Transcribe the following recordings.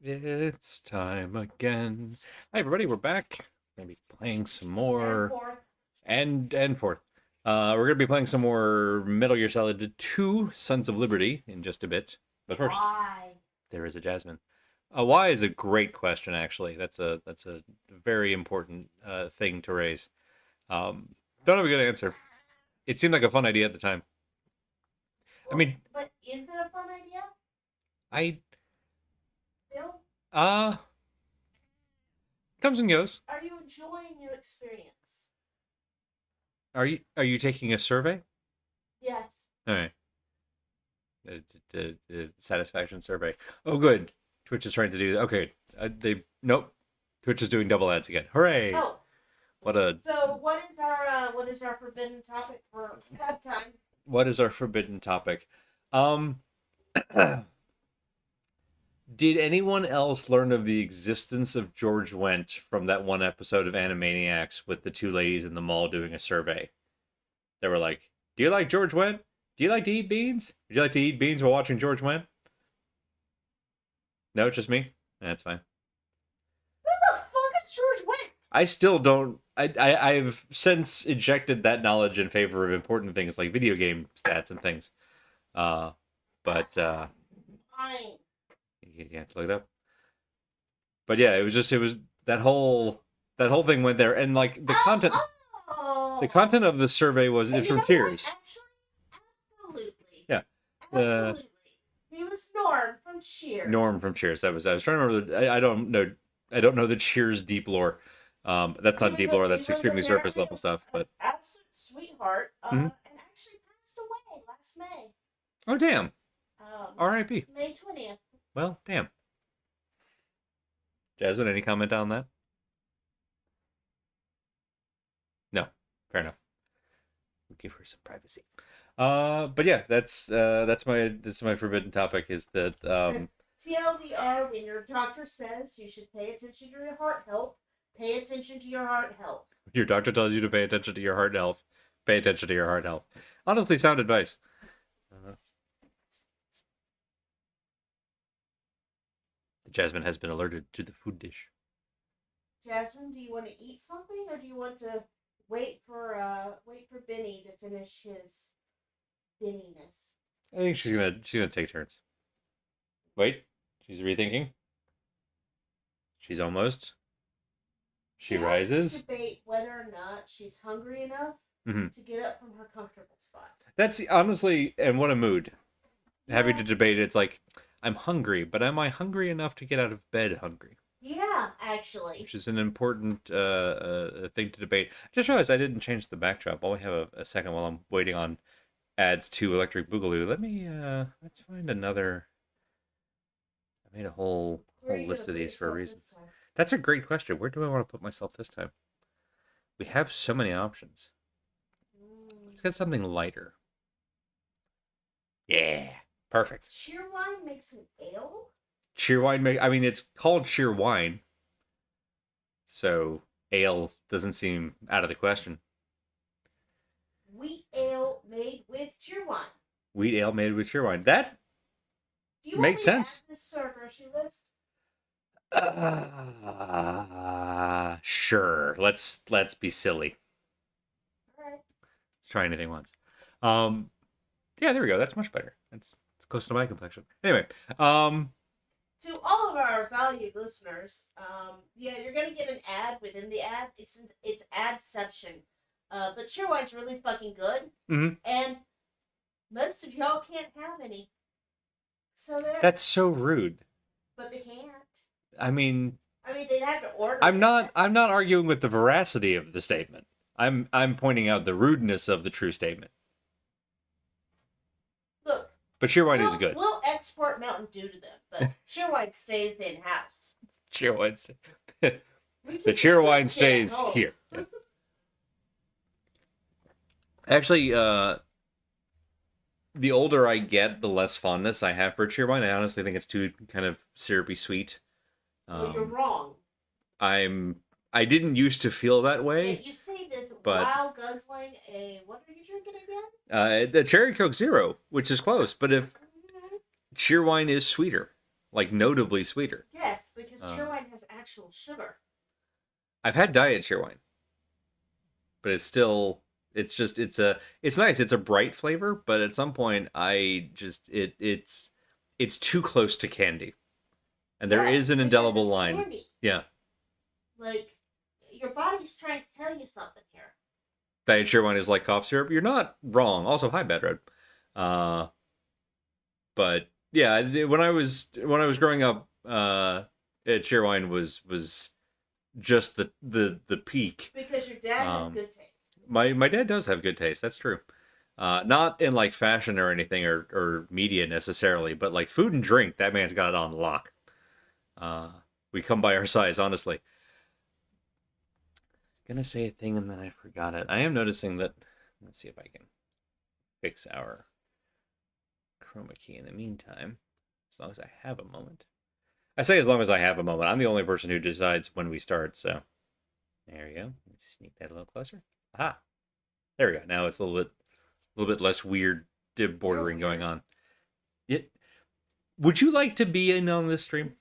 It's time again. Hi everybody, we're back. Maybe playing some And more fourth. and forth. We're gonna be playing some more Metal Gear Solid 2: Sons of Liberty in just a bit. But first, Why? there is a Jasmine. Why is a great question. Actually, that's a very important thing to raise. Don't have a good answer. It seemed like a fun idea at the time. I mean, But is it a fun idea? I Still? uh comes and goes. Are you enjoying your experience? Are you taking a survey? Yes. All right. The satisfaction survey. Oh, good. Twitch is trying to do. Okay, they nope. Twitch is doing double ads again. Hooray! Oh. What a So what is our forbidden topic for that time? what is our forbidden topic? Um, did anyone else learn of the existence of George Wendt from that one episode of Animaniacs with the two ladies in the mall doing a survey? They were like, "Do you like George Wendt? Do you like to eat beans? Would you like to eat beans while watching George Wendt?" No, it's just me. That's fine. Who the fuck is George Wendt? I still don't. I've since ejected that knowledge in favor of important things like video game stats and things. Uh, but Fine. you have to look it up. But yeah, it was that whole thing went there, and like Oh. the content of the survey was And it's you from know Cheers. what? Absolutely. Yeah, Absolutely. He was Norm from Cheers. Norm from Cheers. That was I was trying to remember. I don't know the Cheers deep lore. That's not deep lore. That's extremely surface level stuff. But absolute sweetheart, Mhm. and actually passed away last May. Oh damn! Um, R.I.P. May 20th. Well, damn. Jasmine, any comment on that? No, fair enough. We'll give her some privacy. But yeah, that's my forbidden topic is that TLDR: when your doctor says you should pay attention to your heart health, pay attention to your heart health. your doctor tells you to pay attention to your heart health, pay attention to your heart health. Honestly, sound advice. Jasmine has been alerted to the food dish. Jasmine, do you want to eat something, or do you want to wait for Benny to finish his Benniness? I think she's gonna take turns. Wait, she's rethinking. She's almost. She rises. Debate whether or not she's hungry enough to get up from her comfortable spot. That's honestly, and what a mood. Having to debate, it's like, I'm hungry, but am I hungry enough to get out of bed hungry? Yeah, actually. Which is an important thing to debate. I just realized I didn't change the backdrop. While we have a second while I'm waiting on ads to Electric Boogaloo, let's find another. I made a whole list of these for a reason. That's a great question. Where do I want to put myself this time? We have so many options. Let's get something lighter. Yeah, perfect. Cheerwine makes an ale? Cheerwine, I mean, it's called Cheerwine. So, ale doesn't seem out of the question. Wheat ale made with cheerwine. Wheat ale made with cheerwine. That makes sense. Add this to our grocery list? Sure. Let's be silly. All right. Let's try anything once. Yeah, there we go. That's much better. It's close to my complexion. Anyway, to all of our valued listeners, yeah, you're gonna get an ad within the ad. It's adception. But Cheerwine's really fucking good, and most of y'all can't have any. So that's so rude. But they can't. I mean, they'd have to order. I'm not arguing with the veracity of the statement. I'm pointing out the rudeness of the true statement. Look, but Cheerwine is good. We'll export Mountain Dew to them, but Cheerwine stays in house. Cheerwine, the Cheerwine stays here. Yeah. Actually, the older I get, the less fondness I have for Cheerwine. I honestly think it's too kind of syrupy sweet. Well, you're wrong. I didn't used to feel that way. Yeah, you say this while guzzling what are you drinking again? The Cherry Coke Zero, which is close, but if Cheerwine is sweeter, like notably sweeter. Yes, cheerwine has actual sugar. I've had diet cheerwine, but it's still it's nice. It's a bright flavor, but at some point I just it's too close to candy, and there Yes, is an because indelible it's line. candy. Yeah, Like, your body's trying to tell you something here. diet cheerwine is like cough syrup. You're not wrong. Also, hi, Bad Road. Uh, but yeah, when I was growing up, cheerwine was just the peak. Because your dad has good taste. My dad does have good taste. That's true. Not in like fashion or anything or media necessarily, but like food and drink, that man's got it on lock. We come by our size, honestly. Gonna say a thing and then I forgot it. I am noticing that. Let's see if I can fix our chroma key in the meantime, as long as I have a moment. I say as long as I have a moment. I'm the only person who decides when we start, so there we go. Let's sneak that a little closer. Aha! There we go. Now it's a little bit less weird bordering going on. It. Would you like to be in on this stream?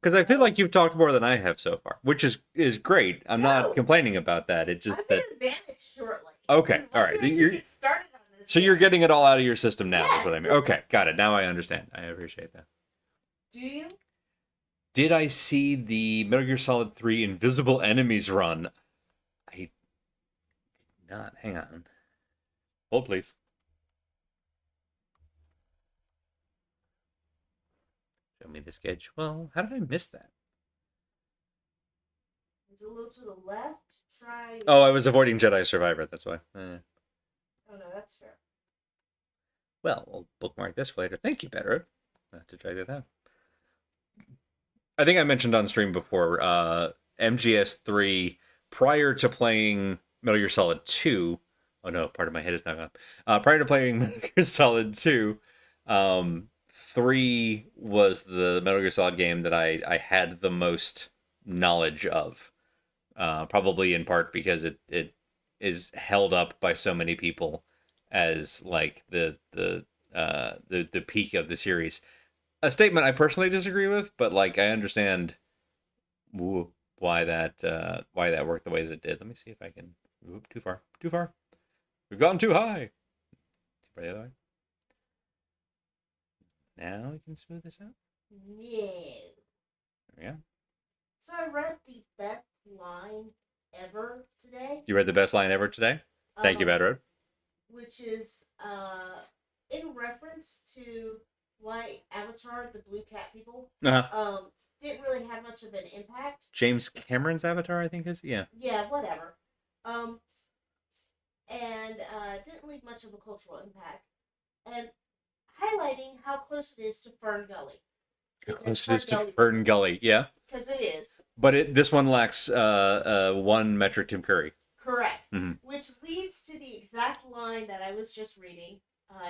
Because I feel like you've talked more than I have so far, which is great. I'm not complaining about that. It just I'm that. an advantage shortly. Okay, all right. Get started on this. So you're getting it all out of your system now. Yes. Is what I mean. Okay, got it. Now I understand. I appreciate that. Do you? Did I see the Metal Gear Solid 3 Invisible Enemies run? I did not. Hang on. Hold, please. Show me the sketch. Well, how did I miss that? It's a little to the left. Try. Oh, I was avoiding Jedi Survivor. That's why. Oh no, that's fair. Well, we'll bookmark this for later. Thank you, Bedroad. I'll have to try that out. I think I mentioned on stream before, MGS3, prior to playing Metal Gear Solid 2, oh no, part of my head is now gone. Prior to playing Metal Gear Solid 2, 3 was the Metal Gear Solid game that I had the most knowledge of. Probably in part because it is held up by so many people as like the peak of the series. A statement I personally disagree with, but like I understand why that worked the way that it did. Let me see if I can. Oop, too far. We've gone too high. Too far the other way. Now we can smooth this out. Yeah. There we go. So I read the best line ever today. You read the best line ever today? Thank you, Bad Road. Which is in reference to why Avatar, the Blue Cat people, didn't really have much of an impact. James Cameron's Avatar, I think is yeah. Yeah, whatever. And didn't leave much of a cultural impact, and highlighting how close it is to Fern Gully. How close it is to Fern Gully, yeah. Because it is. But this one lacks 1 metric Tim Curry. Correct. Mm-hmm. Which leads to the exact line that I was just reading.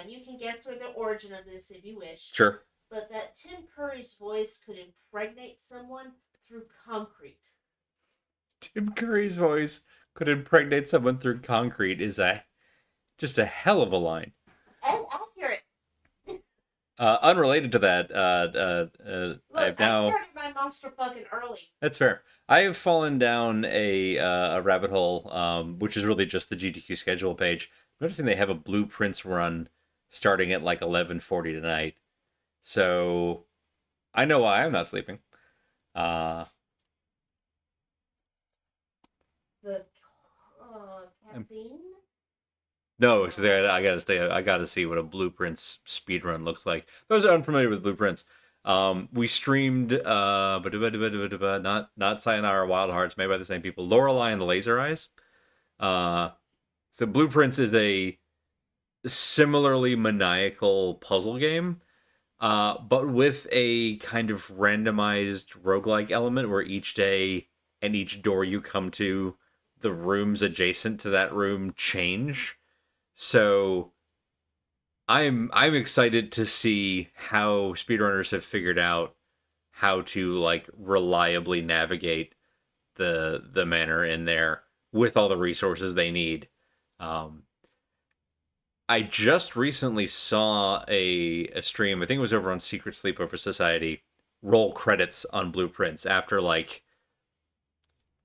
And you can guess where the origin of this if you wish. Sure. But that Tim Curry's voice could impregnate someone through concrete. Tim Curry's voice could impregnate someone through concrete is just a hell of a line. And accurate. Unrelated to that, Look, I started my monster fucking early. That's fair. I have fallen down a rabbit hole, which is really just the GTQ schedule page. I'm noticing they have a Blueprints run starting at like 11:40 tonight. So I know why I'm not sleeping. The caffeine? No, I gotta see what a Blueprints speedrun looks like. Those are unfamiliar with Blueprints. We streamed not Sayonara Wild Hearts, made by the same people. Lorelei and the Laser Eyes. So Blueprints is a similarly maniacal puzzle game, but with a kind of randomized roguelike element where each day and each door you come to, the rooms adjacent to that room change. So I'm excited to see how speedrunners have figured out how to like reliably navigate the manor in there with all the resources they need. I just recently saw a stream, I think it was over on Secret Sleepover Society, roll credits on Blueprints after like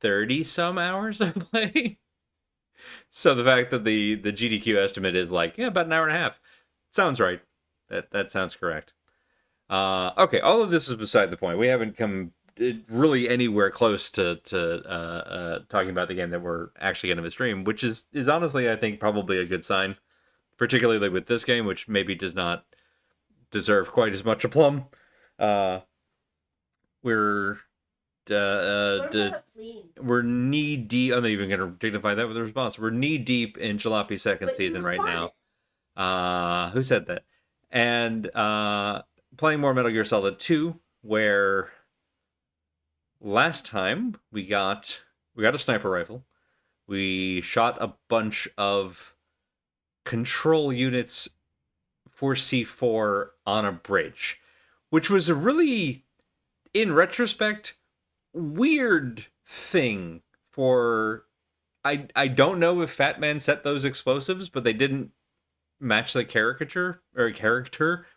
30 some hours of play. So the fact that the GDQ estimate is like, yeah, about an hour and a half sounds right. That sounds correct. Okay, all of this is beside the point. We haven't come really anywhere close to talking about the game that we're actually going to stream, which is honestly, I think, probably a good sign, particularly with this game, which maybe does not deserve quite as much aplomb. We're we're knee deep. I'm not even going to dignify that with a response. We're knee deep in Jalopy's second season right now. Who said that? And playing more Metal Gear Solid 2, where last time we got a sniper rifle. We shot a bunch of control units for C4 on a bridge, which was a really, in retrospect, weird thing for. I don't know if Fat Man set those explosives, but they didn't match the character,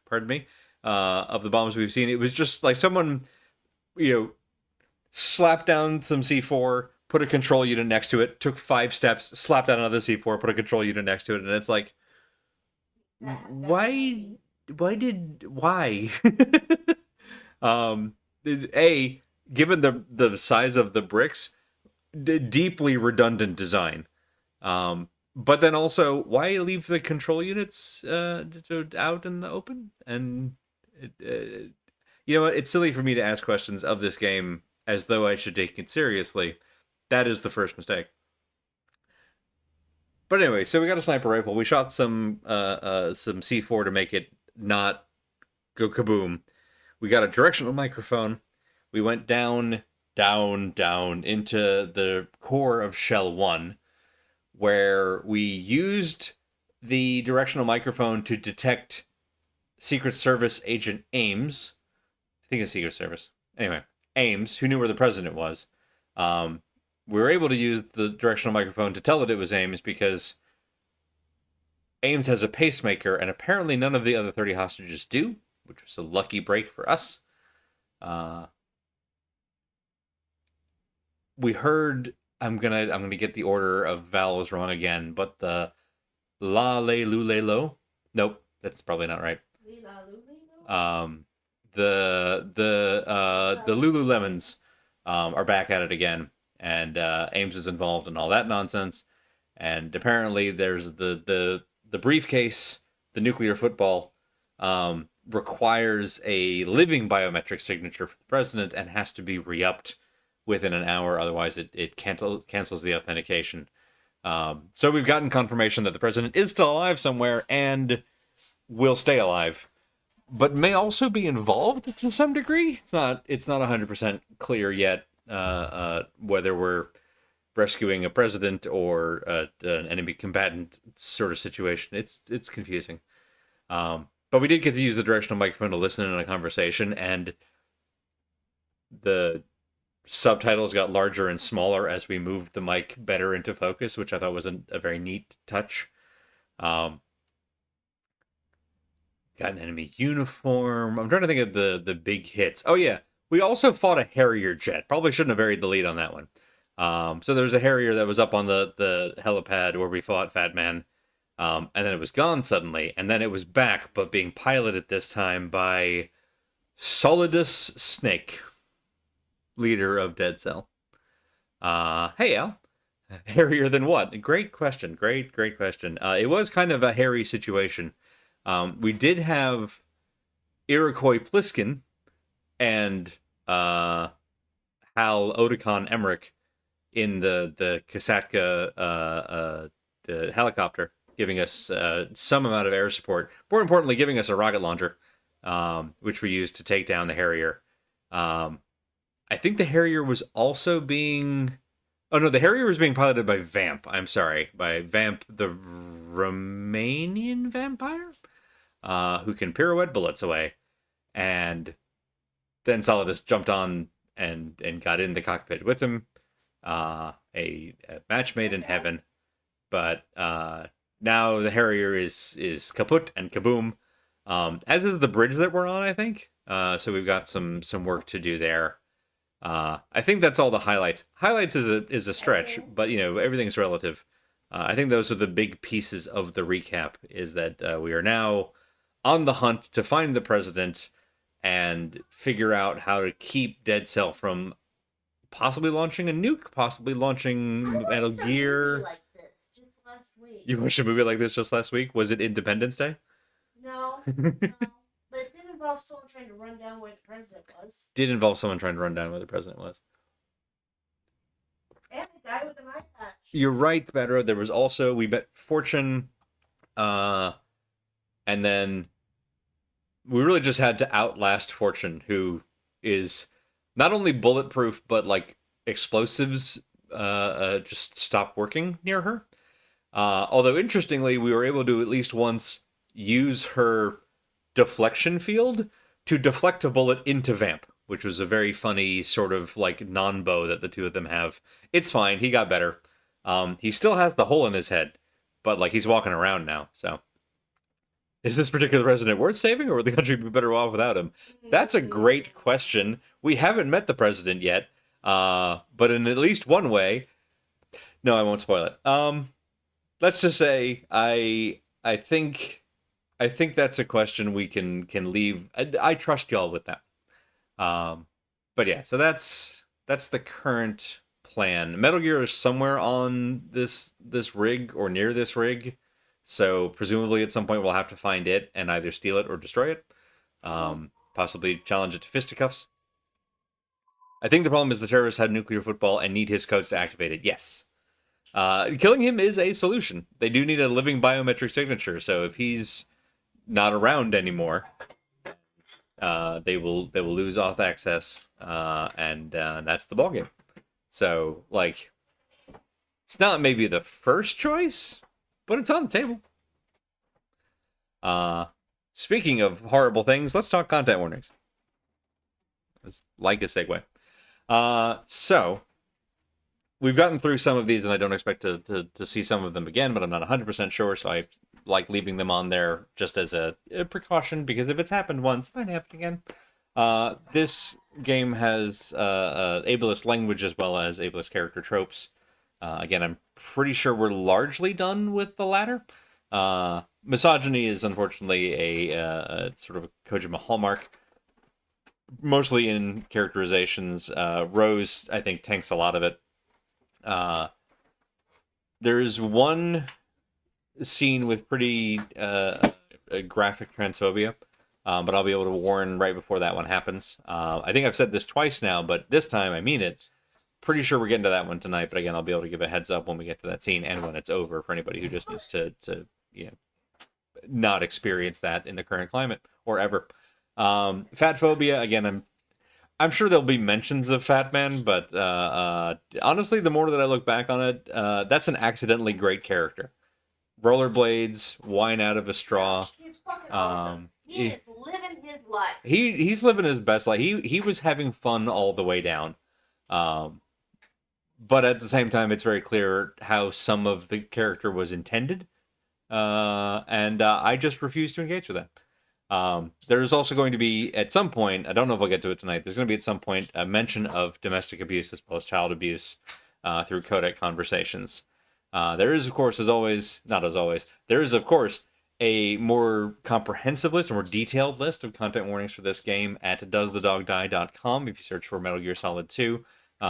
pardon me, of the bombs we've seen. It was just like someone, slapped down some C4, put a control unit next to it, took 5 steps, slapped down another C4, put a control unit next to it, and it's like, why? Given the size of the bricks, deeply redundant design. But then also, why leave the control units out in the open? And you know what? It's silly for me to ask questions of this game as though I should take it seriously. That is the first mistake. But anyway, so we got a sniper rifle. We shot some C4 to make it not go kaboom. We got a directional microphone. We went down into the core of Shell 1, where we used the directional microphone to detect Secret Service agent Ames. I think it's Secret Service. Anyway, Ames, who knew where the president was. We were able to use the directional microphone to tell it was Ames because Ames has a pacemaker, and apparently none of the other 30 hostages do, which was a lucky break for us. We heard. I'm gonna get the order of vowels wrong again, but the la le lu le lo. Nope, that's probably not right. The Lululemons are back at it again, and Ames is involved in all that nonsense. And apparently, there's the briefcase, the nuclear football, requires a living biometric signature for the president and has to be re-upped within an hour, otherwise it cancels the authentication. So we've gotten confirmation that the president is still alive somewhere and will stay alive, but may also be involved to some degree. It's not 100% clear yet whether we're rescuing a president or an enemy combatant sort of situation. It's confusing. But we did get to use the directional microphone to listen in on a conversation, and the subtitles got larger and smaller as we moved the mic better into focus, which I thought was a very neat touch. Got an enemy uniform. I'm trying to think of the big hits. Oh yeah, we also fought a Harrier jet. Probably shouldn't have buried the lead on that one. So there was a Harrier that was up on the helipad where we fought Fat Man, and then it was gone suddenly, and then it was back, but being piloted this time by Solidus Snake, leader of Dead Cell. Hey Al, hairier than what? Great question. Great question. It was kind of a hairy situation. We did have Iroquois Pliskin and Hal Otakon Emmerich in the Kasatka the helicopter, giving us some amount of air support. More importantly, giving us a rocket launcher, which we used to take down the Harrier. I think the Harrier was also being... Oh, no, the Harrier was being piloted by Vamp. I'm sorry. By Vamp, the Romanian vampire? Who can pirouette bullets away. And then Solidus jumped on and got in the cockpit with him. A match made in heaven. But now the Harrier is kaput and kaboom. As is the bridge that we're on, I think. So we've got some work to do there. I think that's all the highlights. Highlights is a stretch, but everything's relative. I think those are the big pieces of the recap. Is that we are now on the hunt to find the president and figure out how to keep Dead Cell from possibly launching a nuke, possibly launching Metal Gear. Like this just last week. You watched a movie like this just last week? Was it Independence Day? No, no. But it did involve someone trying to run down where the president was. Did involve someone trying to run down where the president was. And the guy with an eye patch. You're right, Pedro. There was also, we bet Fortune, and then we really just had to outlast Fortune, who is not only bulletproof, but like explosives just stop working near her. Although, interestingly, we were able to at least once use her deflection field to deflect a bullet into Vamp, which was a very funny sort of like non-bow that the two of them have. It's fine. He got better. He still has the hole in his head, but like he's walking around now. So, is this particular president worth saving, or would the country be better off without him? That's a great question. We haven't met the president yet, but in at least one way. No, I won't spoil it. Let's just say I think that's a question we can leave. I trust y'all with that. But yeah, so that's the current plan. Metal Gear is somewhere on this rig or near this rig, so presumably at some point we'll have to find it and either steal it or destroy it. Possibly challenge it to fisticuffs. I think the problem is the terrorists have nuclear football and need his codes to activate it. Yes. Killing him is a solution. They do need a living biometric signature, so if he's not around anymore, they will lose auth access, and that's the ballgame. So, like, it's not maybe the first choice, but it's on the table. Speaking of horrible things, let's talk content warnings. It's like a segue. So, we've gotten through some of these, and I don't expect to see some of them again, but I'm not 100% sure, so I like leaving them on there just as a precaution, because if it's happened once, it might happen again. This game has ableist language as well as ableist character tropes. Again, I'm pretty sure we're largely done with the latter. Misogyny is unfortunately a sort of a Kojima hallmark, mostly in characterizations. Rose, I think, tanks a lot of it. There's one scene with pretty graphic transphobia, but I'll be able to warn right before that one happens. I think I've said this twice now, but this time I mean it. Pretty sure we're getting to that one tonight, but again, I'll be able to give a heads up when we get to that scene and when it's over for anybody who just needs to not experience that in the current climate or ever. Fat phobia, again, I'm sure there'll be mentions of Fat Man, but honestly, the more that I look back on it, that's an accidentally great character. Rollerblades, wine out of a straw. He's fucking awesome. He is living his life. He's living his best life. He was having fun all the way down. But at the same time, it's very clear how some of the character was intended. And I just refuse to engage with that. There's also going to be, at some point, I don't know if I'll get to it tonight, there's going to be at some point a mention of domestic abuse as well as child abuse through codec conversations. There is, of course, there is, of course, a more comprehensive list, a more detailed list of content warnings for this game at doesthedogdie.com if you search for Metal Gear Solid 2,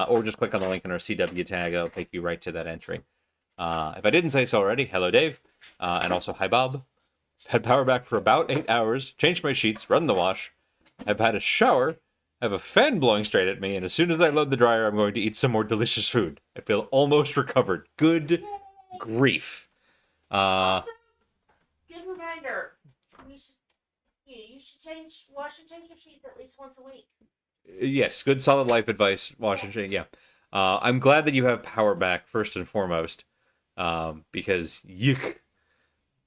or just click on the link in our CW tag. It'll take you right to that entry. If I didn't say so already, hello, Dave, and also hi, Bob. Had power back for about 8 hours, changed my sheets, run the wash. I've had a shower, have a fan blowing straight at me, and as soon as I load the dryer, I'm going to eat some more delicious food. I feel almost recovered. Good grief. Also, good reminder. You should wash and change your sheets at least once a week. Yes, good solid life advice. Wash and change, yeah. I'm glad that you have power back, first and foremost, because yuck.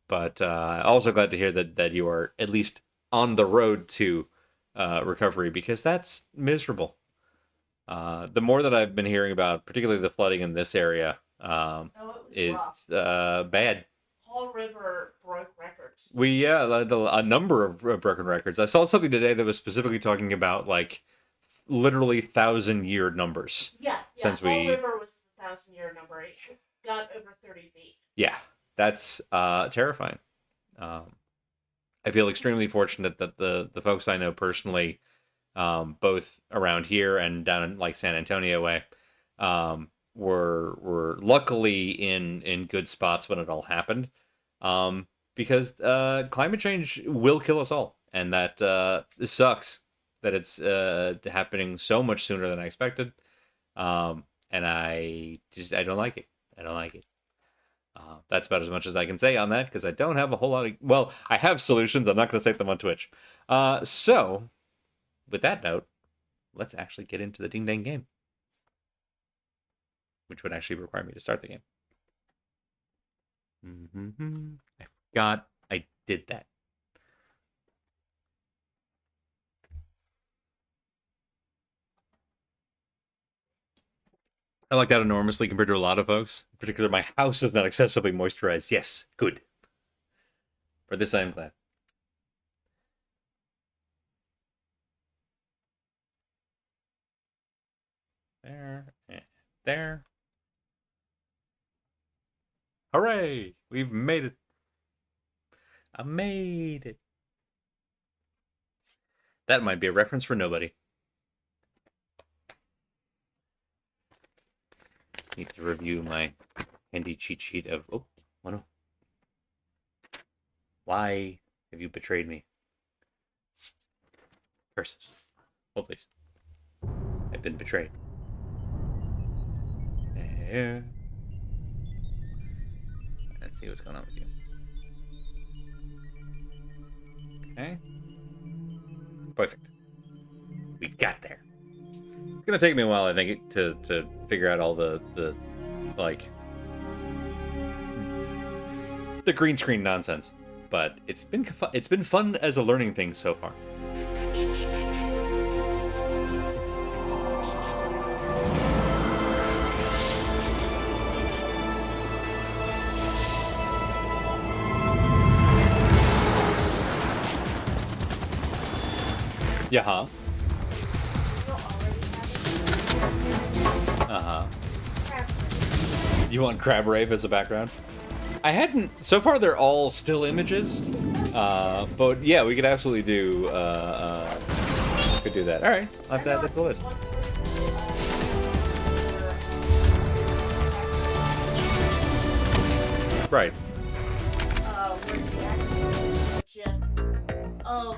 But also glad to hear that you are at least on the road to recovery, because that's miserable. The more that I've been hearing about, particularly the flooding in this area, is bad. Hall River broke record records. A number of broken records. I saw something today that was specifically talking about like literally 1,000-year numbers. Yeah. Since Fall River was the 1,000-year number. It got over 30 feet. Yeah, that's terrifying. I feel extremely fortunate that the folks I know personally, both around here and down in like San Antonio way, were luckily in good spots when it all happened, because climate change will kill us all, and that it sucks that it's happening so much sooner than I expected, and I don't like it. I don't like it. That's about as much as I can say on that, because I don't have a whole lot of... Well, I have solutions. I'm not going to say them on Twitch. So, with that note, let's actually get into the Ding Dang game. Which would actually require me to start the game. I forgot I did that. I like that enormously compared to a lot of folks. In particular, my house is not excessively moisturized. Yes, good. For this, I am glad. There. There. Hooray! We've made it. I made it. That might be a reference for nobody. Need to review my handy cheat sheet of... Oh, no. Why have you betrayed me? Curses. Hold, please. I've been betrayed. There. Let's see what's going on with you. Okay. Perfect. We got there. It's gonna take me a while, I think, to figure out all the like the green screen nonsense, but it's been fun as a learning thing so far. Yeah, huh? You want Crab Rave as a background? I hadn't... So far, they're all still images. But yeah, we could absolutely do... could do that. Alright, I'll have to add that to the list. Right. Of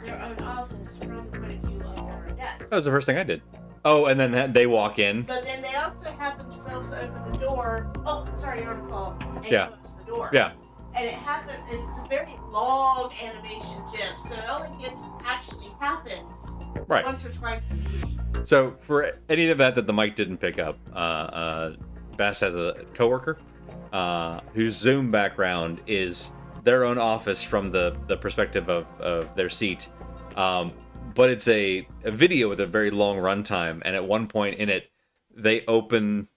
their own office from the point of view of their own desk. That was the first thing I did. Oh, and then they walk in. But then they also have themselves open the door. Oh, sorry, you're on a call. And close the door. Yeah. And it happened. It's a very long animation GIF, so it only actually happens right. once or twice a week. So for any of that the mic didn't pick up, Bass has a coworker whose Zoom background is their own office from the perspective of their seat. But it's a video with a very long runtime, and at one point in it, they open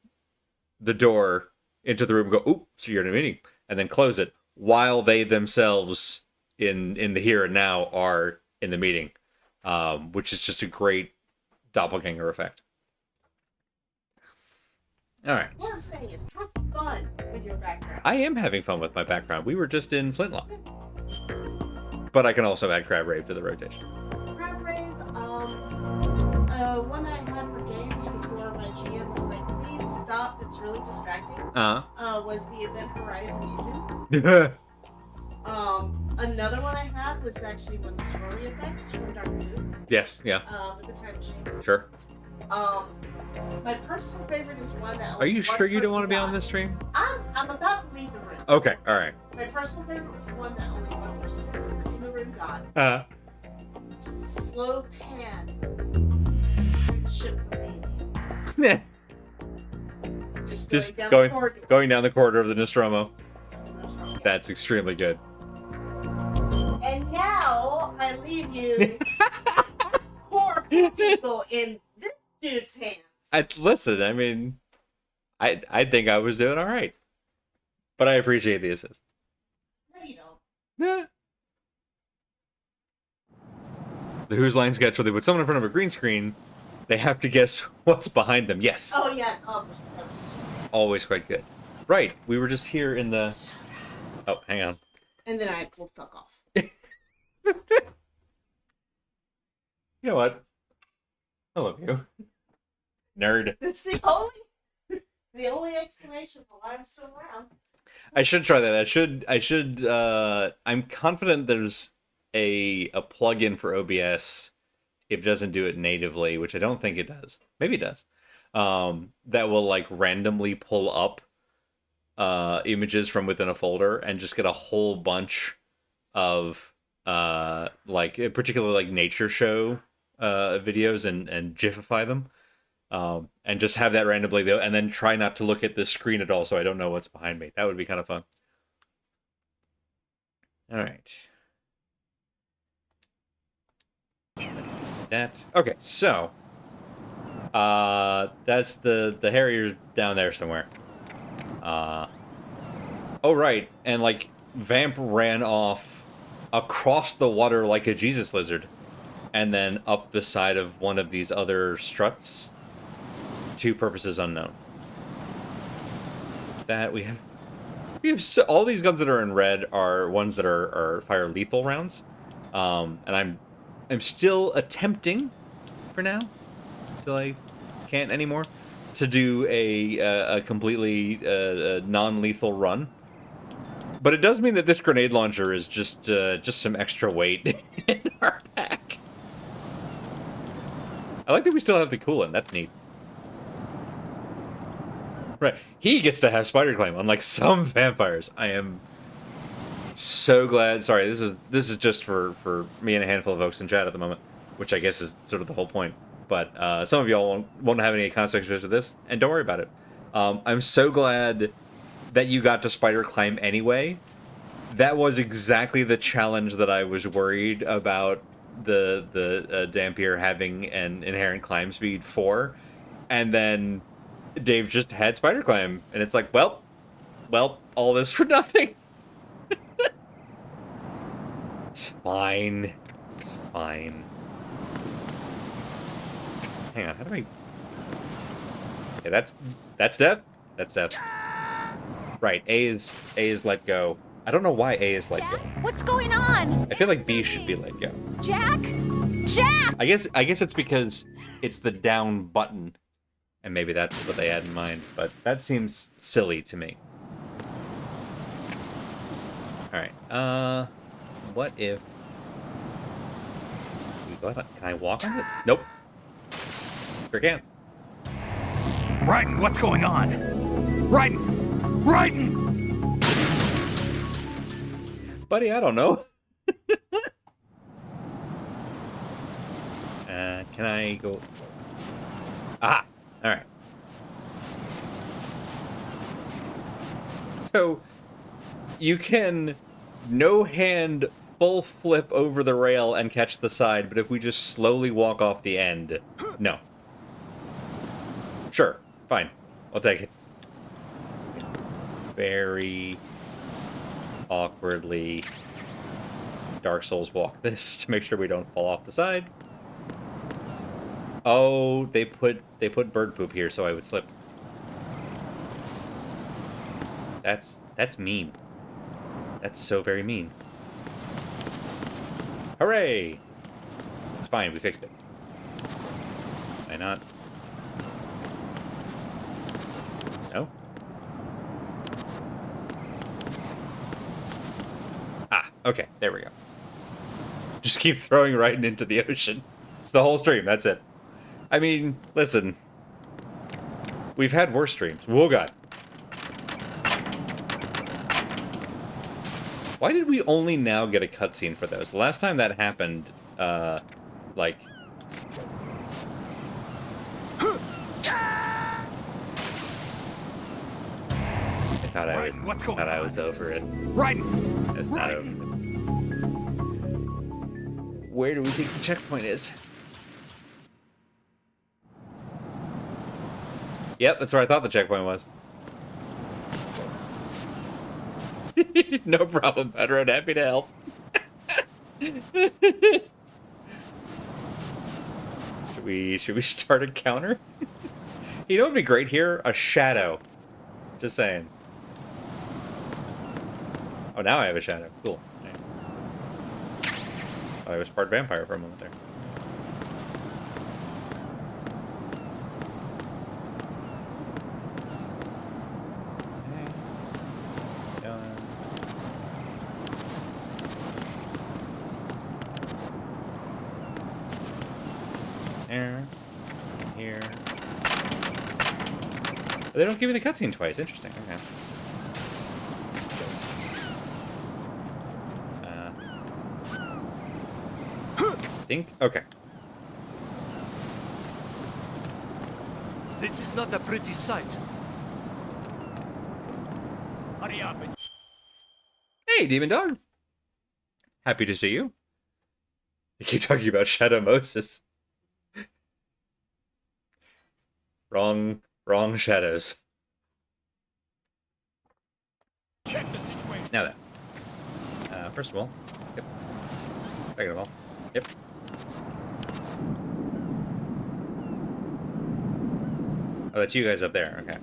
the door into the room and go, "Oop, so you're in a meeting," and then close it while they themselves in the here and now are in the meeting, which is just a great doppelganger effect. All right. What I'm saying is, have fun with your background. I am having fun with my background. We were just in Flintlock, but I can also add Crab Rave to the rotation. Crab Rave, one that I had for games before my GM was like, please stop, that's really distracting. Was the Event Horizon engine. Another one I had was actually one of the story effects from Doctor Who. Yes, yeah. With the time machine. Sure. My personal favorite is one that. Are you sure you don't want to be on this stream? I'm about to leave the room. Okay, all right. My personal favorite was one that only one person in the room got. Which is a slow pan through the ship companion. Just going down the corridor of the Nostromo. That's extremely good. And now I leave you poor people in this dude's hands. Listen, I mean, I think I was doing all right, but I appreciate the assist. No, you don't. Nah. The Who's Line sketch where they put someone in front of a green screen, they have to guess what's behind them. Yes. Oh yeah. Oh, that was... Always quite good. Right. We were just here in the... Oh, hang on. And then I pulled fuck off. You know what? I love you. Nerd. It's the only explanation for why I'm still around. I should try that. I'm confident there's a plugin for OBS if it doesn't do it natively, which I don't think it does. Maybe it does. That will like randomly pull up images from within a folder and just get a whole bunch of like particularly like nature show videos and gifify them. And just have that randomly though, and then try not to look at the screen at all, so I don't know what's behind me. That would be kind of fun. All right. That okay. So, that's the Harrier down there somewhere. Oh right, and like Vamp ran off across the water like a Jesus lizard, and then up the side of one of these other struts. To purposes unknown. That we have all these guns that are in red are ones that are fire lethal rounds, and I'm still attempting, for now, until I can't anymore, to do a completely non-lethal run. But it does mean that this grenade launcher is just some extra weight in our pack. I like that we still have the coolant. That's neat. Right, he gets to have spider climb, unlike some vampires. I am so glad. Sorry, this is just for me and a handful of folks in chat at the moment, which I guess is sort of the whole point. But some of y'all won't have any context with this, and don't worry about it. I'm so glad that you got to spider climb anyway. That was exactly the challenge that I was worried about the Dampier having an inherent climb speed for, and then Dave just had spider climb, and it's like, well, all this for nothing. It's fine. It's fine. Hang on, how do I... Yeah, that's death. That's death. Right, A is let go. I don't know why A is let Jack, go. what's going on? I feel like B should be let go. Jack! Jack! I guess it's because it's the down button. And maybe that's what they had in mind, but that seems silly to me. Alright, what if... Can I walk on it? Nope. Sure can. Raiden, what's going on? Raiden! Raiden! Buddy, I don't know. Can I go... Ah! Alright. So, you can no-hand full flip over the rail and catch the side, but if we just slowly walk off the end, no. Sure, fine. I'll take it. Very awkwardly Dark Souls walk this to make sure we don't fall off the side. Oh, they put bird poop here so I would slip. That's mean. That's so very mean. Hooray! It's fine, we fixed it. Why not? No? Ah, okay, there we go. Just keep throwing Raiden into the ocean. It's the whole stream, that's it. I mean, listen. We've had worse streams. Whoa, God. Why did we only now get a cutscene for those? The last time that happened, like... I thought I was over it. Raiden! It's not over. Where do we think the checkpoint is? Yep, that's where I thought the checkpoint was. No problem, Pedro. Happy to help. Should we start a counter? You know what would be great here? A shadow. Just saying. Oh, now I have a shadow. Cool. Oh, I was part vampire for a moment there. There. Here. They don't give you the cutscene twice. Interesting. Okay. Okay. This is not a pretty sight. Hurry up. Hey, Demon Dog. Happy to see you. You keep talking about Shadow Moses. Wrong shadows. Check the situation. Now that. First of all, yep. Second of all, yep. Oh, that's you guys up there. Okay.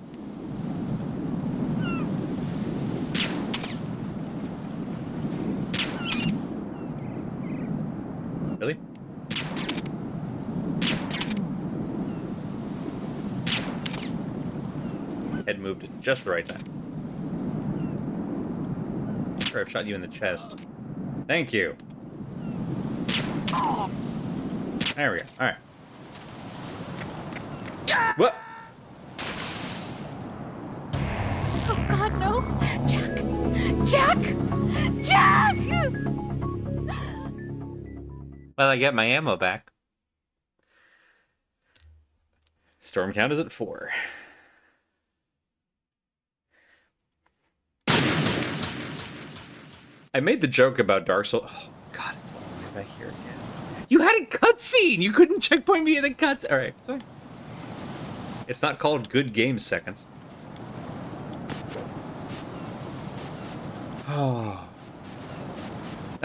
Really? Head moved at just the right time. Sure, I've shot you in the chest. Thank you. There we go. All right. What? Oh God, no! Jack! Well, I get my ammo back. Storm count is at 4. I made the joke about Dark Souls. Oh God, it's all the way back here again. You had a cutscene. You couldn't checkpoint me in the cuts. All right, sorry. It's not called good game seconds. Oh,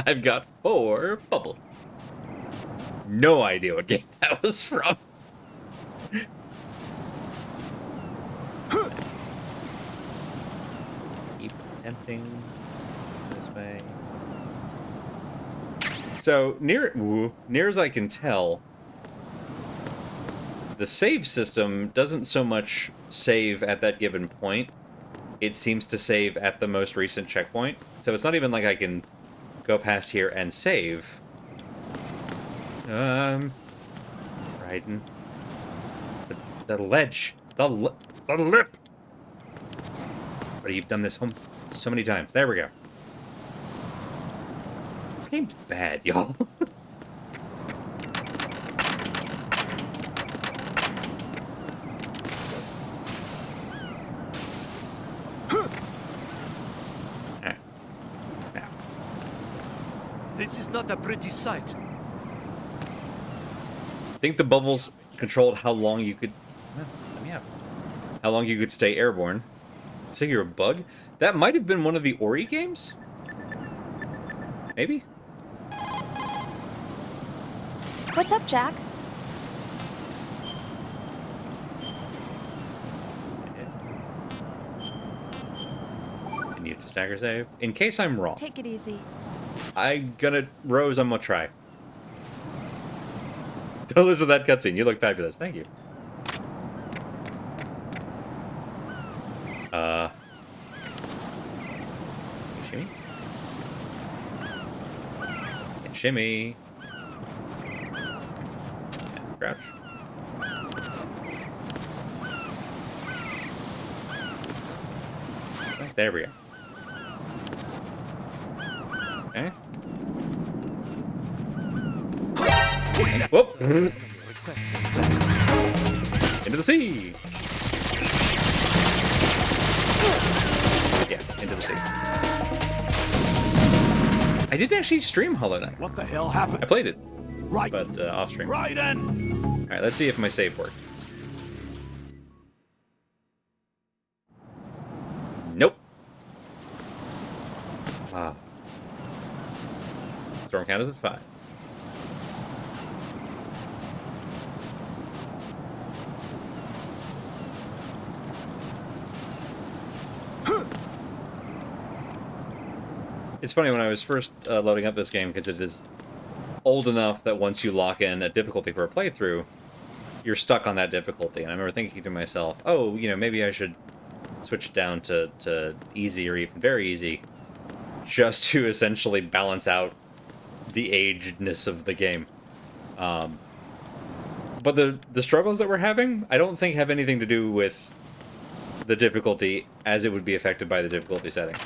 I've got 4 bubbles. No idea what game that was from. Keep attempting this way. So near as I can tell, the save system doesn't so much save at that given point. It seems to save at the most recent checkpoint. So it's not even like I can go past here and save. Raiden. The ledge. The lip. But you've done this so many times. There we go. This game's bad, y'all. Alright. Now. This is not a pretty sight. I think the bubbles controlled how long you could... Let me out. How long you could stay airborne. You think you're a bug? That might have been one of the Ori games? Maybe? What's up, Jack? I need to stagger save. In case I'm wrong. Take it easy. Rose, I'm gonna try. Don't listen to that cutscene. You look fabulous. Thank you. Shimmy? And shimmy. And crouch. There we go. Okay. Whoop! Into the sea! Yeah, into the sea. I did actually stream Hollow Knight. What the hell happened? I played it, Right. but off stream. Raiden! Alright, let's see if my save worked. Nope. Ah. Storm count is at 5. It's funny, when I was first loading up this game, because it is old enough that once you lock in a difficulty for a playthrough, you're stuck on that difficulty. And I remember thinking to myself, oh, maybe I should switch it down to easy or even very easy, just to essentially balance out the agedness of the game. But the struggles that we're having, I don't think have anything to do with the difficulty as it would be affected by the difficulty setting.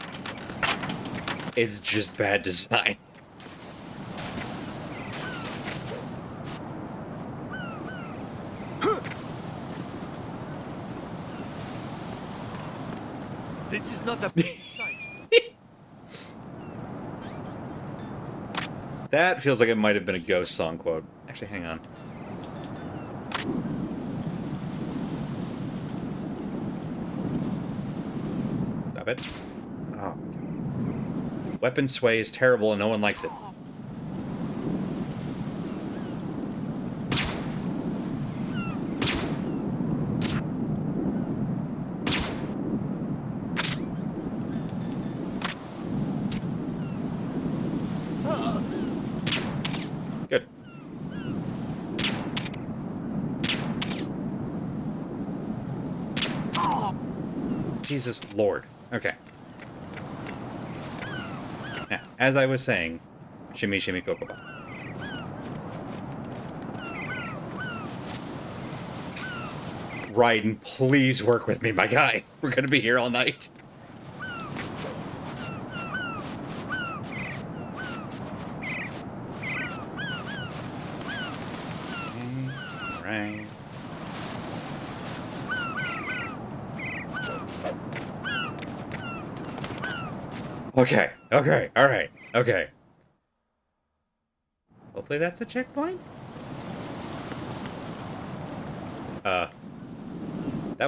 It's just bad design. This is not a pretty sight. That feels like it might have been a Ghost song quote. Actually, hang on. Stop it. Oh. Weapon sway is terrible and no one likes it. Good. Jesus Lord. Okay. Now, as I was saying, shimmy, shimmy, Kokoba. Raiden, please work with me, my guy. We're gonna be here all night. Right. Okay, alright, okay. Hopefully that's a checkpoint? That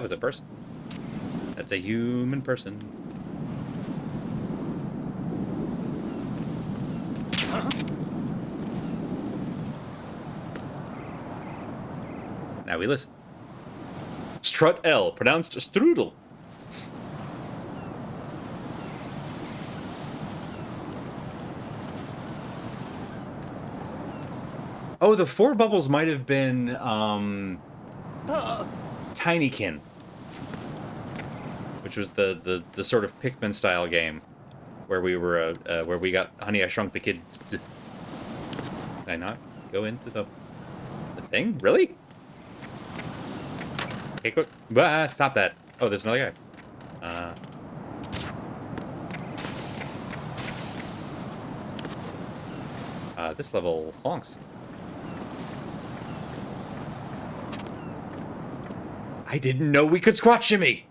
was a person. That's a human person. Now we listen. Strut L, pronounced strudel. Oh, the 4 bubbles might have been, Tinykin, which was the sort of Pikmin style game where we were where we got Honey I Shrunk the Kids. Did I not go into the thing? Really? Okay, quick. Stop that. Oh, there's another guy. This level honks. I didn't know we could squat shimmy!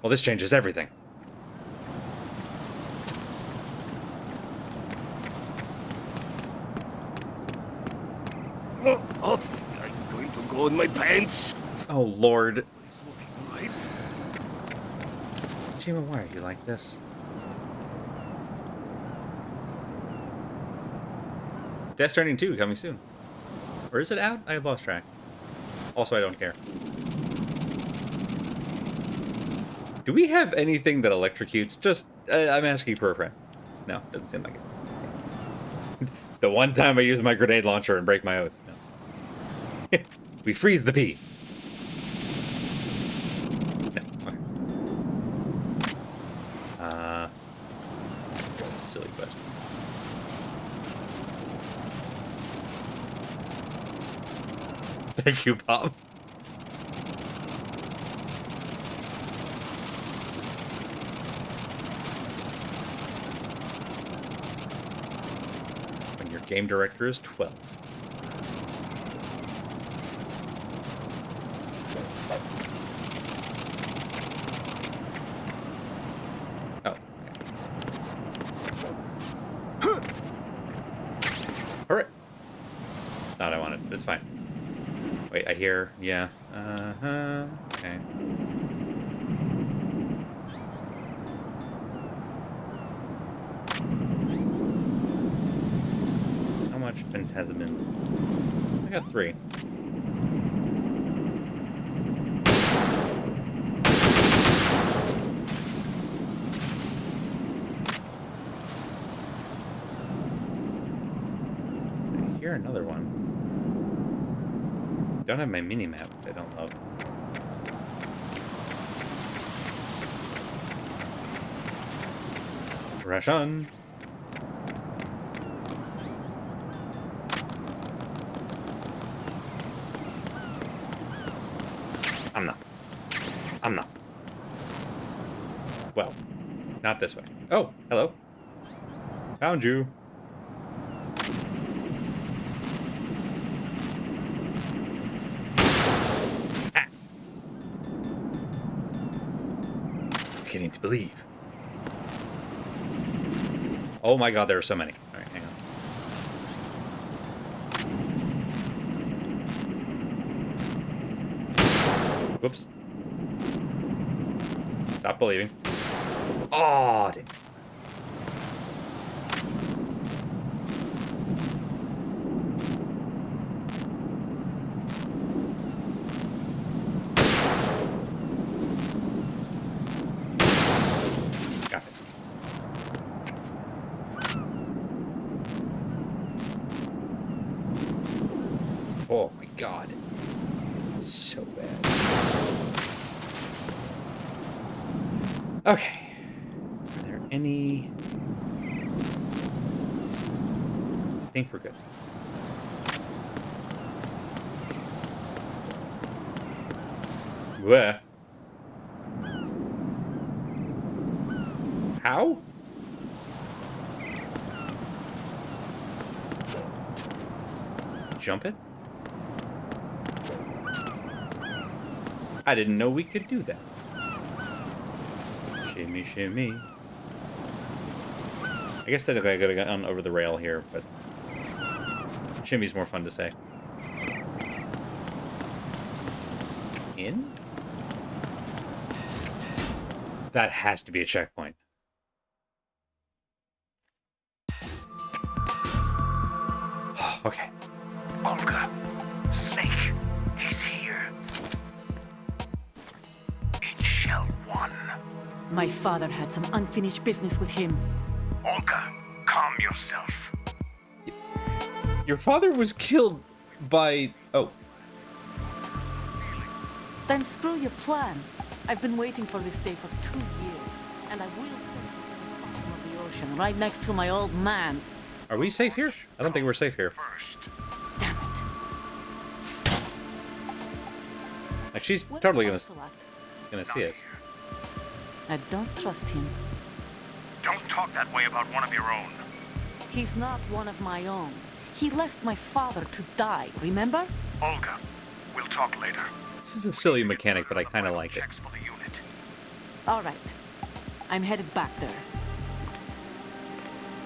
Well, this changes everything. Oh, I'm going to go in my pants. Oh, Lord. It's looking right. Chima, why are you like this? Death Stranding 2 coming soon. Or is it out? I have lost track. Also, I don't care. Do we have anything that electrocutes? Just, I'm asking for a friend. No, doesn't seem like it. The one time I use my grenade launcher and break my oath. No. We freeze the pea. No, okay. That's a silly question. Thank you, Bob. When your game director is 12. Oh. Alright. Not what I wanted. That's fine. Wait, I hear, yeah. Okay. Phantasmin. I got 3. I hear another one. Don't have my mini map, which I don't love. Rush on. I'm not. Well, not this way. Oh, hello. Found you. Ah. Beginning to believe. Oh my god, there are so many. Alright, hang on. Whoops. Stop believing. Oh, damn. Got it. Oh my god. It's so bad. Okay. Are there any... I think we're good. Where? How? Jump it? I didn't know we could do that. Shimmy, shimmy. I guess technically I could have gone over the rail here, but shimmy's more fun to say. In? That has to be a checkpoint. Okay. Olga, Snake, he's here. In Shell 1. My father had some unfinished business with him. Olga, calm yourself. Your father was killed by... Oh. Then screw your plan. I've been waiting for this day for 2 years, and I will send you to the bottom of the ocean, right next to my old man. Are we safe here? I don't think we're safe here. First. Damn it. Like, she's Where's totally gonna Lancelot? see it. I don't trust him. Don't talk that way about one of your own. He's not one of my own. He left my father to die, remember? Olga, we'll talk later. This is a silly mechanic, but I kind of like it. Checks for the unit. All right. I'm headed back there.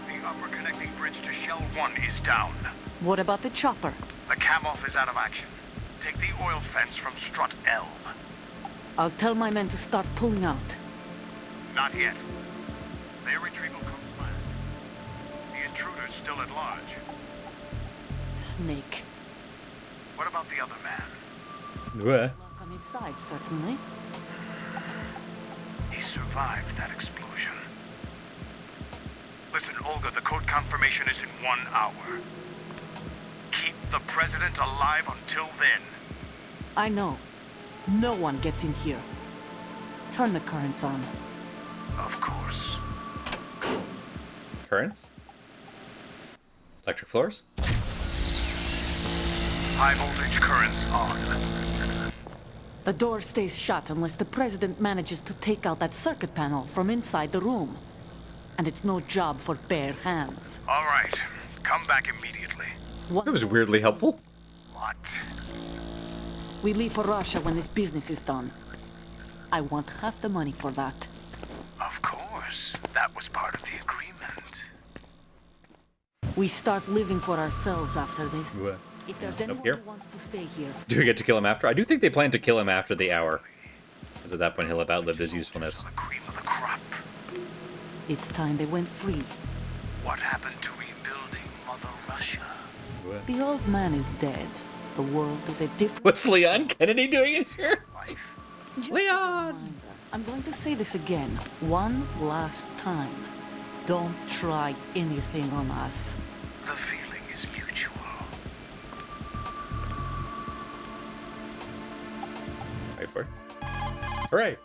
The upper connecting bridge to Shell 1 is down. What about the chopper? The cam-off is out of action. Take the oil fence from strut L. I'll tell my men to start pulling out. Not yet. Their retrieval comes last. The intruder's still at large. Snake. What about the other man? Where? Luck on his side, certainly. He survived that explosion. Listen, Olga, the code confirmation is in 1 hour. Keep the president alive until then. I know. No one gets in here. Turn the currents on. Of course. Currents? Electric floors? High voltage currents on. The door stays shut unless the president manages to take out that circuit panel from inside the room. And it's no job for bare hands. All right. Come back immediately. That was weirdly helpful. What? We leave for Russia when this business is done. I want half the money for that. Of course. That was part of the agreement. We start living for ourselves after this. What? If there's Nope, anyone here. who wants to stay here, Do we get to kill him after? I do think they plan to kill him after the hour. Because at that point he'll have outlived his usefulness. The cream of the crop. it's time they went free. What happened to rebuilding Mother Russia? The old man is dead. The world is a different... What's Leon Kennedy doing in here? Life. Just as a Leon! reminder, I'm going to say this again, one last time. Don't try anything on us. The feeling is mutual. Wait for it. Hooray!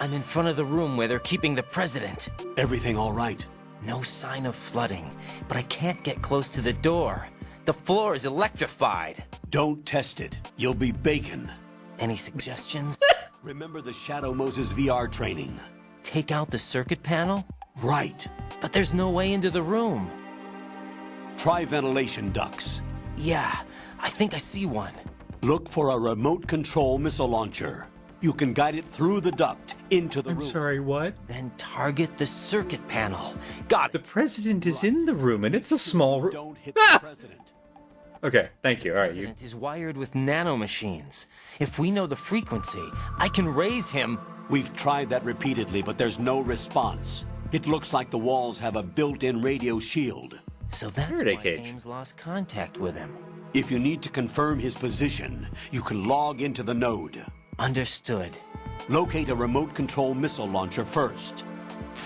I'm in front of the room where they're keeping the president. Everything all right? No sign of flooding, but I can't get close to the door. The floor is electrified. Don't test it. You'll be bacon. Any suggestions? Remember the Shadow Moses VR training? Take out the circuit panel? Right. But there's no way into the room. Try ventilation ducts. Yeah, I think I see one. Look for a remote control missile launcher. You can guide it through the duct into the I'm room. sorry, what? Then target the circuit panel. Got The it. president is in the room, and it's a small room. Don't hit the president. Okay, thank you. All The right, you. president is wired with nanomachines. If we know the frequency, I can raise him. We've tried that repeatedly, but there's no response. It looks like the walls have a built-in radio shield. So that's Faraday why cage. Ames lost contact with him. If you need to confirm his position, you can log into the node. Understood. Locate a remote control missile launcher first.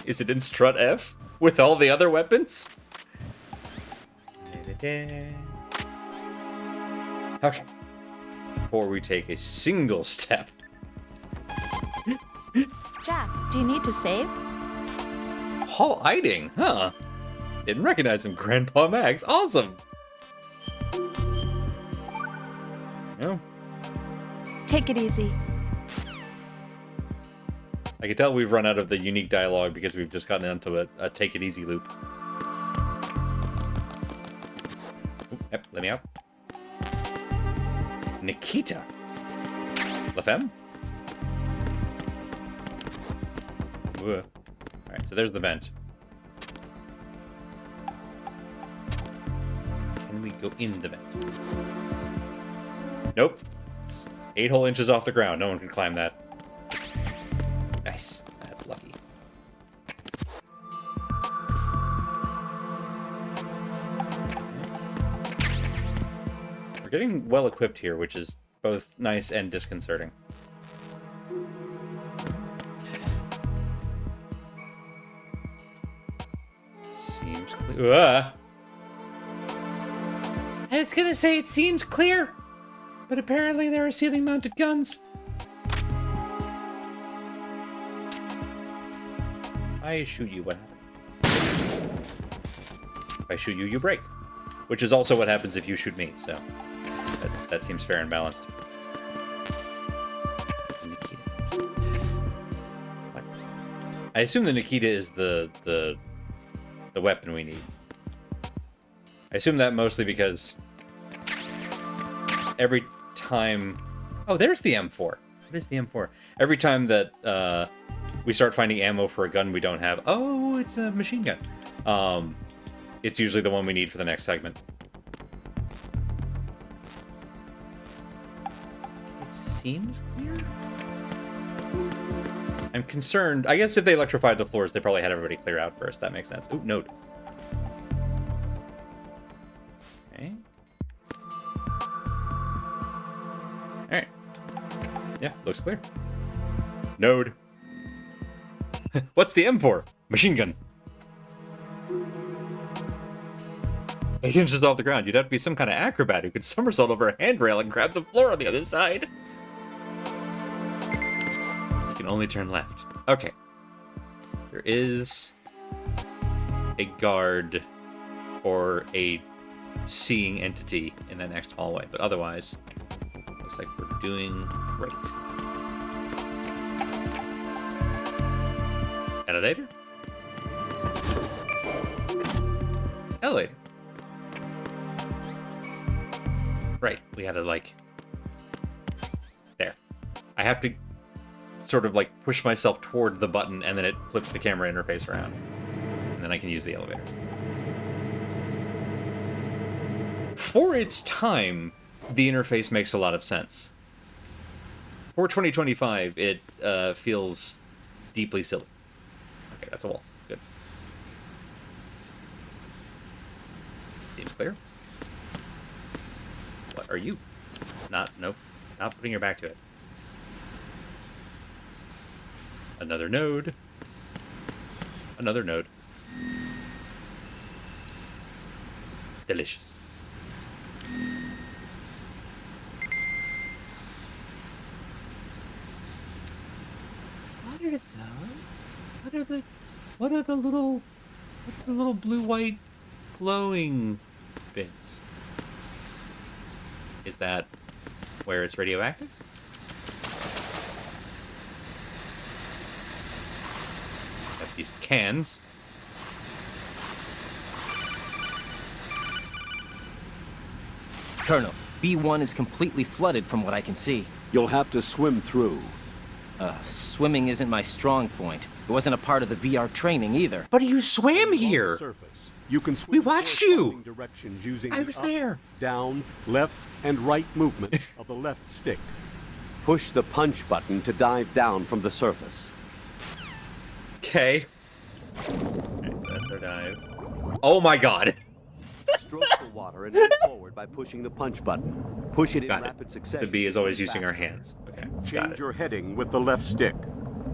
Is it in strut F with all the other weapons? Okay. Before we take a single step. Jack, do you need to save? Hall Eiding, huh? Didn't recognize him, Grandpa Max. Awesome. No, Take it easy. I can tell we've run out of the unique dialogue because we've just gotten into a take it easy loop. Oop, yep, let me out. Nikita. La Femme? Alright, so there's the vent. Can we go in the vent? Nope. It's 8 whole inches off the ground. No one can climb that. Nice. That's lucky. We're getting well equipped here, which is both nice and disconcerting. Seems clear. I was gonna say it seems clear, but apparently there are ceiling-mounted guns. I shoot you, what happens? If I shoot you, you break. Which is also what happens if you shoot me, so that seems fair and balanced. Nikita. What? I assume the Nikita is the weapon we need. I assume that mostly because every time... Oh, there's the M4. What is the M4? Every time that we start finding ammo for a gun we don't have... Oh, it's a machine gun. It's usually the one we need for the next segment. It seems clear? I'm concerned. I guess if they electrified the floors, they probably had everybody clear out first. That makes sense. Ooh, note. Okay. Alright. Yeah, looks clear. Node. What's the M for? Machine gun. 8 inches off the ground. You'd have to be some kind of acrobat who could somersault over a handrail and grab the floor on the other side. You can only turn left. Okay. There is a guard or a seeing entity in that next hallway, but otherwise, looks like we're doing great. Elevator? Elevator. Right, we had to, like... There. I have to sort of, like, push myself toward the button, and then it flips the camera interface around. And then I can use the elevator. For its time, the interface makes a lot of sense. For 2025, it feels deeply silly. Okay, that's a wall. Good. Seems clear. What are you? Nope. Not putting your back to it. Another node. Another node. Delicious. What are those? What are the little blue-white glowing bits? Is that where it's radioactive? Got these cans. Colonel, B1 is completely flooded from what I can see. You'll have to swim through. Swimming isn't my strong point. It wasn't a part of the VR training either. But you swam On the here! surface, you can swim We watched you! corresponding directions using I the was up, there. down, left, and right movement of the left stick. Push the punch button to dive down from the surface. Okay. Alright, so that's our dive. Oh my god! Stroke the water and move forward by pushing the punch button. Push it in Got it. rapid succession. So B is always swim using our faster. hands. Okay, got Change it. your heading with the left stick.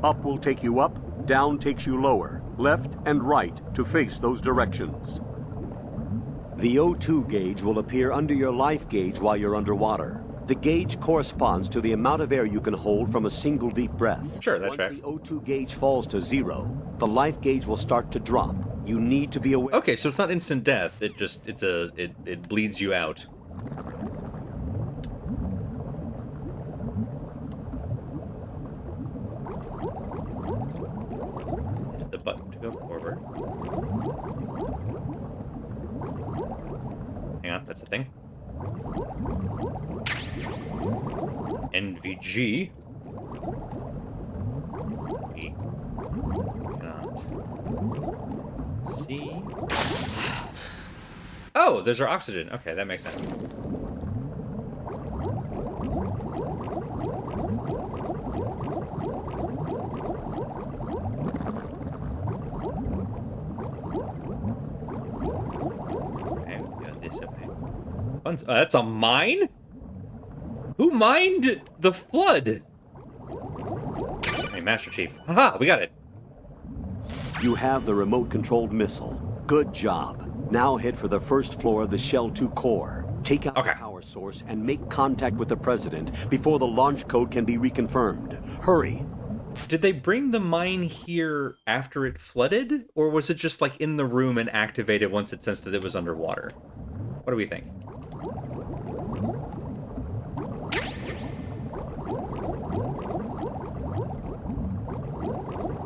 Up will take you up, down takes you lower, left and right to face those directions. The O2 gauge will appear under your life gauge while you're underwater. The gauge corresponds to the amount of air you can hold from a single deep breath. Sure, that Once tracks. the O2 gauge falls to 0, the life gauge will start to drop. You need to be aware. Okay, so it's not instant death. It just it bleeds you out. Hit the button to go forward. Hang on, that's the thing. NVG. E. Cannot see. Oh, there's our oxygen. Okay, that makes sense. Okay, we got this up here. That's a mine? Who mined the flood? Hey, Master Chief. Haha, we got it. You have the remote-controlled missile. Good job. Now head for the first floor of the Shell 2 core. Take out Okay. the power source and make contact with the President before the launch code can be reconfirmed. Hurry. Did they bring the mine here after it flooded? Or was it just like in the room and activated once it sensed that it was underwater? What do we think?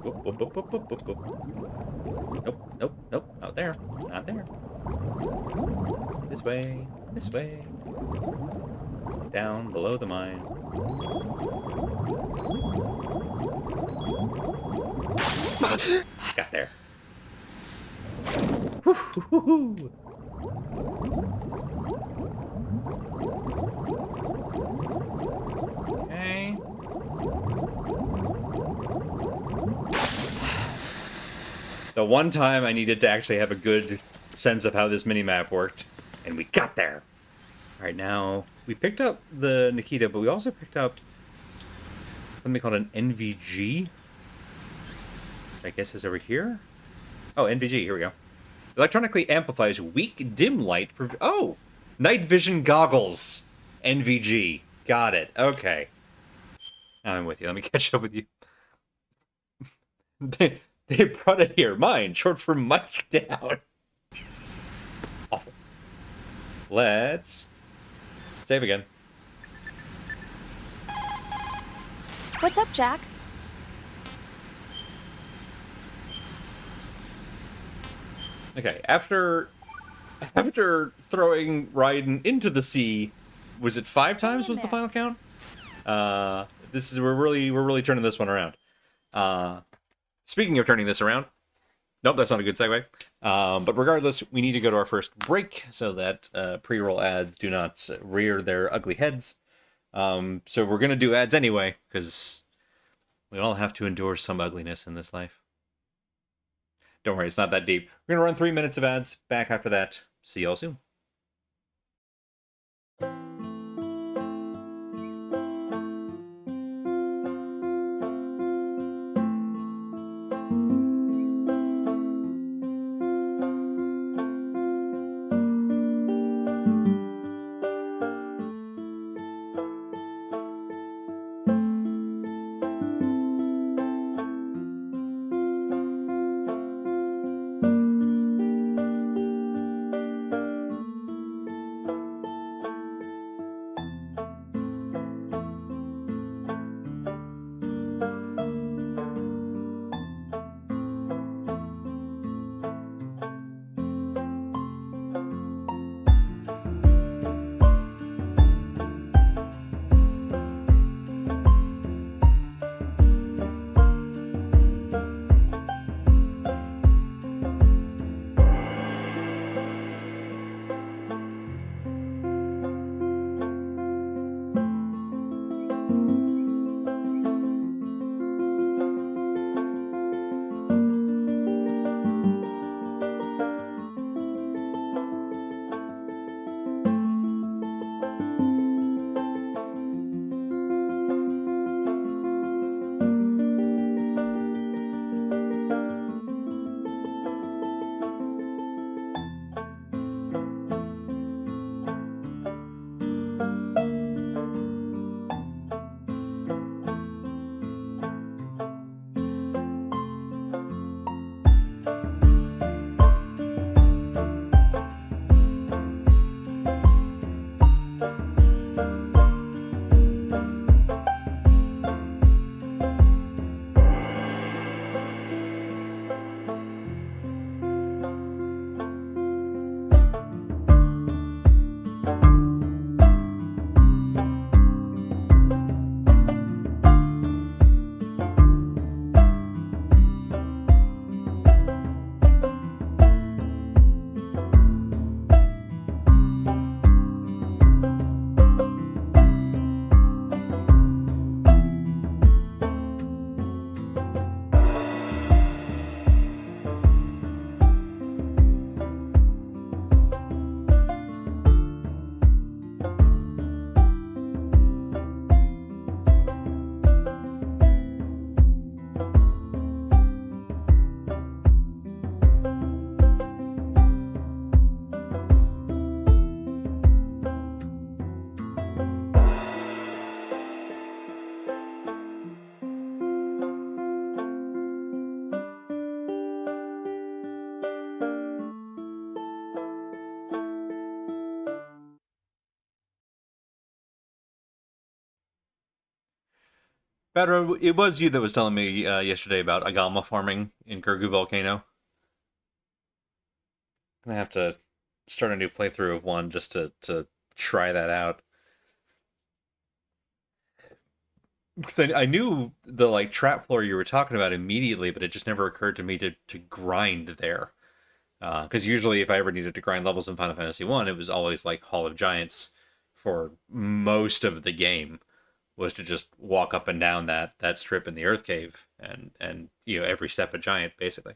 Whoop, whoop, whoop, whoop, whoop, whoop, whoop. Nope, nope, nope, not there. Not there. This way, this way. Down below the mine. Got there. Woo-hoo-hoo-hoo. Okay. The one time I needed to actually have a good sense of how this minimap worked, and we got there. All right, now we picked up the Nikita, but we also picked up something called an NVG, which I guess is over here. Oh, NVG, here we go. Electronically amplifies weak dim light. Oh, night vision goggles. NVG. Got it. Okay. Now I'm with you. Let me catch up with you. They brought it here. Mine, short for mic down. Awful. Let's save again. What's up, Jack? Okay, after throwing Raiden into the sea, was it 5 times was the final count? This is we're really turning this one around. Speaking of turning this around, nope, that's not a good segue. But regardless, we need to go to our first break so that pre-roll ads do not rear their ugly heads. So we're gonna do ads anyway because we all have to endure some ugliness in this life. Don't worry, it's not that deep. We're gonna run 3 minutes of ads. Back after that. See y'all soon. Badro, it was you that was telling me yesterday about Agama farming in Gurgu Volcano. I'm gonna have to start a new playthrough of one just to try that out. Because I knew the like trap floor you were talking about immediately, but it just never occurred to me to grind there. Because usually if I ever needed to grind levels in Final Fantasy 1, it was always like Hall of Giants for most of the game, was to just walk up and down that strip in the Earth Cave and you know, every step a giant, basically.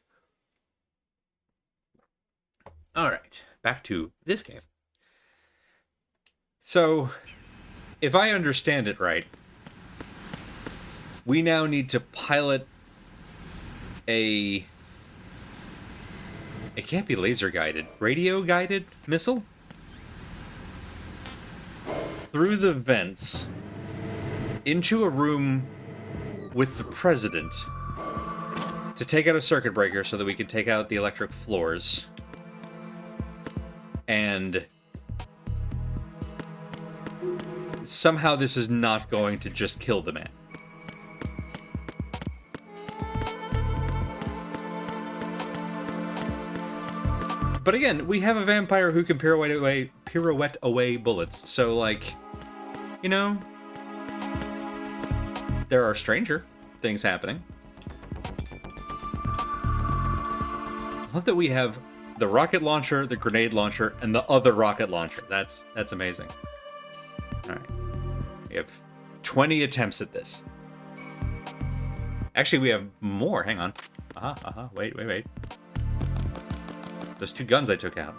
Alright, back to this game. So, if I understand it right, we now need to pilot a... It can't be laser-guided. Radio-guided missile? Through the vents into a room with the president to take out a circuit breaker so that we can take out the electric floors. And somehow this is not going to just kill the man. But again, we have a vampire who can pirouette away bullets. So, like, you know, there are stranger things happening. I love that we have the rocket launcher, the grenade launcher, and the other rocket launcher. That's amazing. All right, we have 20 attempts at this. Actually, we have more. Hang on. Wait. Those two guns I took out.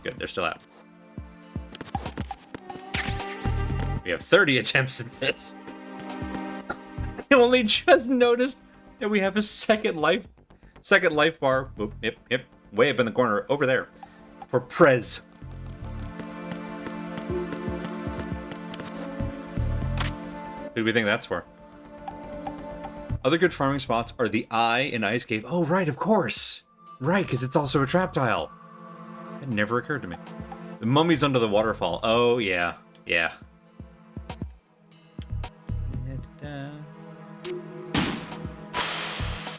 Good, they're still out. We have 30 attempts at this. I only just noticed that we have a second life bar. Oop, yep, way up in the corner over there for Prez. Who do we think that's for? Other good farming spots are the Eye and Ice Cave. Oh, right, of course. Right, because it's also a trap tile. It never occurred to me. The mummies under the waterfall. Oh, yeah.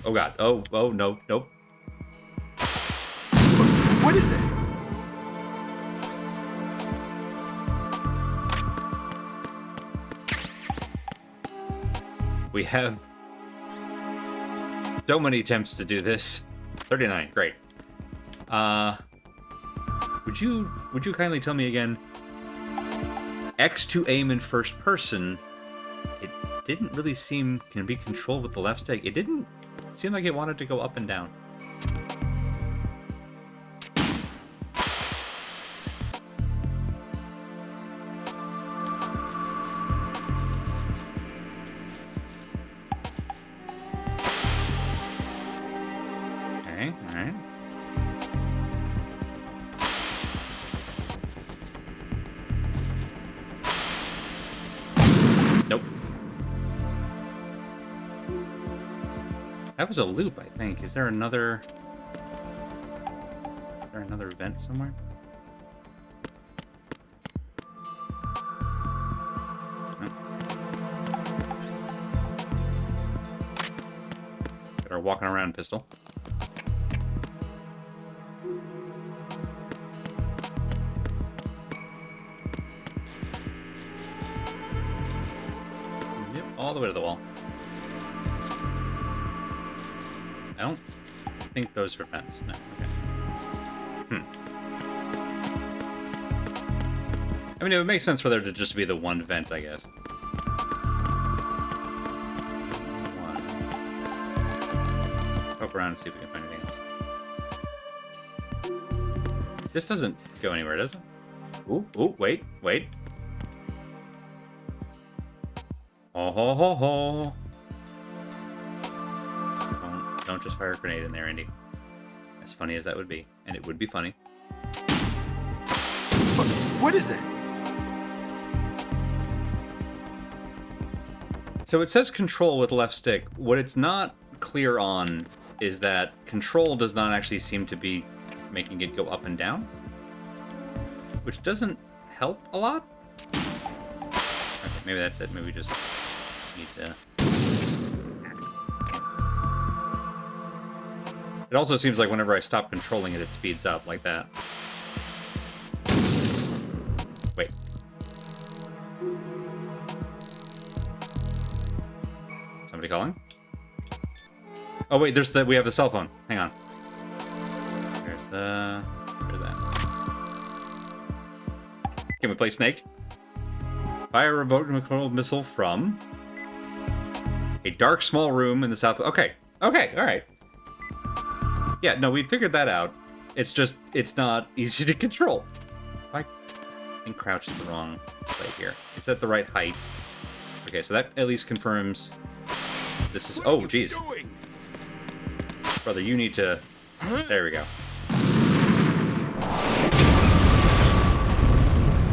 Oh, God. Oh, no, nope. What is that? We have so many attempts to do this. 39, great. Would you kindly tell me again? X to aim in first person. It didn't really seem can be controlled with the left stick. It didn't seem like it wanted to go up and down. Okay, all right. Nope. That was a loop, I think. Is there another vent somewhere? No. Got our walking around pistol. Yep, all the way to the wall. I don't think those are vents. No, okay. I mean, it would make sense for there to just be the one vent, I guess. One. Poke around and see if we can find anything else. This doesn't go anywhere, does it? Ooh, wait. Oh, ho. Don't just fire a grenade in there, Andy. As funny as that would be. And it would be funny. What is that? So it says control with left stick. What it's not clear on is that control does not actually seem to be making it go up and down. Which doesn't help a lot. Okay. maybe that's it. Maybe we just need to... It also seems like whenever I stop controlling it, it speeds up like that. Wait. Somebody calling? Oh wait, we have the cell phone. Hang on. There's that. Can we play Snake? Fire a remote control missile from a dark small room in the south. Okay, all right. Yeah, no, we figured that out. It's just, it's not easy to control. I think crouch is the wrong play here. It's at the right height. Okay, so that at least confirms this is... Oh, jeez. Brother, you need to... There we go.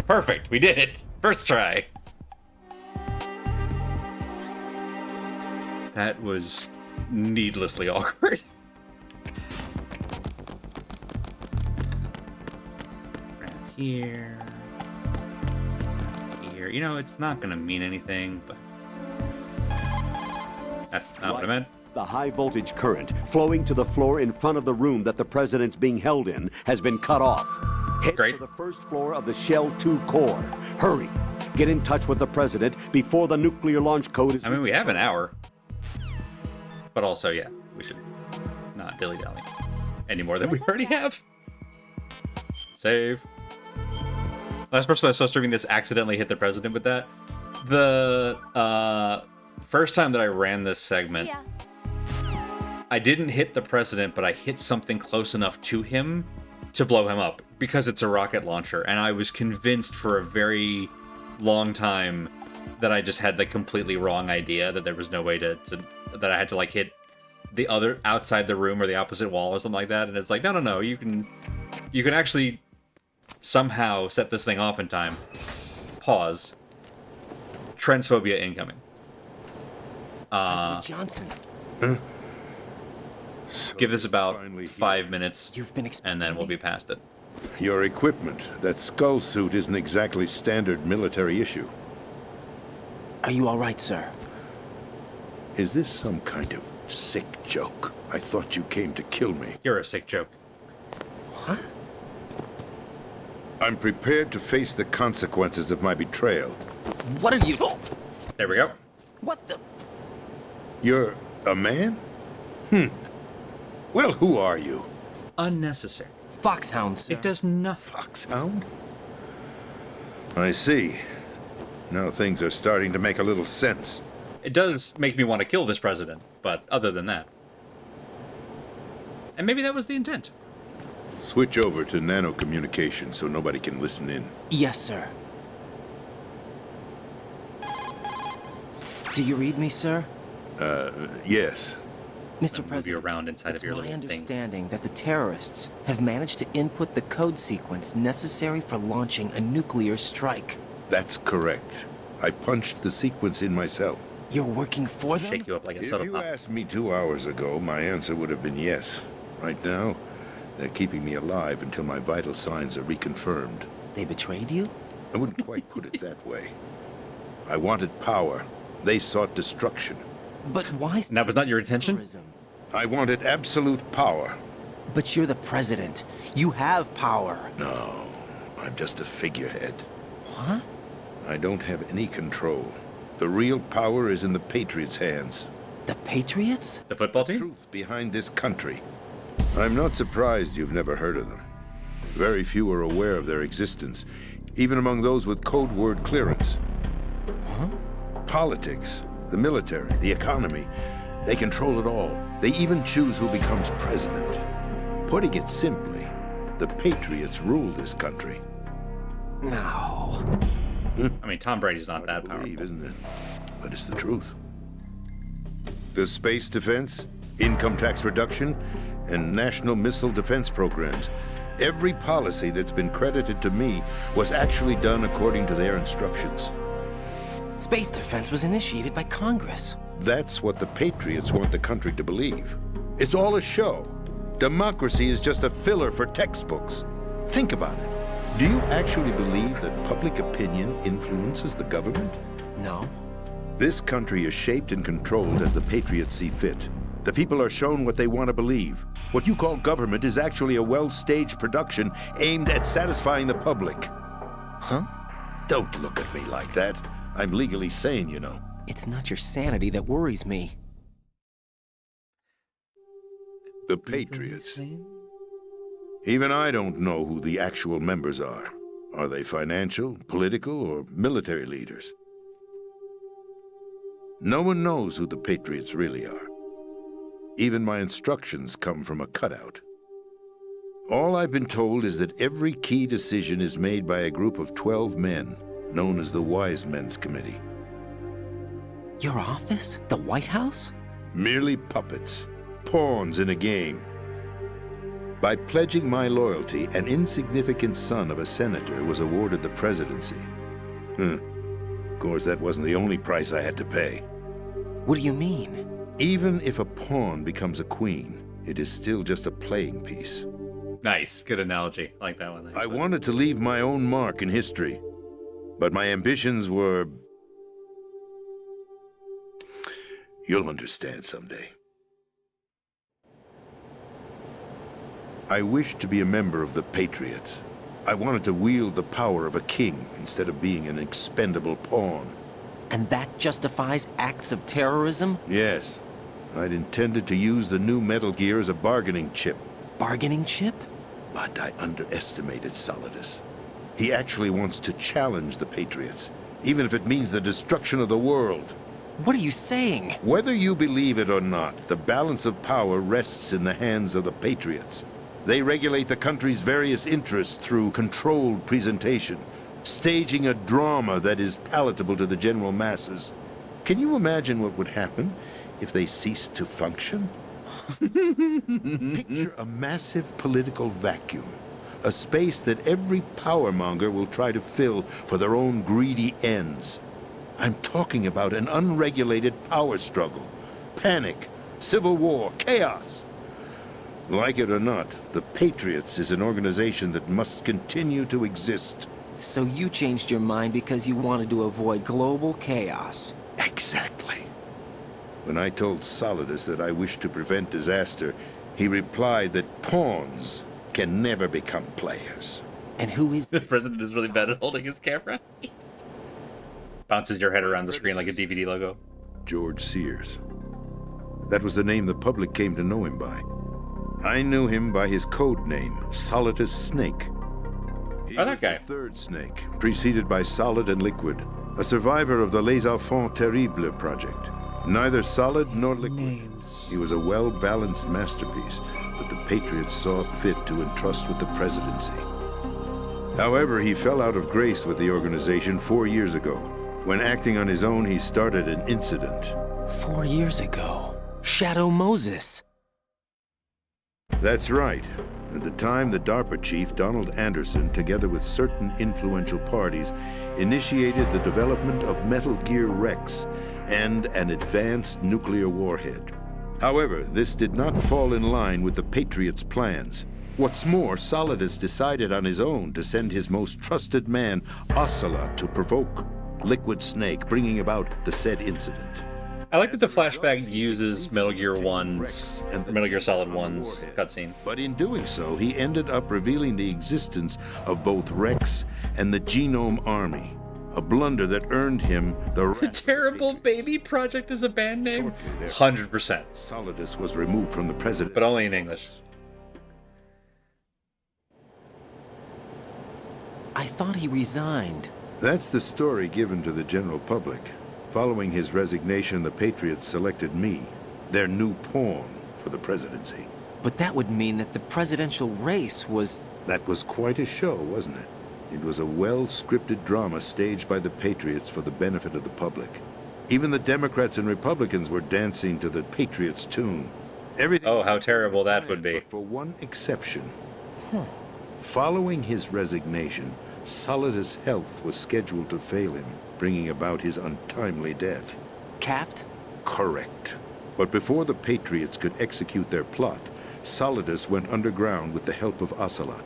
Perfect, we did it. First try. That was needlessly awkward. Here. You know, it's not gonna mean anything, but that's not what I meant. The high voltage current flowing to the floor in front of the room that the president's being held in has been cut off. Head Great. for the first floor of the Shell 2 core. Hurry. Get in touch with the president before the nuclear launch code is... I mean, we have an hour. But also, yeah, we should not dilly-dally any more than we already have. Save. Last person I saw streaming this accidentally hit the president with that. The first time that I ran this segment, See ya. I didn't hit the president, but I hit something close enough to him to blow him up because it's a rocket launcher. And I was convinced for a very long time that I just had the completely wrong idea, that there was no way that I had to like hit the other outside the room or the opposite wall or something like that. And it's like, no, you can actually somehow set this thing off in time. Pause. Transphobia incoming. President Johnson. Give this about 5 minutes, You've been and then we'll be past it. Your equipment, that skull suit, isn't exactly standard military issue. Are you all right, sir? Is this some kind of sick joke? I thought you came to kill me. You're a sick joke. What? I'm prepared to face the consequences of my betrayal. What are you... There we go. What the... You're a man? Well, who are you? Unnecessary. Foxhound, sir. It does nothing. Foxhound? I see. Now things are starting to make a little sense. It does make me want to kill this president, but other than that. And maybe that was the intent. Switch over to nano communication so nobody can listen in. Yes, sir. Do you read me, sir? Yes. Mr. Move you President, around inside it's of your my little thing. understanding that the terrorists have managed to input the code sequence necessary for launching a nuclear strike. That's correct. I punched the sequence in myself. You're working for them? Shake you up like a If soda you pop. asked me 2 hours ago, my answer would have been yes. Right now, they're keeping me alive until my vital signs are reconfirmed. They betrayed you? I wouldn't quite put it that way. I wanted power. They sought destruction. But why And that was not your intention? terrorism? I wanted absolute power. But you're the president. You have power. No, I'm just a figurehead. What? I don't have any control. The real power is in the Patriots' hands. The Patriots? The football The team? truth behind this country. I'm not surprised you've never heard of them. Very few are aware of their existence, even among those with code word clearance. Huh? Politics, the military, the economy, they control it all. They even choose who becomes president. Putting it simply, the Patriots rule this country. No. I mean, Tom Brady's not that Hard to believe, powerful. isn't it? But it's the truth. The space defense, income tax reduction, and national missile defense programs. Every policy that's been credited to me was actually done according to their instructions. Space defense was initiated by Congress. That's what the Patriots want the country to believe. It's all a show. Democracy is just a filler for textbooks. Think about it. Do you actually believe that public opinion influences the government? No. This country is shaped and controlled as the Patriots see fit. The people are shown what they want to believe. What you call government is actually a well-staged production aimed at satisfying the public. Huh? Don't look at me like that. I'm legally sane, you know. It's not your sanity that worries me. The Patriots. Even I don't know who the actual members are. Are they financial, political, or military leaders? No one knows who the Patriots really are. Even my instructions come from a cutout. All I've been told is that every key decision is made by a group of 12 men, known as the Wise Men's Committee. Your office? The White House? Merely puppets, pawns in a game. By pledging my loyalty, an insignificant son of a senator was awarded the presidency. Of course, that wasn't the only price I had to pay. What do you mean? Even if a pawn becomes a queen, it is still just a playing piece. Nice. Good analogy. I like that one. I wanted to leave my own mark in history, but my ambitions were... You'll understand someday. I wished to be a member of the Patriots. I wanted to wield the power of a king instead of being an expendable pawn. And that justifies acts of terrorism? Yes. I'd intended to use the new Metal Gear as a bargaining chip. Bargaining chip? But I underestimated Solidus. He actually wants to challenge the Patriots, even if it means the destruction of the world. What are you saying? Whether you believe it or not, the balance of power rests in the hands of the Patriots. They regulate the country's various interests through controlled presentation, staging a drama that is palatable to the general masses. Can you imagine what would happen if they ceased to function? Picture a massive political vacuum, a space that every powermonger will try to fill for their own greedy ends. I'm talking about an unregulated power struggle, panic, civil war, chaos. Like it or not, the Patriots is an organization that must continue to exist. So you changed your mind because you wanted to avoid global chaos. Exactly. When I told Solidus that I wished to prevent disaster, he replied that pawns can never become players. And who is The president is really bad at holding his camera. Bounces your head around the screen like a DVD logo. George Sears. That was the name the public came to know him by. I knew him by his code name, Solidus Snake. He that was guy. the third Snake, preceded by Solid and Liquid, a survivor of the Les Enfants Terribles project. Neither Solid nor Liquid. He was a well-balanced masterpiece that the Patriots saw fit to entrust with the presidency. However, he fell out of grace with the organization 4 years ago. When acting on his own, he started an incident. 4 years ago? Shadow Moses. That's right. At the time, the DARPA chief, Donald Anderson, together with certain influential parties, initiated the development of Metal Gear Rex and an advanced nuclear warhead. However, this did not fall in line with the Patriots' plans. What's more, Solidus decided on his own to send his most trusted man, Ocelot, to provoke Liquid Snake, bringing about the said incident. I like that the flashback uses Metal Gear 1's, and Metal Gear Solid 1's cutscene. But in doing so, he ended up revealing the existence of both Rex and the Genome Army, a blunder that earned him the The Terrible Baby Project is a band name? Shortly there, 100%. Solidus was removed from the president. But only in English. I thought he resigned. That's the story given to the general public. Following his resignation, the Patriots selected me, their new pawn, for the presidency. But that would mean that the presidential race was... That was quite a show, wasn't it? It was a well-scripted drama staged by the Patriots for the benefit of the public. Even the Democrats and Republicans were dancing to the Patriots' tune. Everything. Oh, how terrible that would be. But for one exception. Following his resignation, Solidus' health was scheduled to fail him, bringing about his untimely death. Capped? Correct. But before the Patriots could execute their plot, Solidus went underground with the help of Ocelot.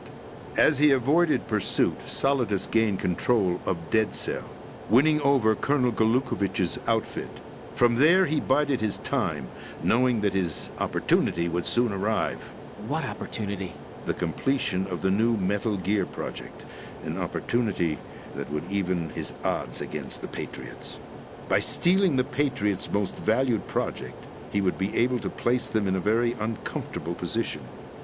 As he avoided pursuit, Solidus gained control of Dead Cell, winning over Colonel Golukovich's outfit. From there, he bided his time, knowing that his opportunity would soon arrive. What opportunity? The completion of the new Metal Gear project, an opportunity that would even his odds against the Patriots. By stealing the Patriots' most valued project, he would be able to place them in a very uncomfortable position.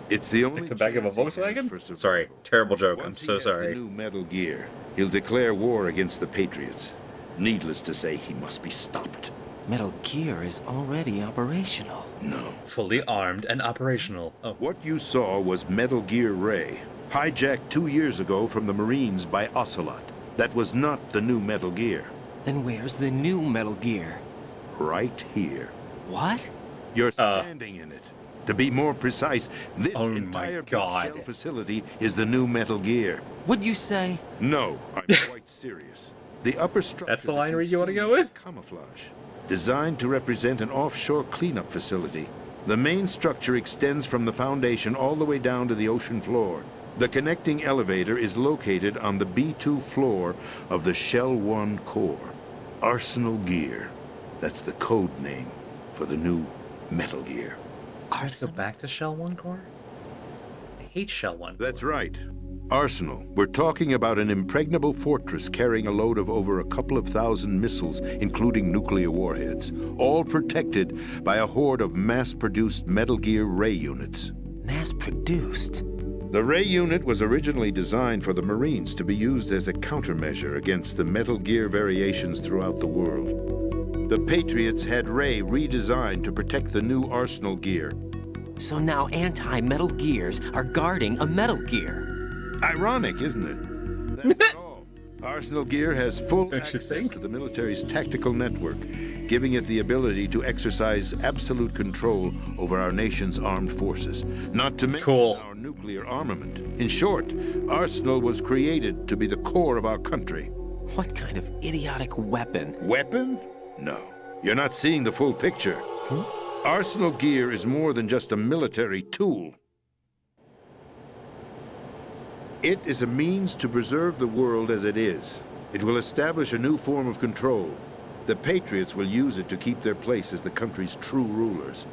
It's the only Like the back of a chance he has Volkswagen? for survival. Sorry, terrible joke. Once I'm so he has sorry. The new Metal Gear, he'll declare war against the Patriots. Needless to say, he must be stopped. Metal Gear is already operational. No. Fully armed and operational. Oh, What you saw was Metal Gear Ray, hijacked 2 years ago from the Marines by Ocelot. That was not the new Metal Gear. Then where's the new Metal Gear? Right here. What? You're standing in it. To be more precise, this Oh my entire big God. shell facility is the new Metal Gear. What'd you say? No, I'm quite serious. The upper structure That's the that line you where you wanna see go with? is camouflage, designed to represent an offshore cleanup facility. The main structure extends from the foundation all the way down to the ocean floor. The connecting elevator is located on the B2 floor of the Shell 1 core. Arsenal Gear. That's the code name for the new Metal Gear. let's go back to Shell 1 core? I hate Shell 1. That's right. Arsenal. We're talking about an impregnable fortress carrying a load of over a couple of thousand missiles, including nuclear warheads, all protected by a horde of mass-produced Metal Gear Ray units. Mass-produced? The Ray unit was originally designed for the Marines to be used as a countermeasure against the Metal Gear variations throughout the world. The Patriots had Ray redesigned to protect the new Arsenal Gear. So now anti-Metal Gears are guarding a Metal Gear. Ironic, isn't it? That's not all. Arsenal Gear has full Don't you access think? to the military's tactical network, giving it the ability to exercise absolute control over our nation's armed forces, not to mention Cool. our nuclear armament. In short, Arsenal was created to be the core of our country. What kind of idiotic weapon? Weapon? No. You're not seeing the full picture. Arsenal Gear is more than just a military tool. It is a means to preserve the world as it is. It will establish a new form of control. The Patriots will use it to keep their place as the country's true rulers.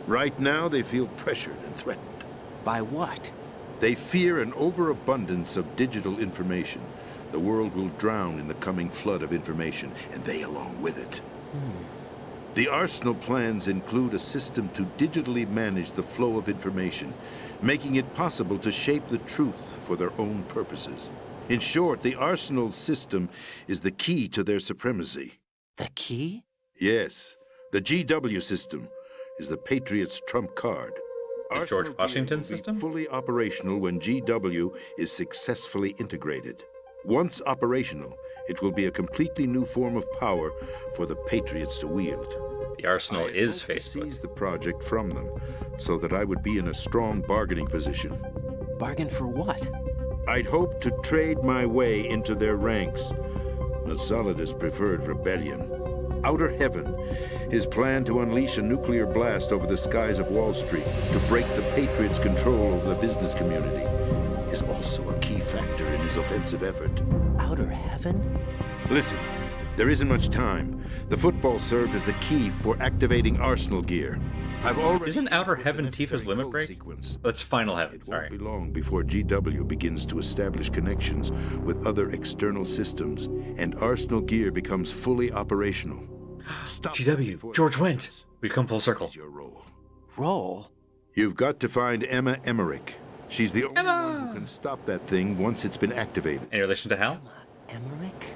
Right now, they feel pressured and threatened. By what? They fear an overabundance of digital information. The world will drown in the coming flood of information, and they along with it. The Arsenal plans include a system to digitally manage the flow of information, making it possible to shape the truth for their own purposes. In short, the Arsenal system is the key to their supremacy. The key? Yes, the GW system is the Patriots' trump card. The George Arsenal Gear Washington will be system? fully operational when GW is successfully integrated. Once operational, it will be a completely new form of power for the Patriots to wield. The Arsenal I is hope to Facebook. seize the project from them, so that I would be in a strong bargaining position. Bargain for what? I'd hope to trade my way into their ranks. Solidus preferred rebellion. Outer Heaven, his plan to unleash a nuclear blast over the skies of Wall Street to break the Patriots' control over the business community, is also a key factor in his offensive effort. Outer Heaven? Listen, there isn't much time. The football served as the key for activating Arsenal Gear. I've already Isn't Outer put the Heaven necessary Tifa's limit code break? sequence. That's Final Heaven, It sorry. won't be long before GW begins to establish connections with other external systems, and Arsenal Gear becomes fully operational. Stop them GW, before George it went. happens. We've come full circle. Is your role. Roll? You've got to find Emma Emmerich. She's the only one who can stop that thing once it's been activated. Any relation to Hal? Emmerich?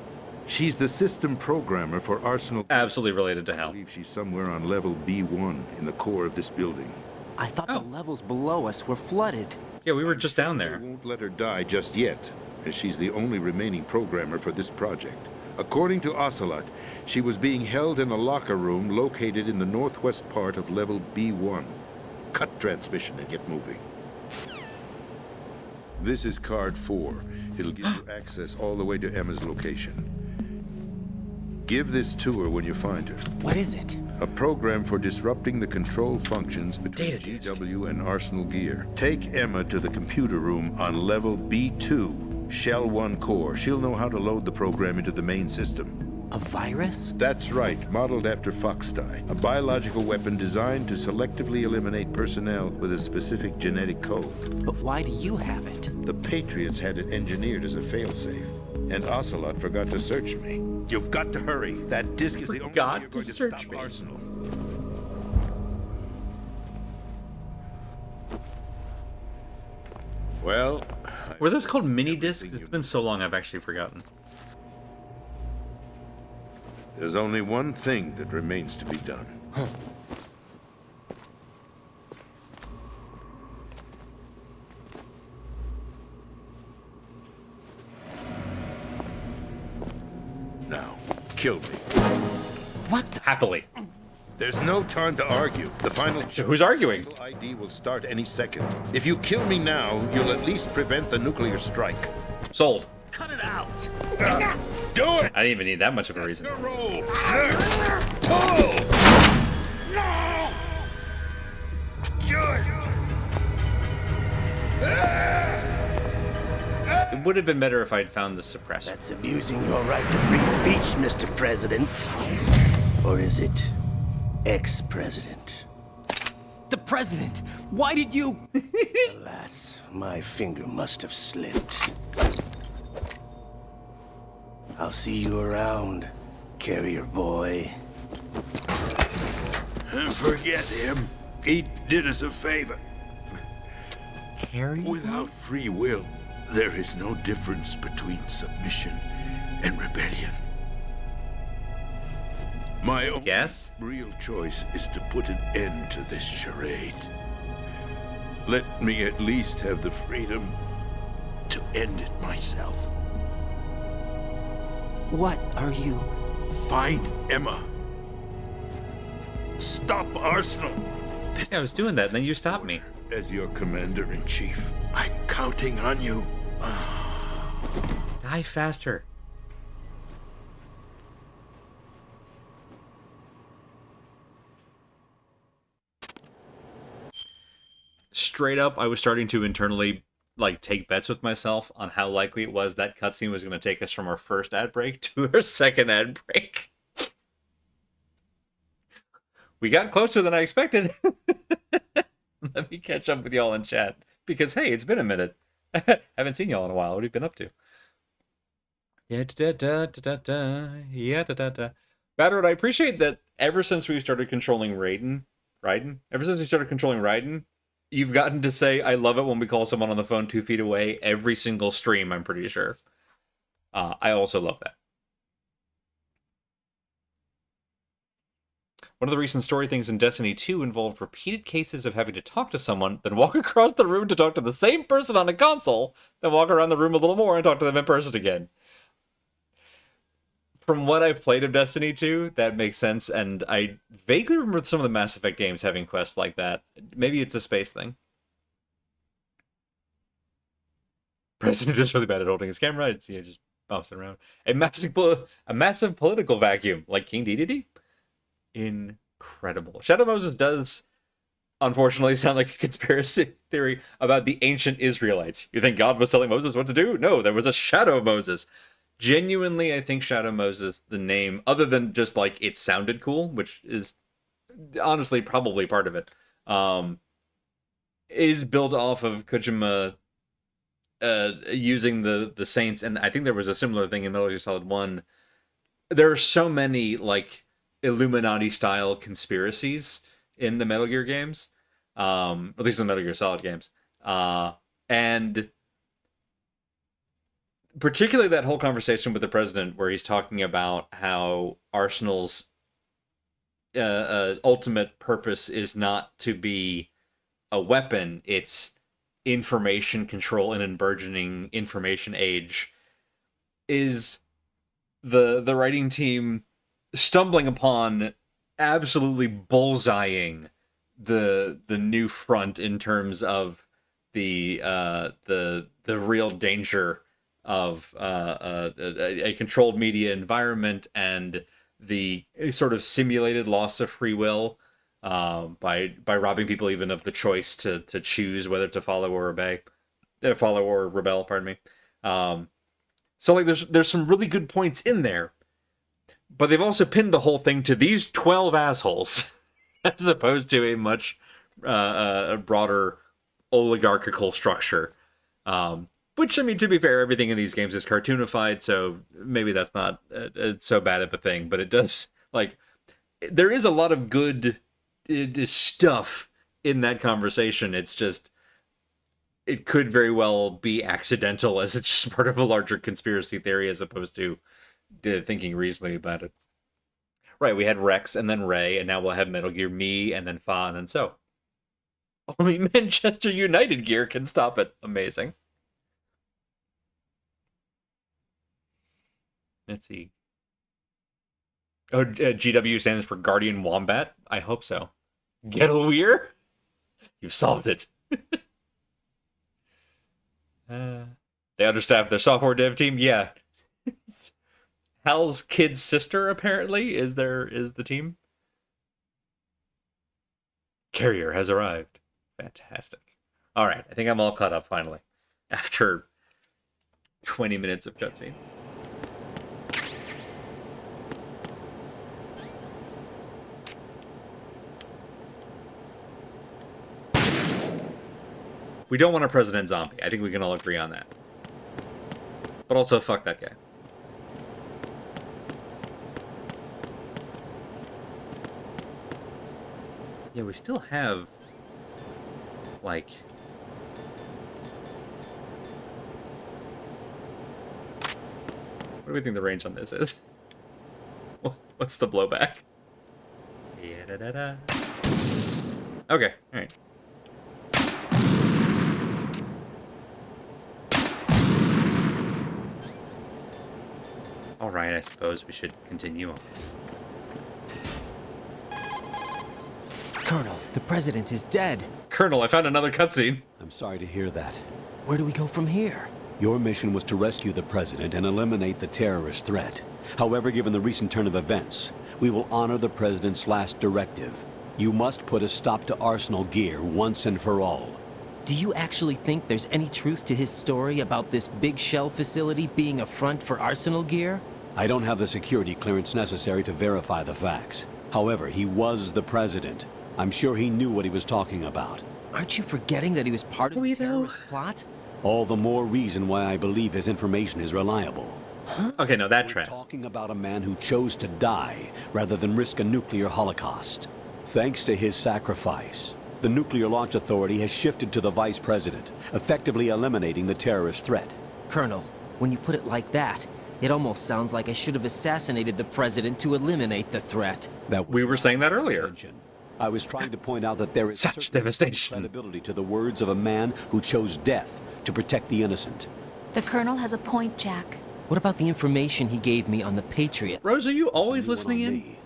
She's the system programmer for Arsenal. Absolutely related to I Hal. believe she's somewhere on level B1 in the core of this building. I thought Oh. the levels below us were flooded. Yeah, we were just down They there. won't let her die just yet, as she's the only remaining programmer for this project. According to Ocelot, she was being held in a locker room located in the northwest part of level B1. Cut transmission and get moving. This is card 4. It'll give you access all the way to Emma's location. Give this to her when you find her. What is it? A program for disrupting the control functions between Data disk. GW and Arsenal Gear. Take Emma to the computer room on level B2 Shell 1 core. She'll know how to load the program into the main system. A virus? That's right, modeled after Foxdie, a biological weapon designed to selectively eliminate personnel with a specific genetic code. But why do you have it? The Patriots had it engineered as a failsafe, and Ocelot forgot to search me. You've got to hurry. That disk is the only way Forgot you're to going to search stop me. Arsenal. Well, Were those called mini discs? It's been so long I've actually forgotten. there's only one thing that remains to be done. Now, kill me. What the? Happily. There's no time to argue. The final So who's arguing? ID will start any second. If you kill me now, you'll at least prevent the nuclear strike. Sold. Cut it out! Do it! I didn't even need that much of a reason. Roll! No! It would have been better if I'd found the suppressor. That's abusing your right to free speech, Mr. President. Or is it ex-president? The president! Why did you... Alas, my finger must have slipped. I'll see you around, carrier boy. Forget him. He did us a favor. Carry? Without free will, there is no difference between submission and rebellion. My only Yes? real choice is to put an end to this charade. Let me at least have the freedom to end it myself. What are you... Find Emma. Stop Arsenal. This Yeah, I was doing that, and then you stopped me. As your commander-in-chief, I'm counting on you. Die faster. Straight up, I was starting to internally take bets with myself on how likely it was that cutscene was going to take us from our first ad break to our second ad break. We got closer than I expected. Let me catch up with y'all in chat because hey, it's been a minute. Haven't seen y'all in a while. What have you been up to? Yeah, Battered, I appreciate that ever since we started controlling Raiden, you've gotten to say, I love it when we call someone on the phone 2 feet away every single stream, I'm pretty sure. I also love that. One of the recent story things in Destiny 2 involved repeated cases of having to talk to someone, then walk across the room to talk to the same person on a console, then walk around the room a little more and talk to them in person again. From what I've played of Destiny 2, that makes sense, and I vaguely remember some of the Mass Effect games having quests like that. Maybe it's a space thing. President is really bad at holding his camera. It's just bouncing around. A massive political vacuum, like King Dedede. Incredible. Shadow Moses does, unfortunately, sound like a conspiracy theory about the ancient Israelites. You think God was telling Moses what to do? No, there was a Shadow Moses. Genuinely, I think Shadow Moses, the name, other than just it sounded cool, which is honestly probably part of it, is built off of Kojima using the Saints, and I think there was a similar thing in Metal Gear Solid 1. There are so many, Illuminati-style conspiracies in the Metal Gear games, at least in the Metal Gear Solid games, and particularly that whole conversation with the president where he's talking about how Arsenal's ultimate purpose is not to be a weapon, it's information control in a burgeoning information age, is the writing team stumbling upon absolutely bullseyeing the new front in terms of the real danger of a controlled media environment and the sort of simulated loss of free will by robbing people even of the choice to choose whether to follow or rebel. Pardon me. So like there's some really good points in there, but they've also pinned the whole thing to these 12 assholes as opposed to a much broader oligarchical structure. Which, I mean, to be fair, everything in these games is cartoonified, so maybe that's not so bad of a thing, but it does, like, there is a lot of good stuff in that conversation. It's just, it could very well be accidental, as it's just part of a larger conspiracy theory as opposed to thinking reasonably about it. Right, we had Rex and then Ray, and now we'll have Metal Gear Me and then Fa and then So. Only Manchester United gear can stop it. Amazing. Let's see. Oh, GW stands for Guardian Wombat? I hope so. Gettlweir? You've solved it. They understaffed their software dev team? Yeah. Hal's kid's sister, apparently, is the team. Carrier has arrived. Fantastic. All right, I think I'm all caught up, finally. After 20 minutes of cutscene. We don't want a president zombie. I think we can all agree on that. But also, fuck that guy. Yeah, we still have, like... What do we think the range on this is? What's the blowback? Yeah, da, da, da. Okay, alright. Alright, I suppose we should continue on. Colonel, the president is dead. Colonel, I found another cutscene. I'm sorry to hear that. Where do we go from here? Your mission was to rescue the president and eliminate the terrorist threat. However, given the recent turn of events, we will honor the president's last directive. You must put a stop to Arsenal Gear once and for all. Do you actually think there's any truth to his story about this big shell facility being a front for Arsenal Gear? I don't have the security clearance necessary to verify the facts. However, he was the president. I'm sure he knew what he was talking about. Aren't you forgetting that he was part of the terrorist plot? All the more reason why I believe his information is reliable. Huh? Okay, no, that We're tracks. talking about a man who chose to die rather than risk a nuclear holocaust. Thanks to his sacrifice, the Nuclear Launch Authority has shifted to the vice president, effectively eliminating the terrorist threat. Colonel, when you put it like that, it almost sounds like I should have assassinated the president to eliminate the threat. We were saying that earlier. I was trying to point out that there is Such devastation. credibility to the words of a man who chose death to protect the innocent. The Colonel has a point, Jack. What about the information he gave me on the Patriots? Rose, are you always Anyone listening on in? me.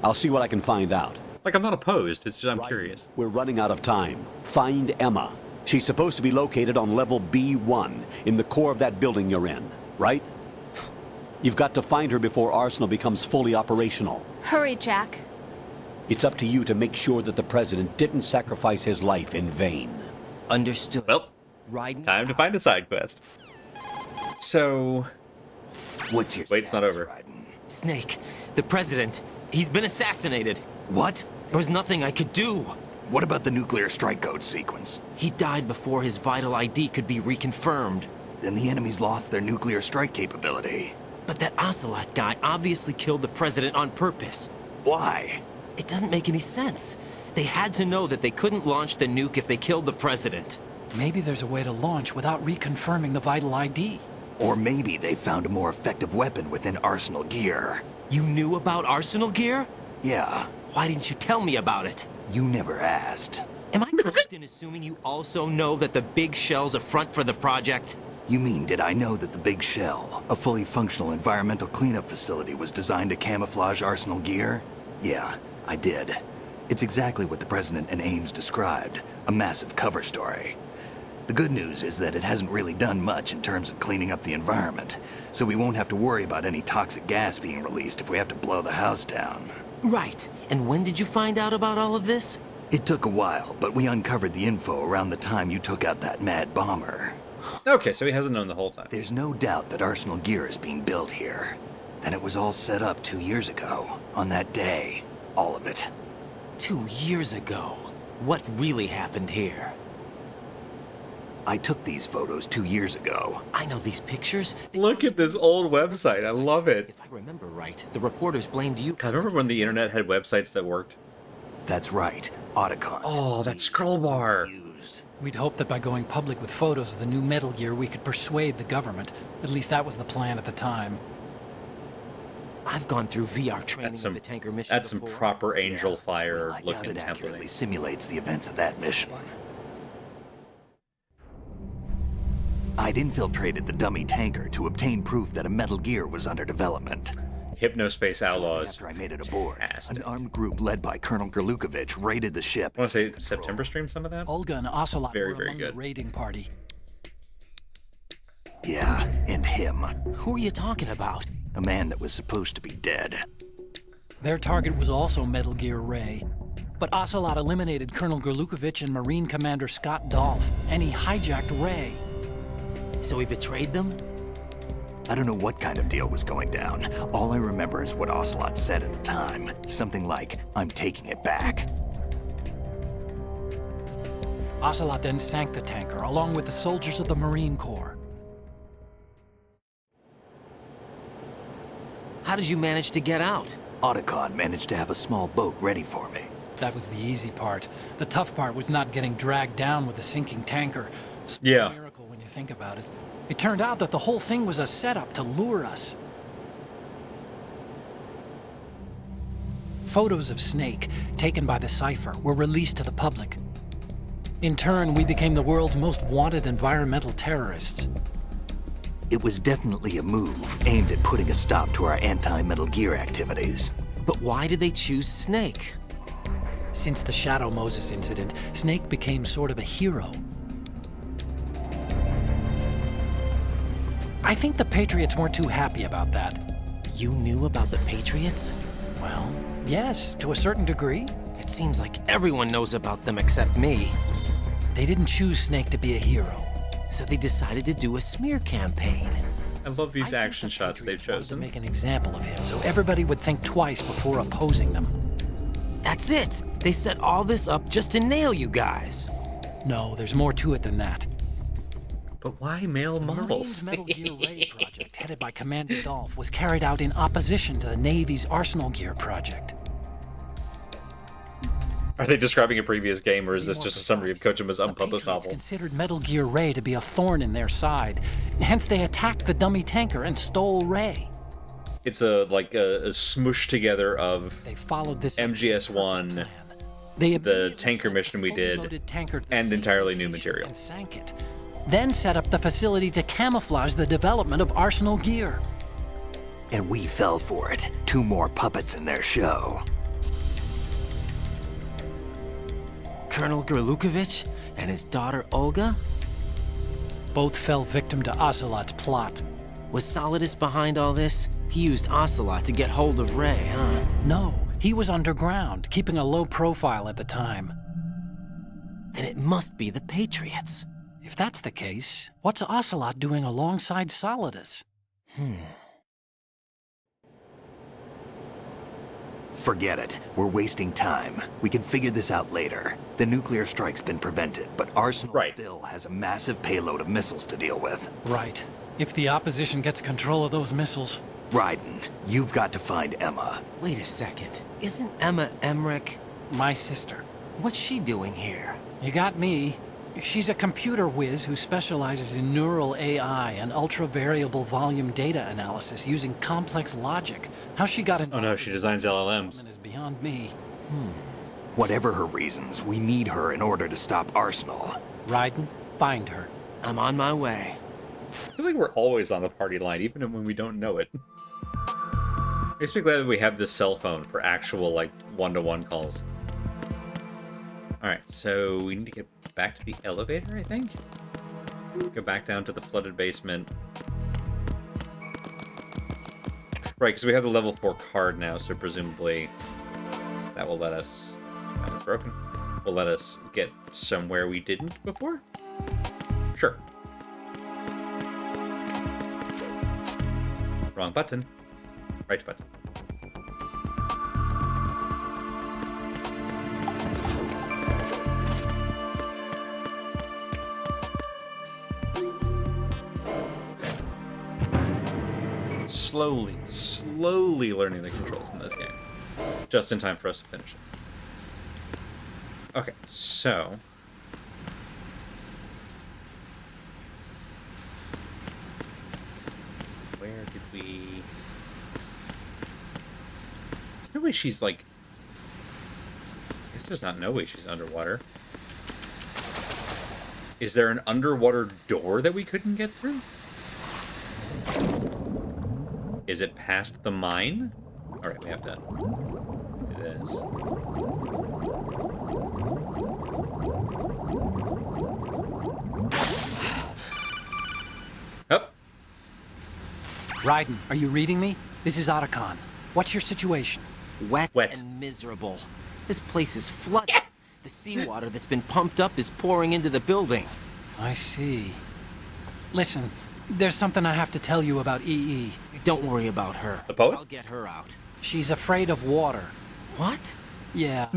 I'll see what I can find out. Like, I'm not opposed. It's just I'm Right. curious. We're running out of time. Find Emma. She's supposed to be located on level B1 in the core of that building you're in, right? You've got to find her before Arsenal becomes fully operational. Hurry, Jack. It's up to you to make sure that the president didn't sacrifice his life in vain. Understood. Well, Riding time to find a side quest. So, What's your wait, it's not status, over. Raiden? Snake, the president, he's been assassinated. What? There was nothing I could do. What about the nuclear strike code sequence? He died before his vital ID could be reconfirmed. Then the enemy's lost their nuclear strike capability. But that Ocelot guy obviously killed the president on purpose. Why? It doesn't make any sense. They had to know that they couldn't launch the nuke if they killed the president. Maybe there's a way to launch without reconfirming the vital ID. Or maybe they found a more effective weapon within Arsenal Gear. You knew about Arsenal Gear? Yeah, Why didn't you tell me about it? you never asked. Am I correct in assuming you also know that the big shell's a front for the project? You mean, did I know that the Big Shell, a fully functional environmental cleanup facility, was designed to camouflage Arsenal Gear? Yeah, I did. It's exactly what the President and Ames described, a massive cover story. The good news is that it hasn't really done much in terms of cleaning up the environment, so we won't have to worry about any toxic gas being released if we have to blow the house down. Right. And when did you find out about all of this? It took a while, but we uncovered the info around the time you took out that mad bomber. Okay, so he hasn't known the whole time. There's no doubt that Arsenal gear is being built here. And it was all set up 2 years ago. On that day. All of it. 2 years ago? What really happened here? I took these photos 2 years ago. I know these pictures. Look at this old website. I love it. If I remember right, the reporters blamed you. I remember when the internet had websites that worked. That's right. Otacon. Oh, that scroll bar. We'd hoped that by going public with photos of the new Metal Gear, we could persuade the government. At least that was the plan at the time. I've gone through VR training in the tanker mission That's before. some proper Angel Fire Well, I doubt looking it accurately template. simulates the events of that mission. I'd infiltrated the dummy tanker to obtain proof that a Metal Gear was under development. Hypnospace Outlaws. After I made it aboard, Fantastic. an armed group led by Colonel Gerlukovich raided the ship. I want to say September stream some of that. Olga and Ocelot Very, were very among good. the raiding party. Yeah, and him. Who are you talking about? A man that was supposed to be dead. Their target was also Metal Gear Ray. But Ocelot eliminated Colonel Gerlukovich and Marine Commander Scott Dolph, and he hijacked Ray. So he betrayed them? I don't know what kind of deal was going down. All I remember is what Ocelot said at the time. Something like, I'm taking it back. Ocelot then sank the tanker, along with the soldiers of the Marine Corps. How did you manage to get out? Otacon managed to have a small boat ready for me. That was the easy part. The tough part was not getting dragged down with the sinking tanker. It's Yeah. a miracle when you think about it. It turned out that the whole thing was a setup to lure us. Photos of Snake, taken by the Cypher, were released to the public. In turn, we became the world's most wanted environmental terrorists. It was definitely a move aimed at putting a stop to our anti-Metal Gear activities. But why did they choose Snake? Since the Shadow Moses incident, Snake became sort of a hero. I think the Patriots weren't too happy about that. You knew about the Patriots? Well, yes, to a certain degree. It seems like everyone knows about them except me. They didn't choose Snake to be a hero. So they decided to do a smear campaign. I love these I think action the shots they've Patriots wanted chosen. to make an example of him, so everybody would think twice before opposing them. That's it! They set all this up just to nail you guys. No, there's more to it than that. But why male The models? Marines' Metal Gear Ray project, headed by Commander Dolph, was carried out in opposition to the Navy's Arsenal Gear project. Are they describing a previous game, or is this just a summary of Kojima's The unpublished Patriots novel? considered Metal Gear Ray to be a thorn in their side. Hence, they attacked the dummy tanker and stole Ray. It's a smoosh together of They followed this MGS1, plan. They the immediately tanker sent mission a we fully did, loaded tanker to the and scene entirely of new the mission material. and sank it. Then set up the facility to camouflage the development of Arsenal Gear. And we fell for it. 2 more puppets in their show. Colonel Gerlukovich and his daughter Olga? Both fell victim to Ocelot's plot. Was Solidus behind all this? He used Ocelot to get hold of Ray, huh? No, he was underground, keeping a low profile at the time. Then it must be the Patriots. If that's the case, what's Ocelot doing alongside Solidus? Forget it. We're wasting time. We can figure this out later. The nuclear strike's been prevented, but Arsenal still has a massive payload of missiles to deal with. Right. If the opposition gets control of those missiles. Raiden, you've got to find Emma. Wait a second. Isn't Emma Emmerich? My sister. What's she doing here? You got me. She's a computer whiz who specializes in neural AI and ultra-variable volume data analysis using complex logic. How she got involved Oh no, she designs LLMs. is beyond me. Whatever her reasons, we need her in order to stop Arsenal. Raiden, find her. I'm on my way. I feel like we're always on the party line, even when we don't know it. Makes me glad that we have this cell phone for actual, like, one-to-one calls. Alright, so we need to get back to the elevator, I think? Go back down to the flooded basement. Right, because we have the level 4 card now, so presumably that will let us... That is broken. Will let us get somewhere we didn't before? Sure. Wrong button. Right button. Slowly learning the controls in this game. Just in time for us to finish it. Okay, so... where did we... There's no way she's, like... I guess there's not no way she's underwater. Is there an underwater door that we couldn't get through? Is it past the mine? Alright, we have to do this. Oh. Raiden, are you reading me? This is Otacon. What's your situation? Wet and miserable. This place is flooded. The seawater that's been pumped up is pouring into the building. I see. Listen, there's something I have to tell you about EE. Don't worry about her. The poet? I'll get her out. She's afraid of water. What? Yeah.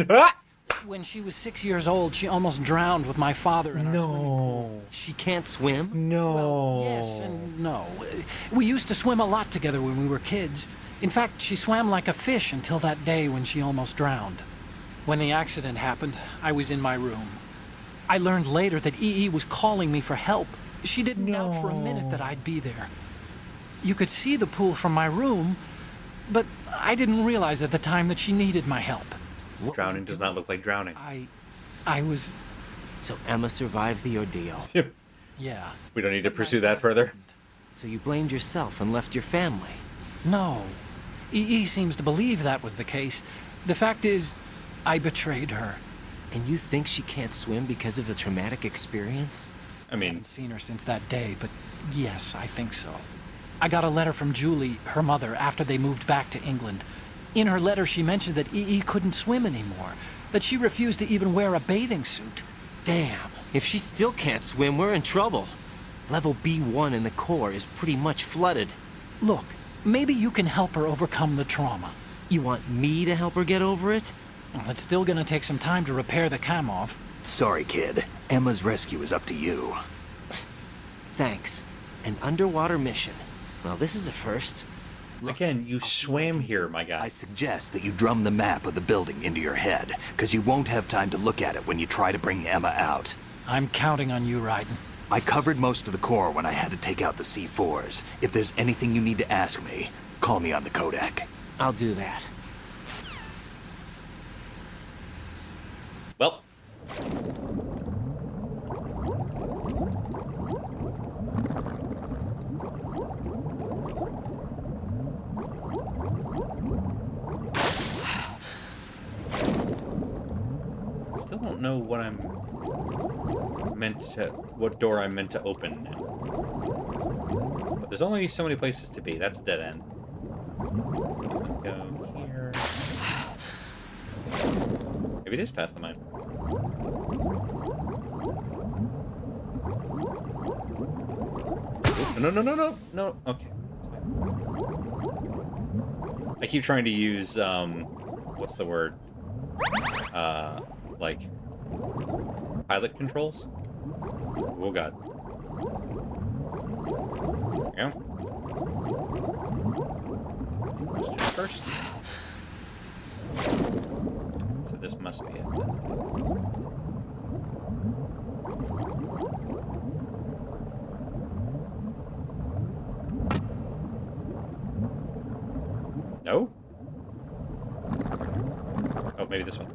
When she was 6 years old, she almost drowned with my father in our swimming pool. She can't swim? No. Well, yes and no. We used to swim a lot together when we were kids. In fact, she swam like a fish until that day when she almost drowned. When the accident happened, I was in my room. I learned later that EE was calling me for help. She didn't doubt for a minute that I'd be there. You could see the pool from my room, but I didn't realize at the time that she needed my help. Drowning does not look like drowning. I was... So Emma survived the ordeal. Yeah. We don't need to pursue that further. So you blamed yourself and left your family? No. EE seems to believe that was the case. The fact is, I betrayed her. And you think she can't swim because of the traumatic experience? I mean... I haven't seen her since that day, but yes, I think so. I got a letter from Julie, her mother, after they moved back to England. In her letter, she mentioned that EE couldn't swim anymore, that she refused to even wear a bathing suit. Damn, if she still can't swim, we're in trouble. Level B1 in the core is pretty much flooded. Look, maybe you can help her overcome the trauma. You want me to help her get over it? Well, it's still gonna take some time to repair the Kamov. Sorry, kid. Emma's rescue is up to you. Thanks. An underwater mission. Well, this is a first. Again, you swam here, my guy. I suggest that you drum the map of the building into your head, because you won't have time to look at it when you try to bring Emma out. I'm counting on you, Raiden. I covered most of the core when I had to take out the C4s. If there's anything you need to ask me, call me on the Kodak. I'll do that. Well. Still don't know what I'm meant to, what door I'm meant to open now. But there's only so many places to be. That's a dead end. Let's go here. Maybe it is past the mine. No. Okay. I keep trying to use, what's the word? Like, pilot controls? Oh, God. There we go. Question first. So this must be it. No? Oh, maybe this one.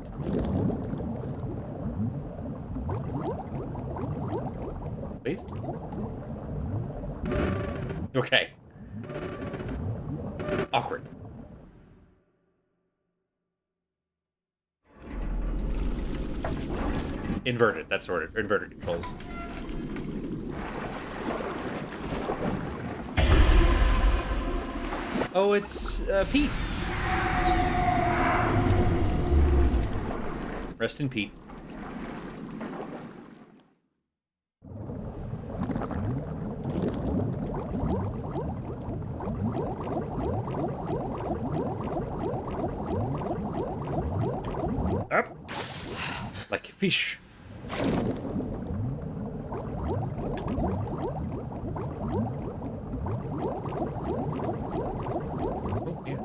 Please? Okay. Awkward. Inverted, that's sort of inverted controls. Oh, it's Pete. Rest in Pete. Like a fish. Oh, yeah.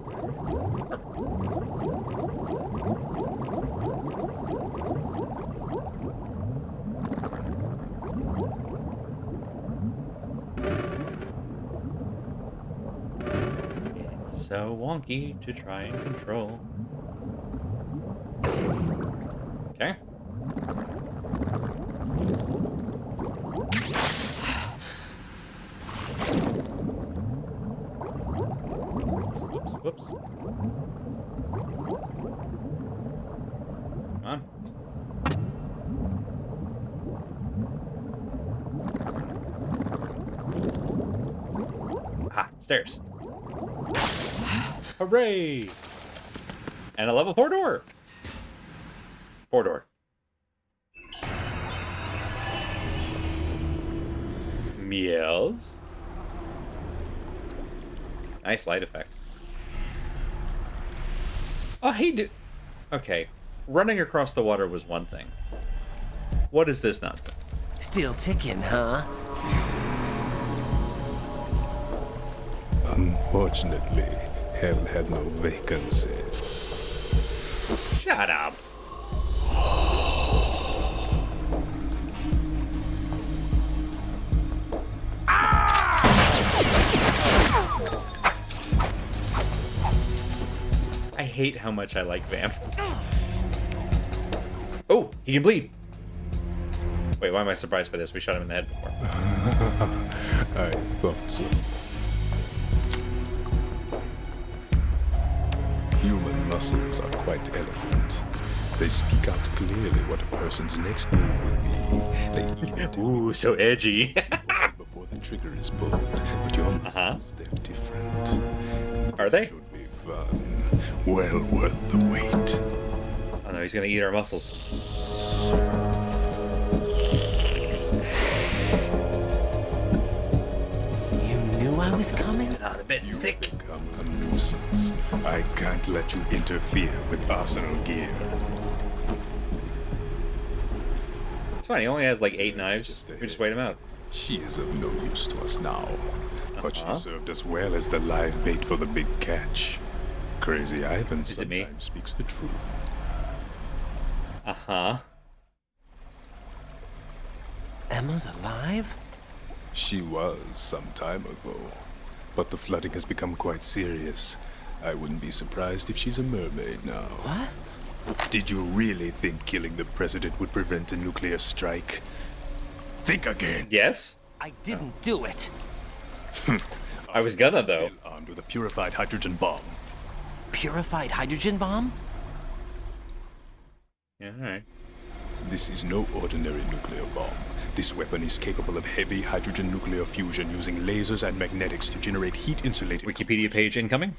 It's so wonky to try and control. Okay. Whoops. Come on. Ah, stairs. Hooray! And a level 4 door. 4 door. Meows. Nice light effect. Oh, hey, dude. Okay. Running across the water was one thing. What is this nonsense? Still ticking, huh? Unfortunately, hell had no vacancies. Shut up. I hate how much I like Vamp. Oh, he can bleed. Wait, why am I surprised by this? We shot him in the head before. I thought so. Human muscles are quite eloquent. They speak out clearly what a person's next move will be. They even Ooh, so edgy. before the trigger is pulled. But your muscles, they're different. Are they? Should be fun. Well worth the wait. Oh no, he's gonna eat our muscles. You knew I was coming? Not a bit thick. Become a nuisance. I can't let you interfere with Arsenal gear. It's fine, he only has like 8 knives. We just wait him out. She is of no use to us now. But she served us well as the live bait for the big catch. Crazy Ivan sometimes speaks the truth. Uh-huh. Emma's alive? She was some time ago. But the flooding has become quite serious. I wouldn't be surprised if she's a mermaid now. What? Did you really think killing the president would prevent a nuclear strike? Think again. Yes? I didn't do it. I was gonna, though. Still armed with a purified hydrogen bomb. Purified hydrogen bomb? Yeah, alright. This is no ordinary nuclear bomb. This weapon is capable of heavy hydrogen nuclear fusion using lasers and magnetics to generate heat-insulated... Wikipedia page incoming?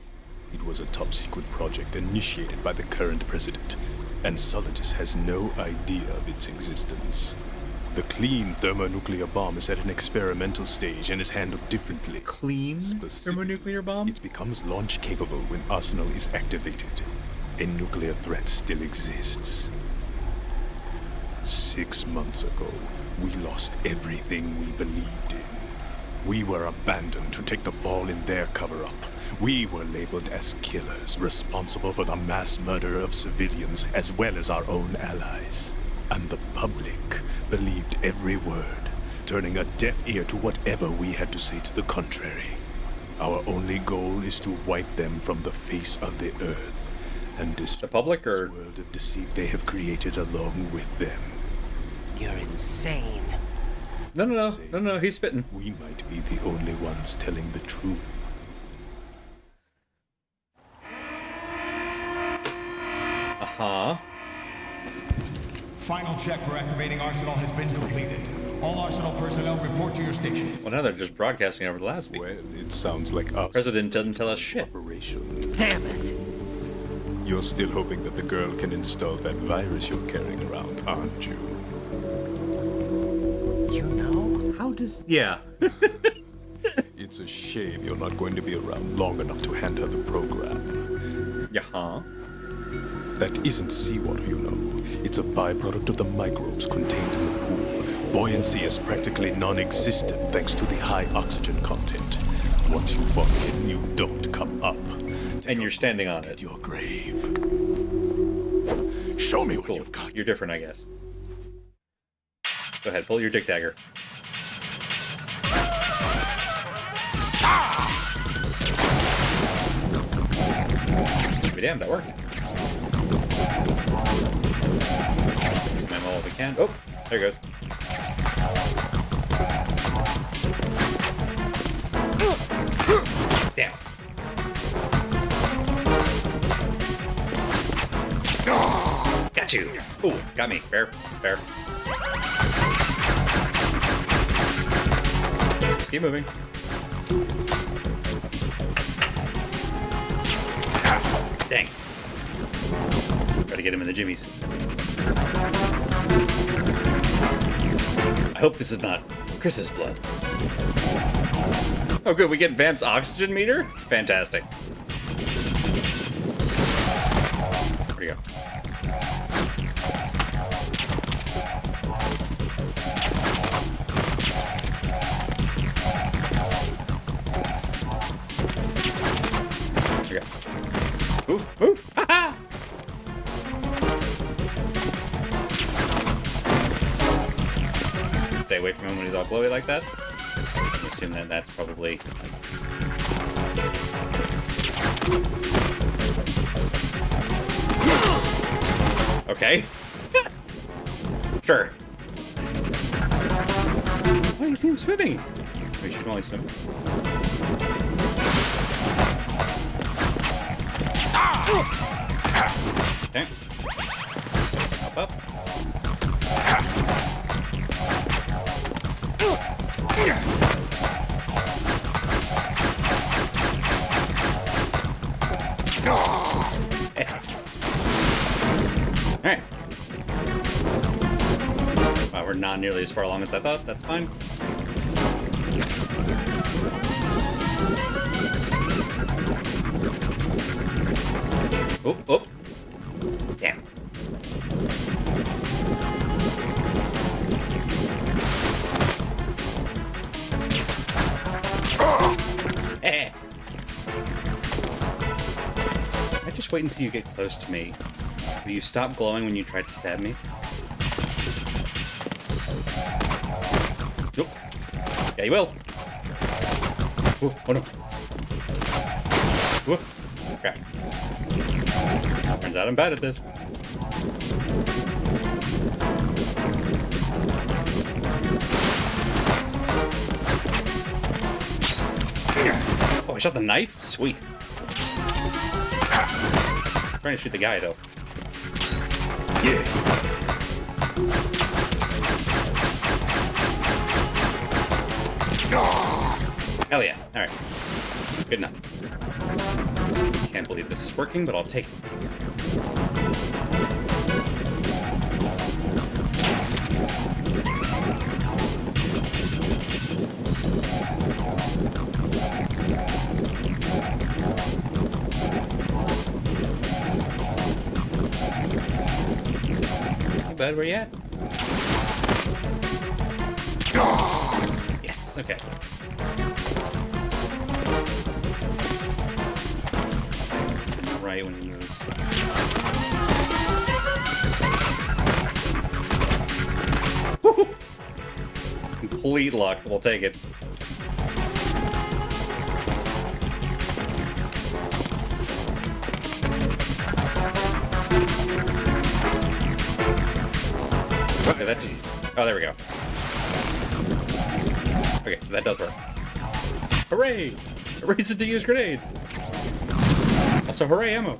It was a top-secret project initiated by the current president, and Solidus has no idea of its existence. The clean thermonuclear bomb is at an experimental stage and is handled differently. Clean thermonuclear bomb? It becomes launch-capable when Arsenal is activated. A nuclear threat still exists. 6 months ago, we lost everything we believed in. We were abandoned to take the fall in their cover-up. We were labeled as killers, responsible for the mass murder of civilians as well as our own allies. And the public believed every word, turning a deaf ear to whatever we had to say to the contrary. Our only goal is to wipe them from the face of the earth and destroy the public or this world of deceit they have created along with them. You're insane. No, he's spitting. We might be the only ones telling the truth. Uh-huh. Final check for activating Arsenal has been completed. All Arsenal personnel report to your stations. Well, now they're just broadcasting over the last week. Well, it sounds like us. President didn't tell us shit. Operation. Damn it! You're still hoping that the girl can install that virus you're carrying around, aren't you? You know? How does... Yeah. It's a shame you're not going to be around long enough to hand her the program. Yeah, huh? That isn't seawater, you know. It's a byproduct of the microbes contained in the pool. Buoyancy is practically non-existent thanks to the high oxygen content. Once you fall in, you don't come up. And you're standing on it. Your grave. Show me what you've got. You're different, I guess. Go ahead, pull your dick dagger. Be damned, that worked. Memo all we can. Oh, there it goes. Damn. Got you. Ooh, got me. Fair. Fair. Just keep moving. Dang. Try to get him in the jimmies. I hope this is not Chris's blood. Oh good, we get Vamp's oxygen meter? Fantastic. Where'd he go? There we go. Move, move! Ha-ha! Stay away from him when he's all glowy like that. I assume that that's probably... Okay. Sure. Oh, you see him swimming. We should only swim. Okay. Up, up. Alright. Wow, we're not nearly as far along as I thought. That's fine. Oh, oh. Damn. Eh. I just wait until you get close to me. Will you stop glowing when you try to stab me? Nope. Yeah, you will. Ooh, oh no. Ooh. Crap. Turns out I'm bad at this. Oh, I shot the knife? Sweet. I'm trying to shoot the guy, though. Yeah. Hell yeah. Alright. Good enough. Can't believe this is working, but I'll take it. Hey, bud, where you at? Yes, okay. Right when he moves. Woo-hoo! Complete luck. We'll take it. Okay, that just... Oh, there we go. Okay, so that does work. Hooray! A reason to use grenades! Also, hooray, ammo!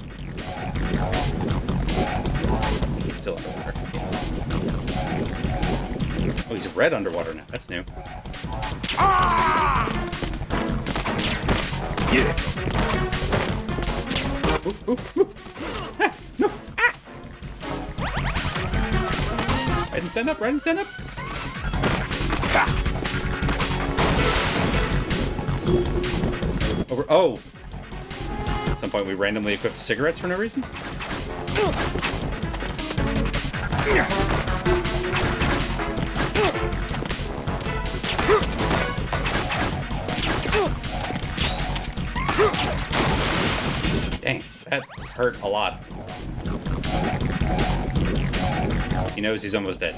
He's still underwater. Oh, he's red underwater now. That's new. Ah! Yeah! Ooh, ooh, ooh. Ah, no! Ah! Right and stand up, right and stand up! Ah. Over. Oh! At some point we randomly equipped cigarettes for no reason? Dang, that hurt a lot. He knows he's almost dead.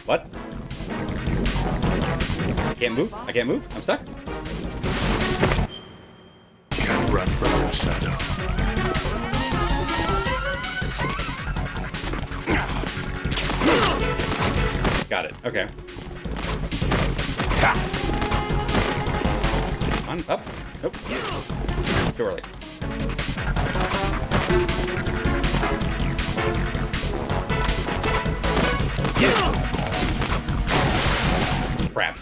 What? I can't move? I can't move? I'm stuck? Can't run from your shadow. Got it. Okay. On, up. Nope. Too early. Crap.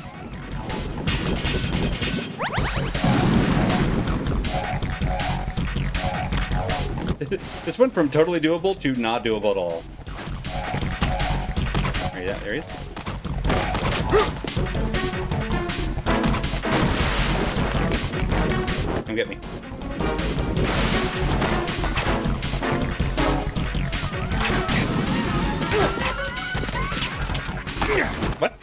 This went from totally doable to not doable at all. Yeah, there he is. Come get me. What?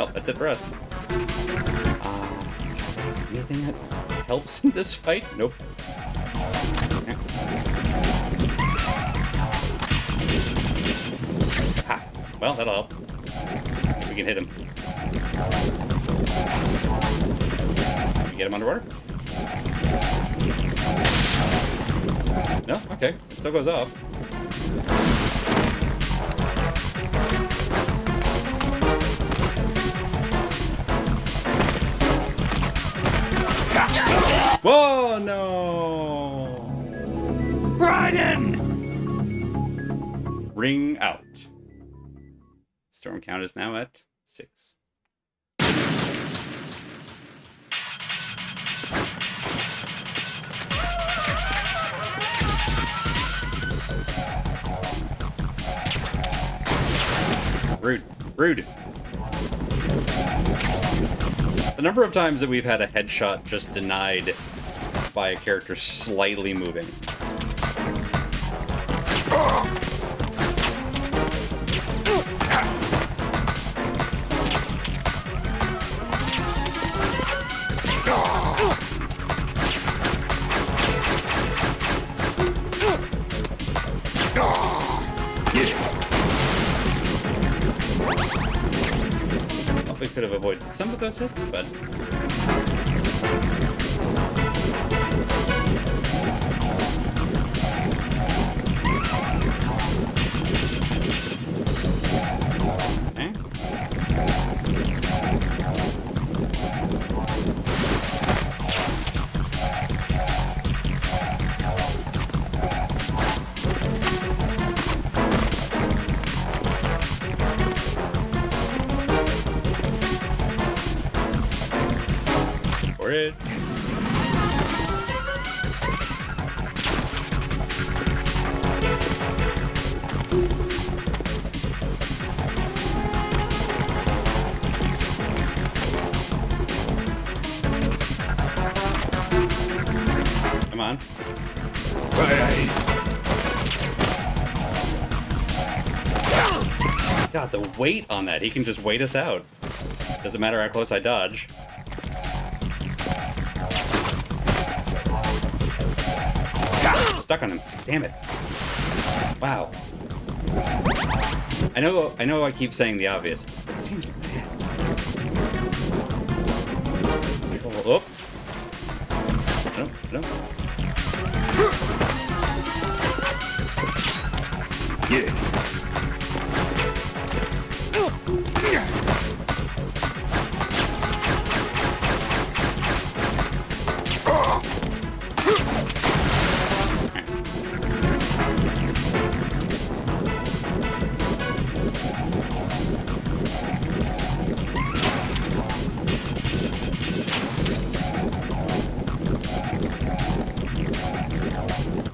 Oh, that's it for us. Anything that helps in this fight? Nope. Okay. Ah, well, that'll help. We can hit him. Can we get him underwater? No? Okay. It still goes up. Whoa, no! Raiden! Ring out. Storm count is now at 6. Rude. Rude. The number of times that we've had a headshot just denied by a character slightly moving. Well, we could have avoided some of those hits, but... it. Come on. God, the weight on that. He can just wait us out. Doesn't matter how close I dodge. Stuck on him. Damn it. Wow. I know I keep saying the obvious, but it seems bad. Oh. No. Yeah.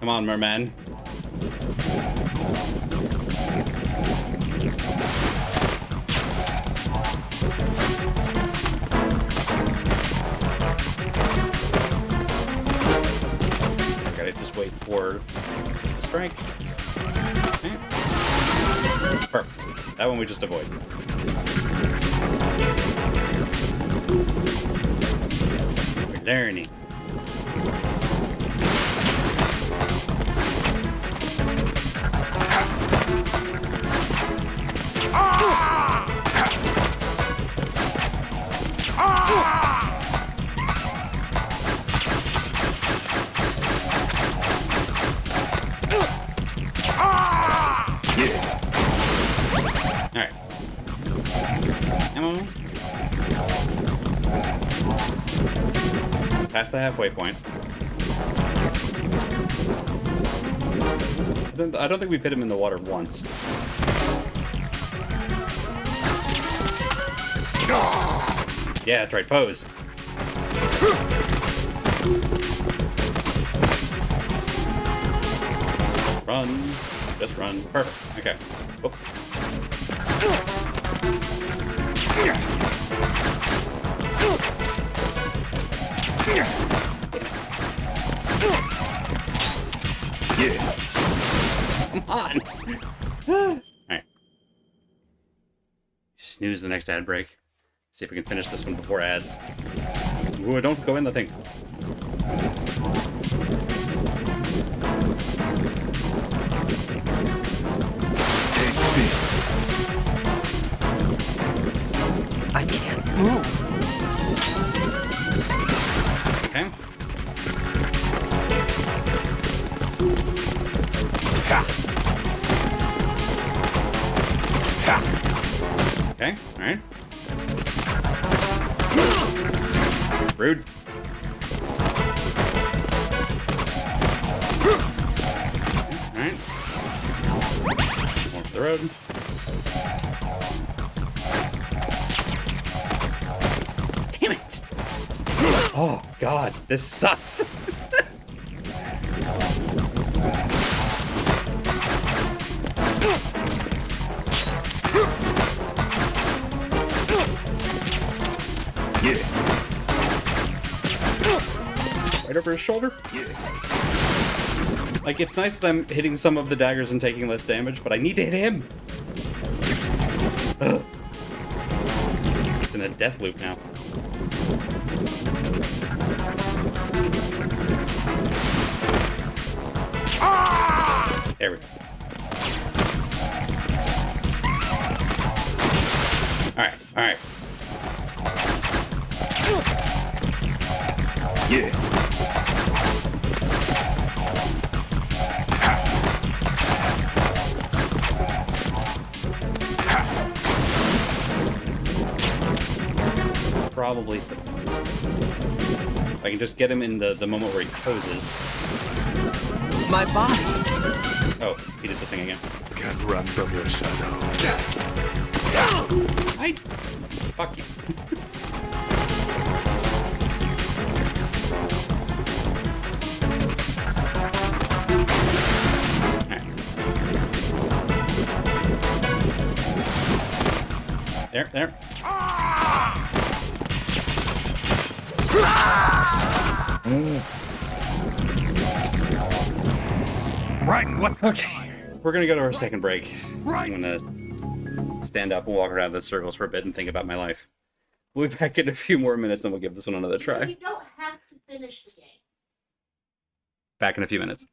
Come on, merman. That one we just avoid. We're learning. Alright. Ammo. Past the halfway point. I don't think we've hit him in the water once. Yeah, that's right. Pose. Run. Just run. Perfect. Okay. Oop. Yeah. Come on. Alright. Snooze the next ad break. See if we can finish this one before ads. Ooh, don't go in the thing. Take this. I can't move. Okay. Ha. Ha. Okay, alright. Rude. Alright. More up the road. Damn it! Oh god, this sucks! Yeah. Right over his shoulder? Yeah. Like, it's nice that I'm hitting some of the daggers and taking less damage, but I need to hit him! Ugh. It's in a death loop now. There we go. Alright, alright. Yeah. Probably if I can just get him in the moment where he poses. My body. Oh, he did this thing again. Can't run from your shadow. Fuck you. There, there. Right, what? Okay, we're gonna go to our second break. I'm gonna stand up and walk around the circles for a bit and think about my life. We'll be back in a few more minutes and we'll give this one another No, try. you don't have to finish the game. Back in a few minutes.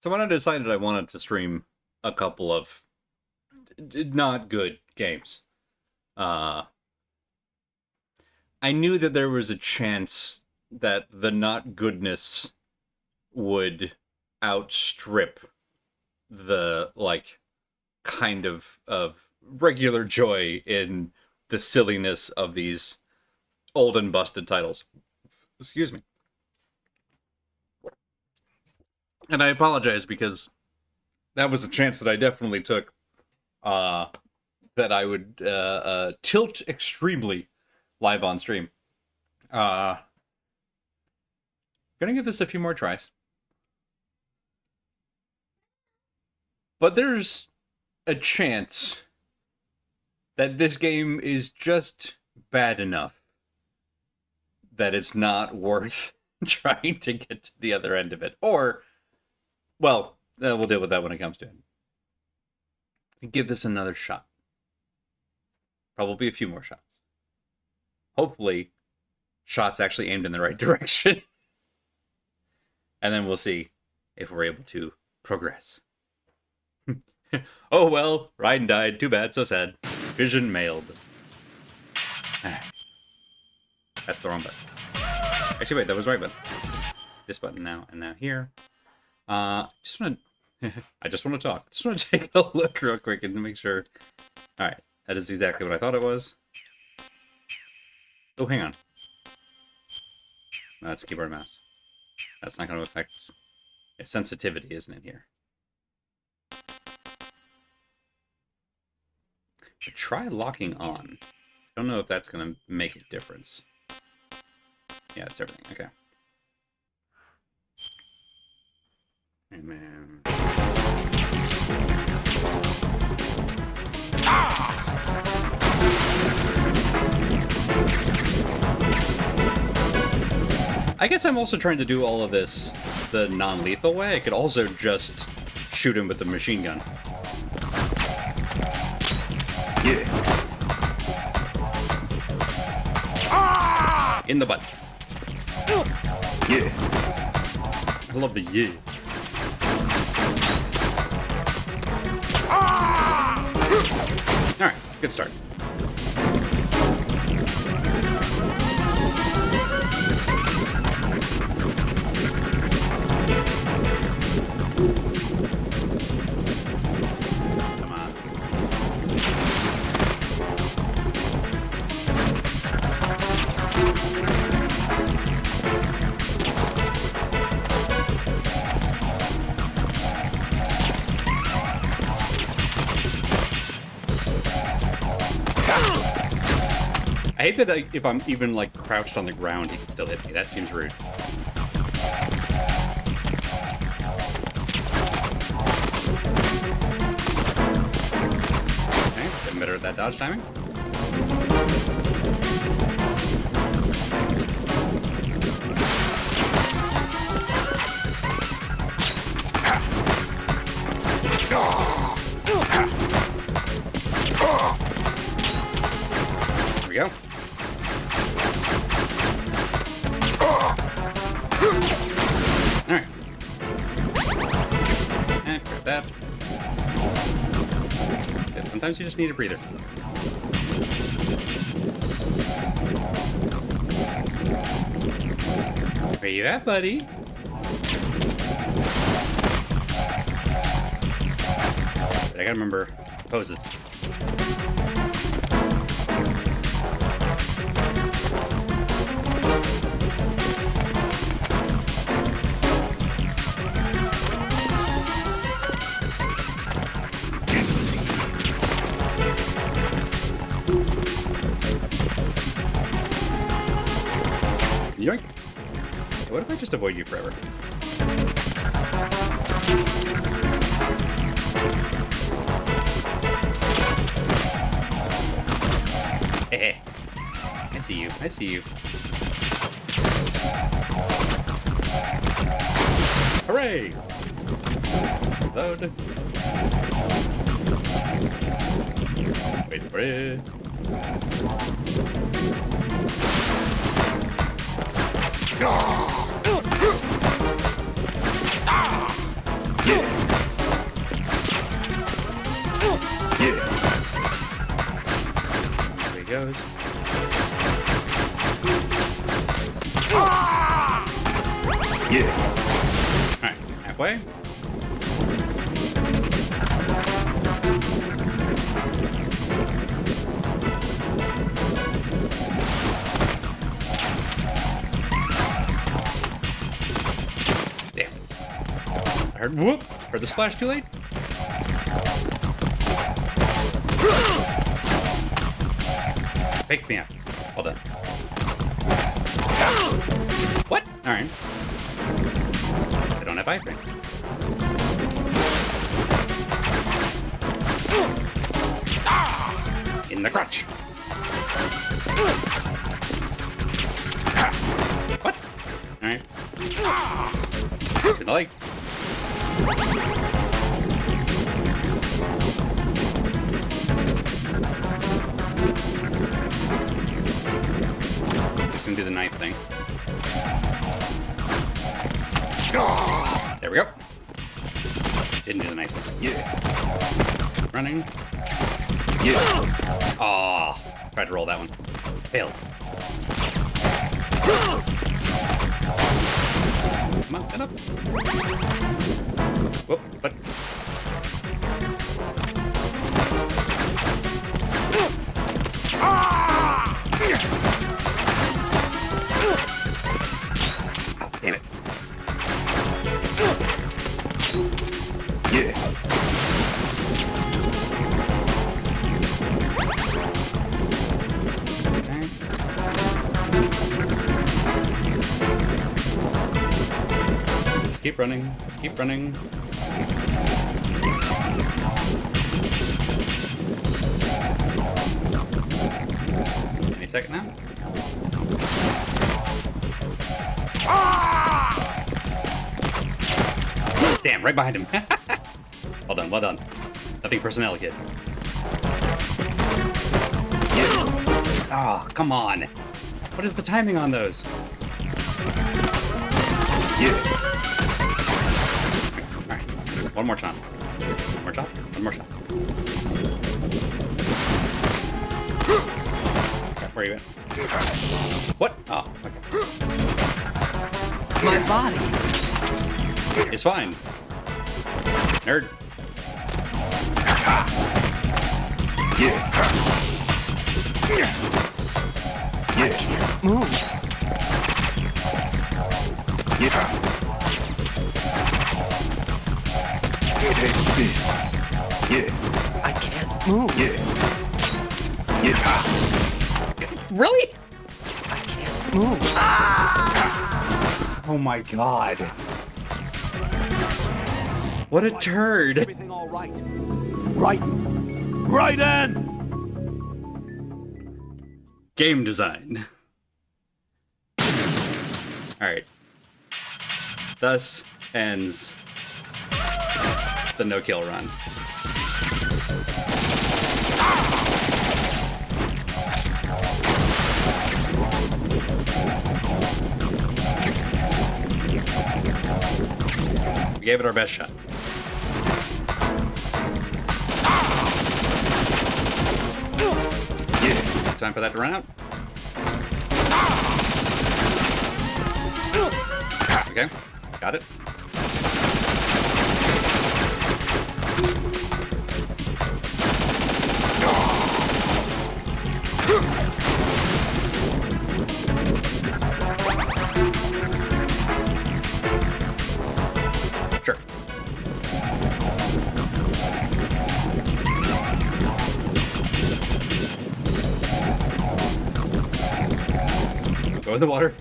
So when I decided I wanted to stream a couple of not good games, I knew that there was a chance that the not goodness would outstrip the, like, kind of regular joy in the silliness of these old and busted titles. Excuse me. And I apologize because that was a chance that I definitely took, that I would tilt extremely live on stream. Gonna give this a few more tries. But there's a chance that this game is just bad enough that it's not worth trying to get to the other end of it. Or, well, we'll deal with that when it comes to it. Give this another shot. Probably a few more shots. Hopefully, shots actually aimed in the right direction. And then we'll see if we're able to progress. Oh well, Raiden died. Too bad, so sad. Vision mailed. That's the wrong button. Actually, wait, that was the right button. This button now, and now here. I just want to talk. Just want to take a look real quick and make sure. All right, that is exactly what I thought it was. Oh, hang on. No, that's keyboard and mouse. That's not going to affect sensitivity, isn't it here? But try locking on. I don't know if that's going to make a difference. Yeah, it's everything. Okay. And then... I guess I'm also trying to do all of this the non-lethal way. I could also just shoot him with the machine gun. Yeah. In the butt. Yeah. I love the yeah. Alright, good start. I hate that if I'm even, like, crouched on the ground, he can still hit me. That seems rude. Okay, getting better at that dodge timing. There we go. Alright. And grab that. Yeah, sometimes you just need a breather. Where you at, buddy? But I gotta remember poses. Yoink. What if I just avoid you forever? Hey, I see you. I see you. Hooray! Load. Wait for it. goes. Yeah. Alright, halfway. Damn. I heard whoop. Heard the splash too late. Fake me out. Well done. What? Alright. I don't have iframes. In the crotch. What? Alright. To the leg. Just gonna do the knife thing. There we go. Didn't do the knife thing. Yeah. Running. Yeah. Aw. Tried to roll that one. Failed. Come on, get up. Whoop, but. Oh, damn it. Yeah. Okay. Just keep running. Just keep running. Any second now. Damn, right behind him. Well done, well done. Nothing personnel, kid. Oh, come on. What is the timing on those? Alright, one more shot. One more shot, one more shot. Okay, where are you at? What? Oh, okay. My body. It's fine. Nerd. I can't move. Take this. I can't move. Really? I can't move. Oh my god. What a turd. Everything all right? Right in! Game design. Alright. Thus ends the no-kill run. We gave it our best shot. Time for that to run out. Okay, got it. Sure. Go in the water.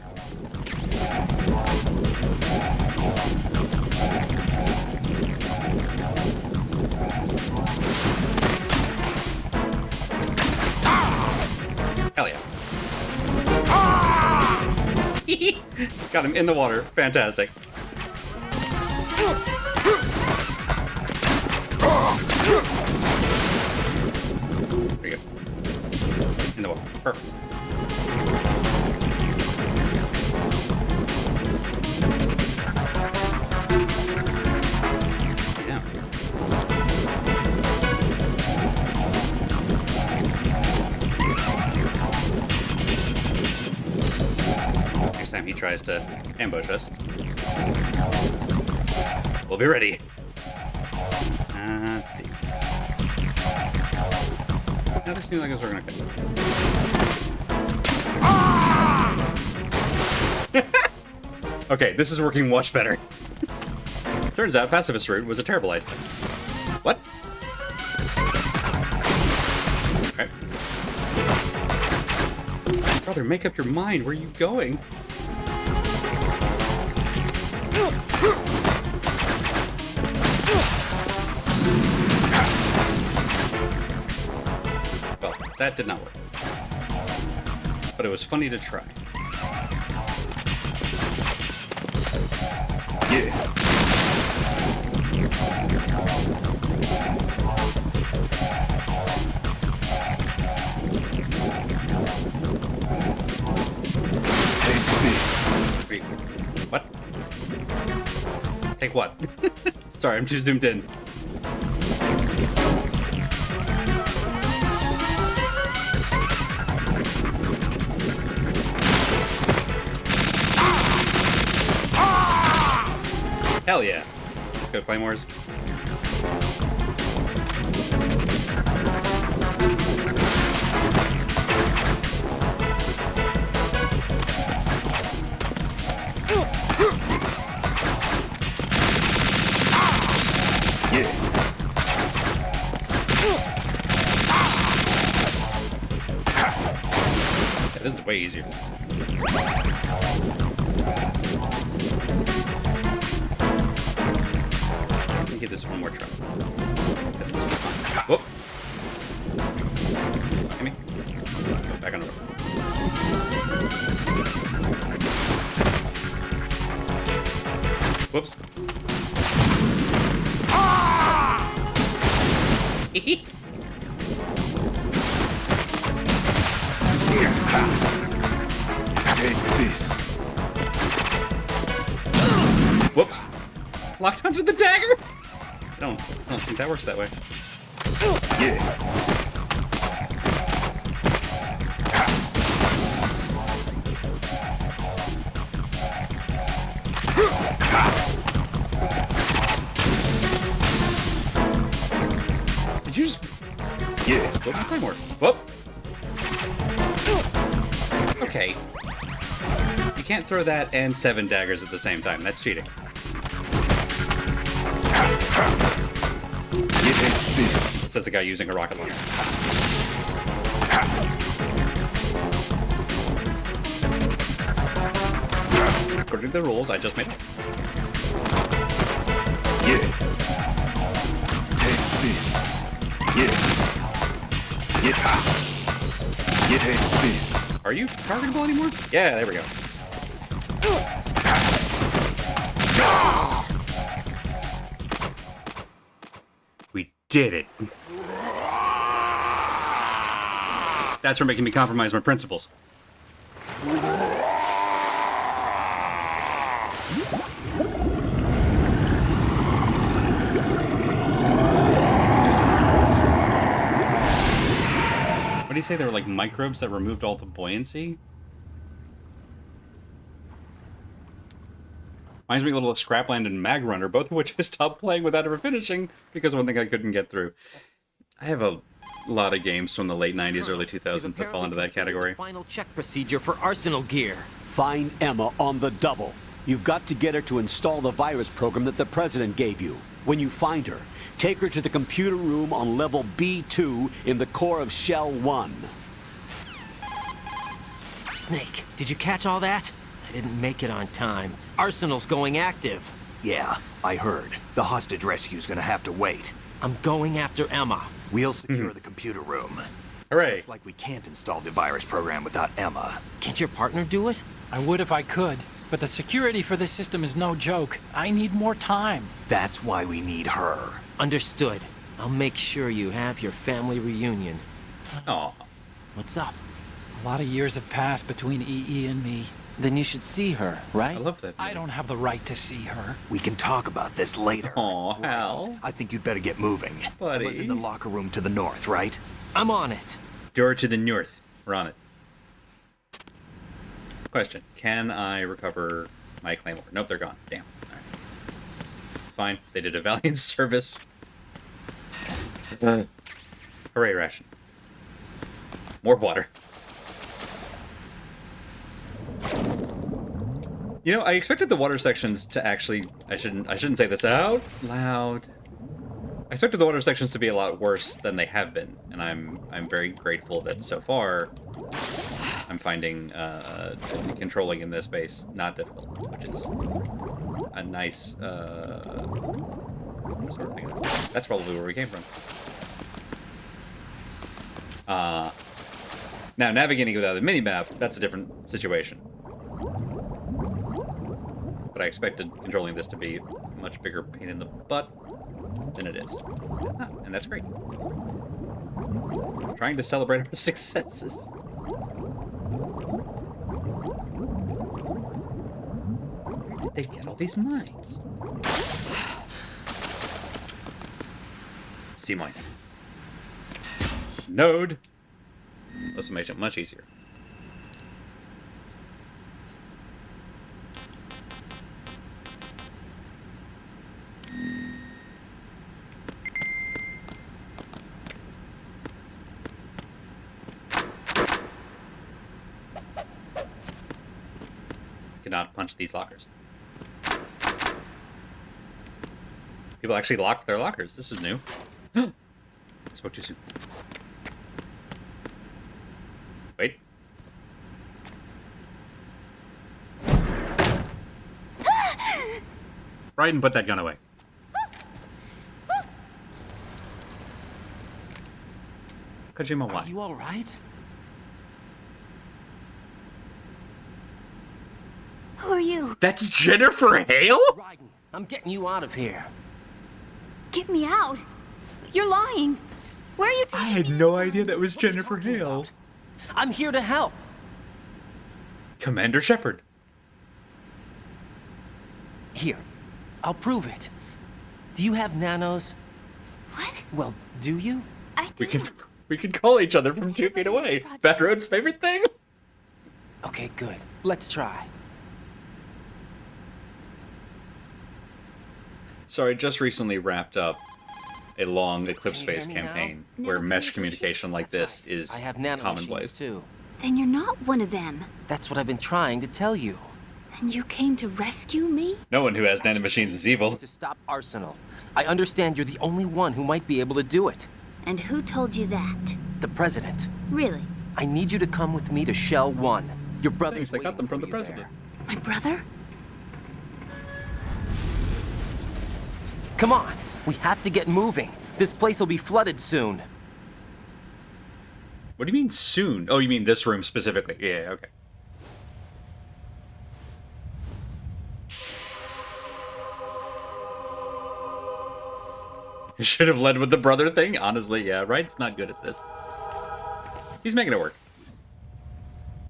Hell yeah. Got him in the water. Fantastic. There you go. In the water. Perfect. Yeah. time he tries to ambush us. We'll be ready. Let's see. Now this seems like it's working okay. Okay, this is working much better. Turns out pacifist route was a terrible idea. What? Okay. Brother, make up your mind. Where are you going? Well, that did not work. But it was funny to try. Yeah. What? Take what? Sorry, I'm too zoomed in. Hell yeah. Let's go, Claymores. This is way easier. Let me give this one more try. Whoop! Give me. Back on over. Whoops. Take this. Whoops. Locked onto the dagger? I don't think that works that way. Yeah. Did you just... Yeah. Whoop, Claymore. Whoop. Okay. You can't throw that and 7 daggers at the same time. That's cheating. Says the guy using a rocket launcher. According to the rules I just made up. Yeah. Take this. Yeah. Yeah. Yeah. Take this. Are you targetable anymore? Yeah, there we go. We did it. That's for making me compromise my principles. What do you say? There were like microbes that removed all the buoyancy? Reminds me a little of Scrapland and Mag Runner, both of which I stopped playing without ever finishing because of one thing I couldn't get through. I have a lot of games from the late 90s, early 2000s that fall into that category. Final check procedure for arsenal gear. Find Emma on the double. You've got to get her to install the virus program that the president gave you. When you find her, take her to the computer room on level B2 in the core of Shell 1. Snake, did you catch all that? I didn't make it on time. Arsenal's going active. Yeah, I heard. The hostage rescue's gonna have to wait. I'm going after Emma. We'll secure the computer room. Hooray. Looks like we can't install the virus program without Emma. Can't your partner do it? I would if I could, but the security for this system is no joke. I need more time. That's why we need her. Understood. I'll make sure you have your family reunion. Aw. What's up? A lot of years have passed between EE and me. Then you should see her, right? I love that. I don't have the right to see her. We can talk about this later. Aw, Hal. I think you'd better get moving. Buddy. Emma's in the locker room to the north, right? I'm on it. Door to the north. We're on it. Question: can I recover my claymore? Nope, they're gone. Damn. All right. Fine. They did a valiant service. Hooray, ration. More water. You know, I expected the water sections to actually... I shouldn't say this out loud. I expected the water sections to be a lot worse than they have been, and I'm very grateful that so far I'm finding controlling in this base not difficult, which is a nice sort of thing. That's probably where we came from. Now, navigating without a mini-map, that's a different situation. But I expected controlling this to be a much bigger pain in the butt than it is. And that's great. Trying to celebrate our successes. Where did they get all these mines? Sea mine. Node. This will make it much easier. Cannot punch these lockers. People actually locked their lockers. This is new. I spoke too soon. Wait. Raiden, put that gun away. Kojima, why? Are you all right? Who are you? That's Jennifer Hale? Raiden, I'm getting you out of here. Get me out. You're lying. Where are you taking I had no idea that was Jennifer Hale. I'm here to help. Commander Shepard. Here, I'll prove it. Do you have nanos? What? Well, do you? We can call each other from 2 feet away. Bad Road's favorite thing. Okay, good. Let's try. So I just recently wrapped up a long Eclipse Phase campaign where mesh communication like this is I have nano commonplace. too. Then you're not one of them. That's what I've been trying to tell you. And you came to rescue me? No one who has nanomachines is evil. To stop Arsenal. I understand you're the only one who might be able to do it. And who told you that? The President. Really? I need you to come with me to Shell 1. Your brother's Thanks, I got them from the President. My brother? Come on, we have to get moving. This place will be flooded soon. What do you mean soon? Oh, you mean this room specifically? Yeah, okay. You should have led with the brother thing. Honestly, yeah, Wright's not good at this. He's making it work.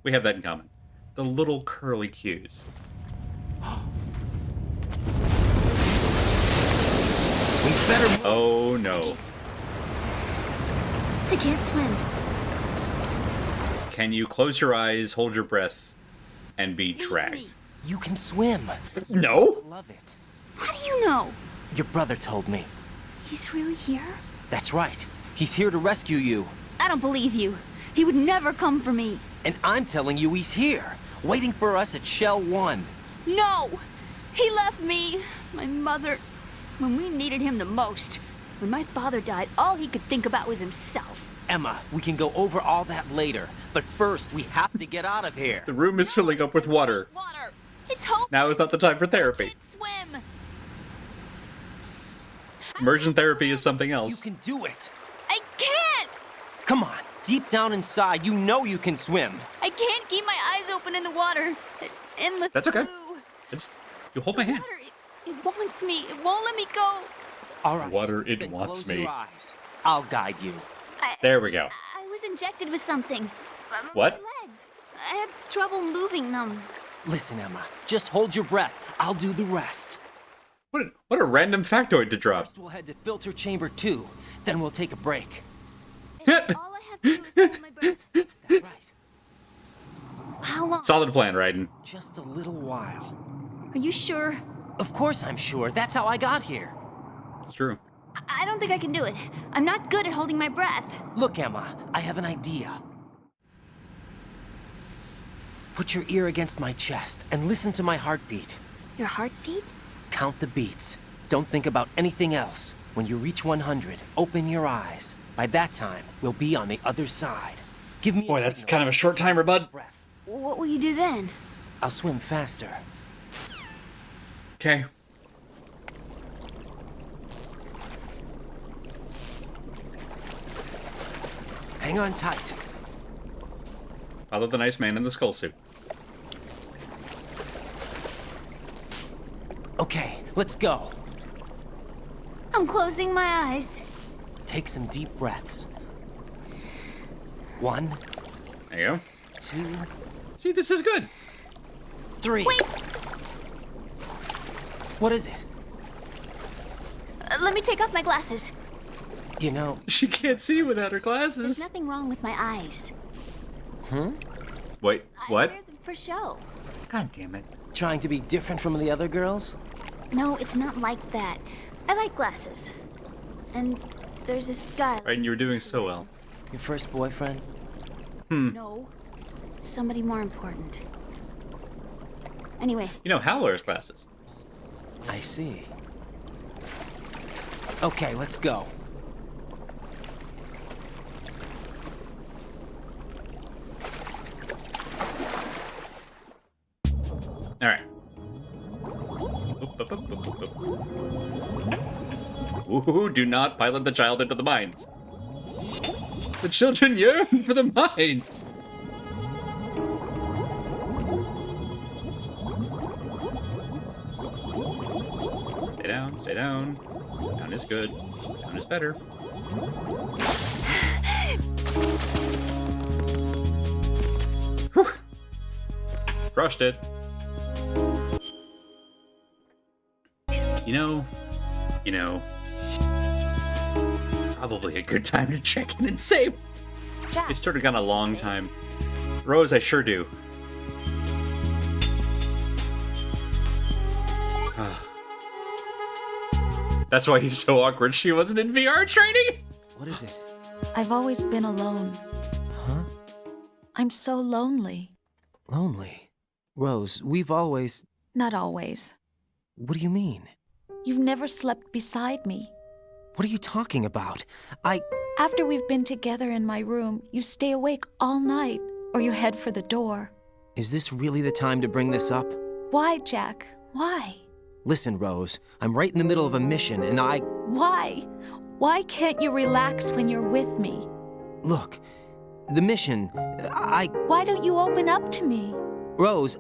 We have that in common. The little curly cues. We better move. Oh no. I can't swim. Can you close your eyes, hold your breath, and be dragged? You can swim. No? I love it. How do you know? Your brother told me. He's really here? That's right. He's here to rescue you. I don't believe you. He would never come for me. And I'm telling you he's here, waiting for us at Shell 1. No! He left me, my mother, when we needed him the most. When my father died, all he could think about was himself. Emma, we can go over all that later, but first we have to get out of here. The room is filling up with water. Water! It's hope! Now is not the time for therapy. Swim! Immersion therapy is something You else. can do it. I can't! Come on, deep down inside, you know you can swim. I can't keep my eyes open in the water. Endless That's okay. blue. You hold my hand. Water, it wants me. It won't let me go. All right. Water, it then wants close me. your eyes. I'll guide you. There we go. I was injected with something. What? My legs. I have trouble moving them. Listen, Emma, just hold your breath. I'll do the rest. What a random factoid to drop. First, we'll head to filter chamber 2. Then we'll take a break. All I have to do is hold my breath. That's right. How long? long? Solid plan, Raiden. Just a little while. Are you sure? Of course I'm sure. That's how I got here. It's true. I don't think I can do it. I'm not good at holding my breath. Look, Emma, I have an idea. Put your ear against my chest and listen to my heartbeat. Your heartbeat? Count the beats. Don't think about anything else. When you reach 100, open your eyes. By that time, we'll be on the other side. Give me Boy, that's kind of a short timer, bud. What will you do then? I'll swim faster. Okay. Hang on tight. Follow the nice man in the skull suit. Okay, let's go. I'm closing my eyes. Take some deep breaths. 1. There you go. 2. See, this is good. 3. Wait! What is it? Let me take off my glasses. You know... She can't see without her glasses. There's nothing wrong with my eyes. Wait, I what? wear them for show. God damn it. Trying to be different from the other girls? No, it's not like that. I like glasses. And there's this guy. Right, and you were doing so well. Your first boyfriend? No. Somebody more important. Anyway. You know, Hal wears glasses. I see. Okay, let's go. All right. Ooh, do not pilot the child into the mines. The children yearn for the mines. Stay down, stay down. Down is good. Down is better. Whew. Crushed it. You know, probably a good time to check in and save. Jack, It's sort of gone a long time. Rose, I sure do. That's why he's so awkward. She wasn't in VR training? What is it? I've always been alone. Huh? I'm so lonely. Lonely? Rose, we've always... Not always. What do you mean? You've never slept beside me. What are you talking about? After we've been together in my room, you stay awake all night, or you head for the door. Is this really the time to bring this up? Why, Jack? Why? Listen, Rose, I'm right in the middle of a mission, and Why? Why can't you relax when you're with me? Look, the mission, Why don't you open up to me? Rose,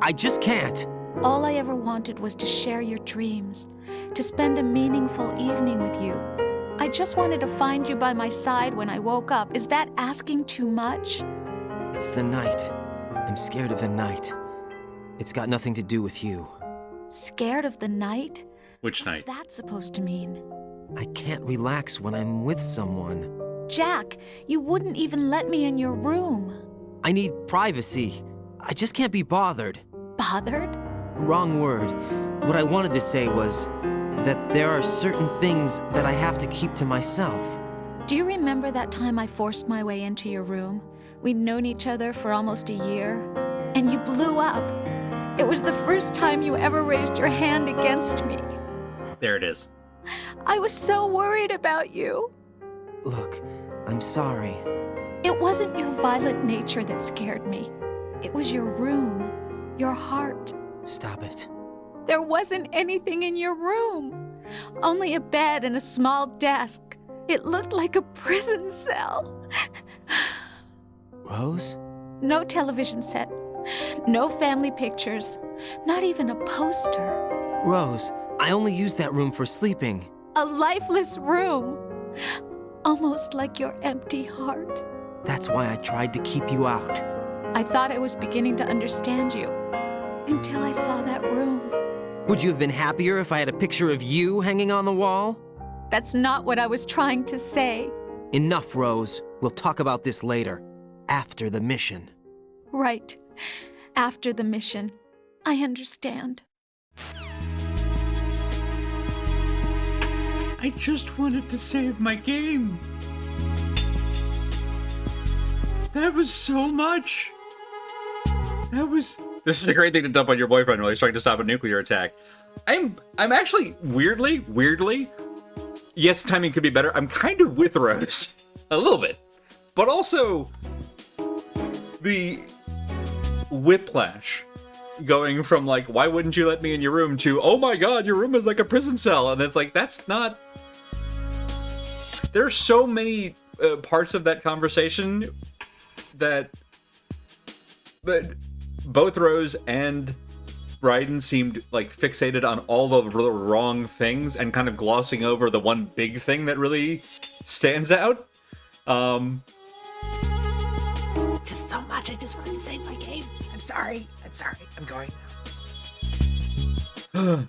I just can't. All I ever wanted was to share your dreams, to spend a meaningful evening with you. I just wanted to find you by my side when I woke up. Is that asking too much? It's the night. I'm scared of the night. It's got nothing to do with you. Scared of the night? Which night? What's that supposed to mean? I can't relax when I'm with someone. Jack, you wouldn't even let me in your room. I need privacy. I just can't be bothered. Bothered? Wrong word. What I wanted to say was that there are certain things that I have to keep to myself. Do you remember that time I forced my way into your room? We'd known each other for almost a year, and you blew up. It was the first time you ever raised your hand against me. There it is. I was so worried about you. Look, I'm sorry. It wasn't your violent nature that scared me. It was your room, your heart. Stop it. There wasn't anything in your room. Only a bed and a small desk. It looked like a prison cell. Rose? No television set. No family pictures. Not even a poster. Rose, I only use that room for sleeping. A lifeless room. Almost like your empty heart. That's why I tried to keep you out. I thought I was beginning to understand you. Until I saw that room. Would you have been happier if I had a picture of you hanging on the wall? That's not what I was trying to say. Enough, Rose. We'll talk about this later. After the mission. Right. After the mission. I understand. I just wanted to save my game. That was so much. This is a great thing to dump on your boyfriend while he's trying to stop a nuclear attack. I'm actually weirdly, yes, timing could be better. I'm kind of with Rose. A little bit. But also the whiplash going from like, why wouldn't you let me in your room, to, oh my god, your room is like a prison cell. And it's like, that's not... There's so many parts of that conversation that both Rose and Raiden seemed like fixated on all the wrong things and kind of glossing over the one big thing that really stands out. Just so much. I just wanted to save my game. I'm sorry. I'm going now.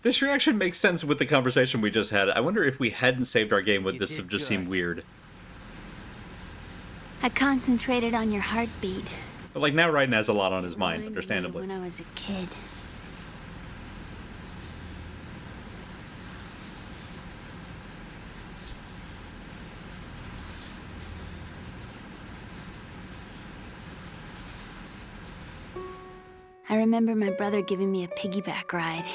This reaction makes sense with the conversation we just had. I wonder if we hadn't saved our game, would this have just seemed weird? I concentrated on your heartbeat. But like, now Raiden has a lot on his mind, understandably. When I was a kid. I remember my brother giving me a piggyback ride.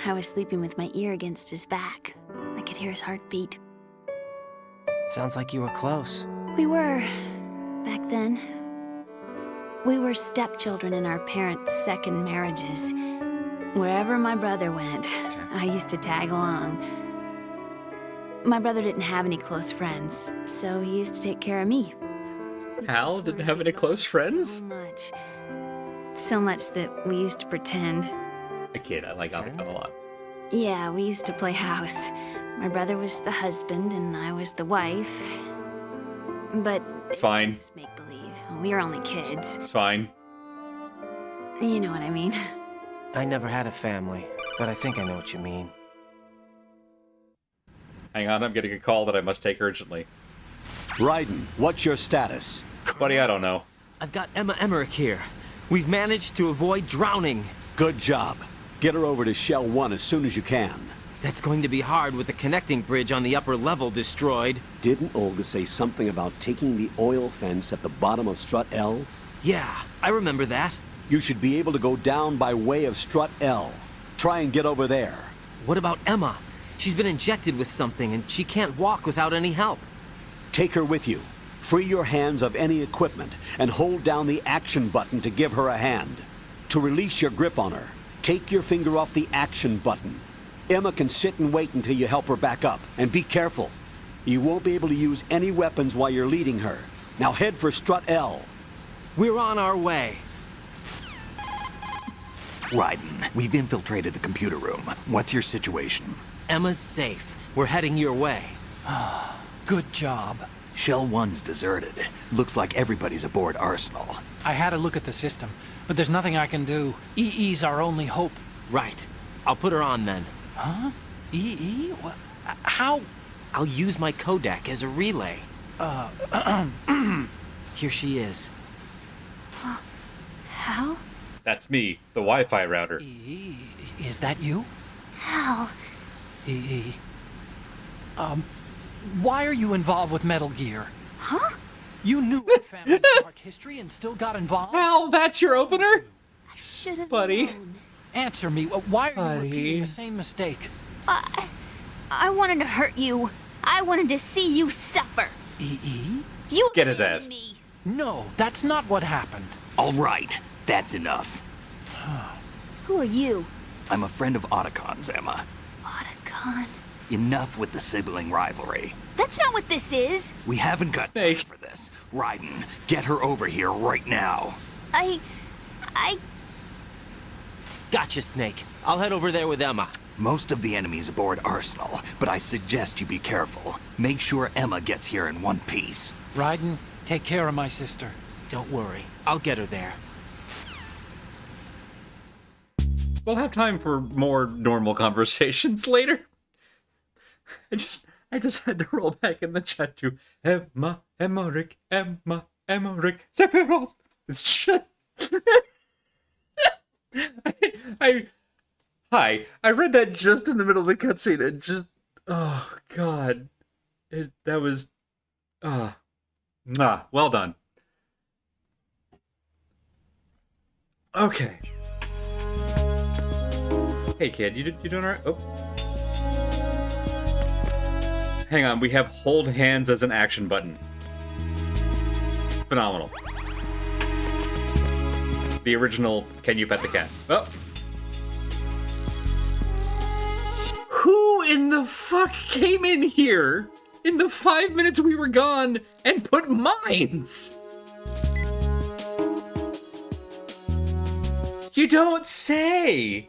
I was sleeping with my ear against his back. I could hear his heartbeat. Sounds like you were close. We were, back then. We were stepchildren in our parents' second marriages. Wherever my brother went, I used to tag along. My brother didn't have any close friends, so he used to take care of me. Hal didn't have any close friends? So much that we used to pretend. A kid, I like Otacon a lot. Yeah, we used to play house. My brother was the husband and I was the wife. But fine. It's make-believe. We were only kids. Fine. You know what I mean. I never had a family, but I think I know what you mean. Hang on, I'm getting a call that I must take urgently. Raiden, what's your status? Buddy, I don't know. I've got Emma Emmerich here. We've managed to avoid drowning. Good job. Get her over to Shell 1 as soon as you can. That's going to be hard with the connecting bridge on the upper level destroyed. Didn't Olga say something about taking the oil fence at the bottom of Strut L? Yeah, I remember that. You should be able to go down by way of Strut L. Try and get over there. What about Emma? She's been injected with something and she can't walk without any help. Take her with you. Free your hands of any equipment and hold down the action button to give her a hand. To release your grip on her, take your finger off the action button. Emma can sit and wait until you help her back up. And be careful. You won't be able to use any weapons while you're leading her. Now head for Strut L. We're on our way. Raiden, we've infiltrated the computer room. What's your situation? Emma's safe. We're heading your way. Good job. Shell 1's deserted. Looks like everybody's aboard Arsenal. I had a look at the system, but there's nothing I can do. EE's our only hope. Right. I'll put her on then. Huh? EE? What? How? I'll use my Kodak as a relay. Here she is. Hal? That's me, the Wi-Fi router. EE? Is that you? Hal? EE. Why are you involved with Metal Gear? Huh? You knew our family's dark history and still got involved? Hal, that's your opener? I should have Buddy. known. Answer me. Why are you repeating the same mistake? I wanted to hurt you. I wanted to see you suffer. EE? You get his ass. Me. No, that's not what happened. All right, that's enough. Who are you? I'm a friend of Otacon's, Emma. Otacon? Enough with the sibling rivalry. That's not what this is. We haven't got time for this. Raiden, get her over here right now. I... Gotcha, Snake. I'll head over there with Emma. Most of the enemy's aboard Arsenal, but I suggest you be careful. Make sure Emma gets here in one piece. Raiden, take care of my sister. Don't worry, I'll get her there. We'll have time for more normal conversations later. I just had to roll back in the chat to Emma, Rick, Sephiroth. It's just... I read that just in the middle of the cutscene and just... Oh, God. That was... well done. Okay. Hey, kid, you doing alright? Oh. Hang on, we have hold hands as an action button. Phenomenal. The original Can You Pet the Cat? Oh. Who in the fuck came in here in the 5 minutes we were gone and put mines? You don't say!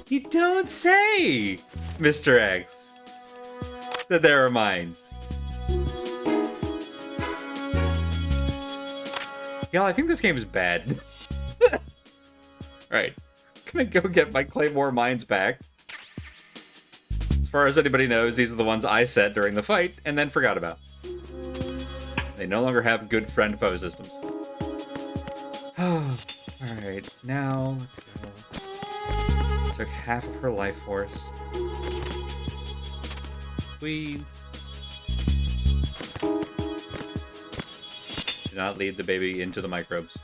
You don't say, Mr. X, that there are mines. Y'all, I think this game is bad. Alright, I'm gonna go get my Claymore mines back. As far as anybody knows, these are the ones I set during the fight and then forgot about. They no longer have good friend-foe systems. Alright, now let's go. Took half of her life force. We do not lead the baby into the microbes.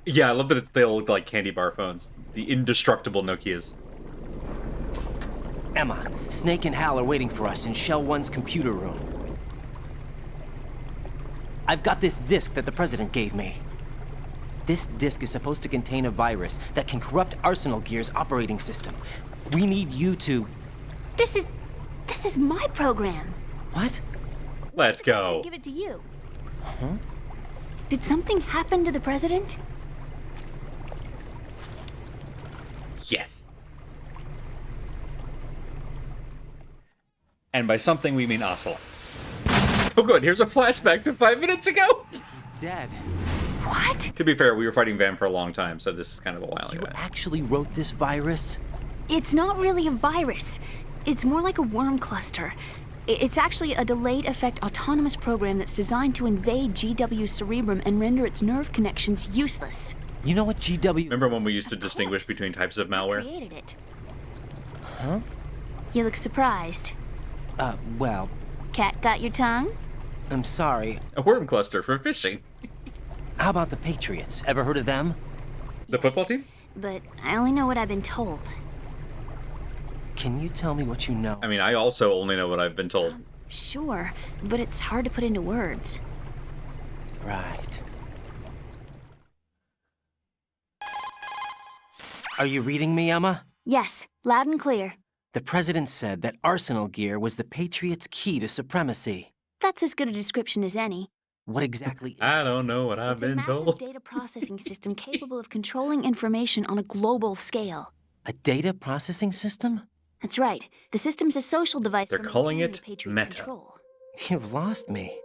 Yeah, I love that they all look like candy bar phones. The indestructible Nokias. Emma, Snake and Hal are waiting for us in Shell 1's computer room. I've got this disk that the President gave me. This disk is supposed to contain a virus that can corrupt Arsenal Gear's operating system. We need you to... This is my program. What? Let's go. Give it to you. Huh? Did something happen to the President? Yes. And by something we mean Ocelot. Oh good, here's a flashback to 5 minutes ago! He's dead. What? To be fair, we were fighting Van for a long time, so this is kind of a while ago. You actually wrote this virus? It's not really a virus. It's more like a worm cluster. It's actually a delayed effect autonomous program that's designed to invade GW's cerebrum and render its nerve connections useless. You know what GW... Remember when we used to distinguish between types of malware? Created it. Huh? You look surprised. Well... Cat got your tongue? I'm sorry. A worm cluster for fishing. How about the Patriots? Ever heard of them? The football team? But I only know what I've been told. Can you tell me what you know? I mean, I also only know what I've been told. Sure, but it's hard to put into words. Right. Are you reading me, Emma? Yes, loud and clear. The President said that Arsenal Gear was the Patriots' key to supremacy. That's as good a description as any. What exactly is I don't know what I've been told. It's a massive data processing system capable of controlling information on a global scale. A data processing system? That's right. The system's a social device. They're calling it Meta. Control. You've lost me.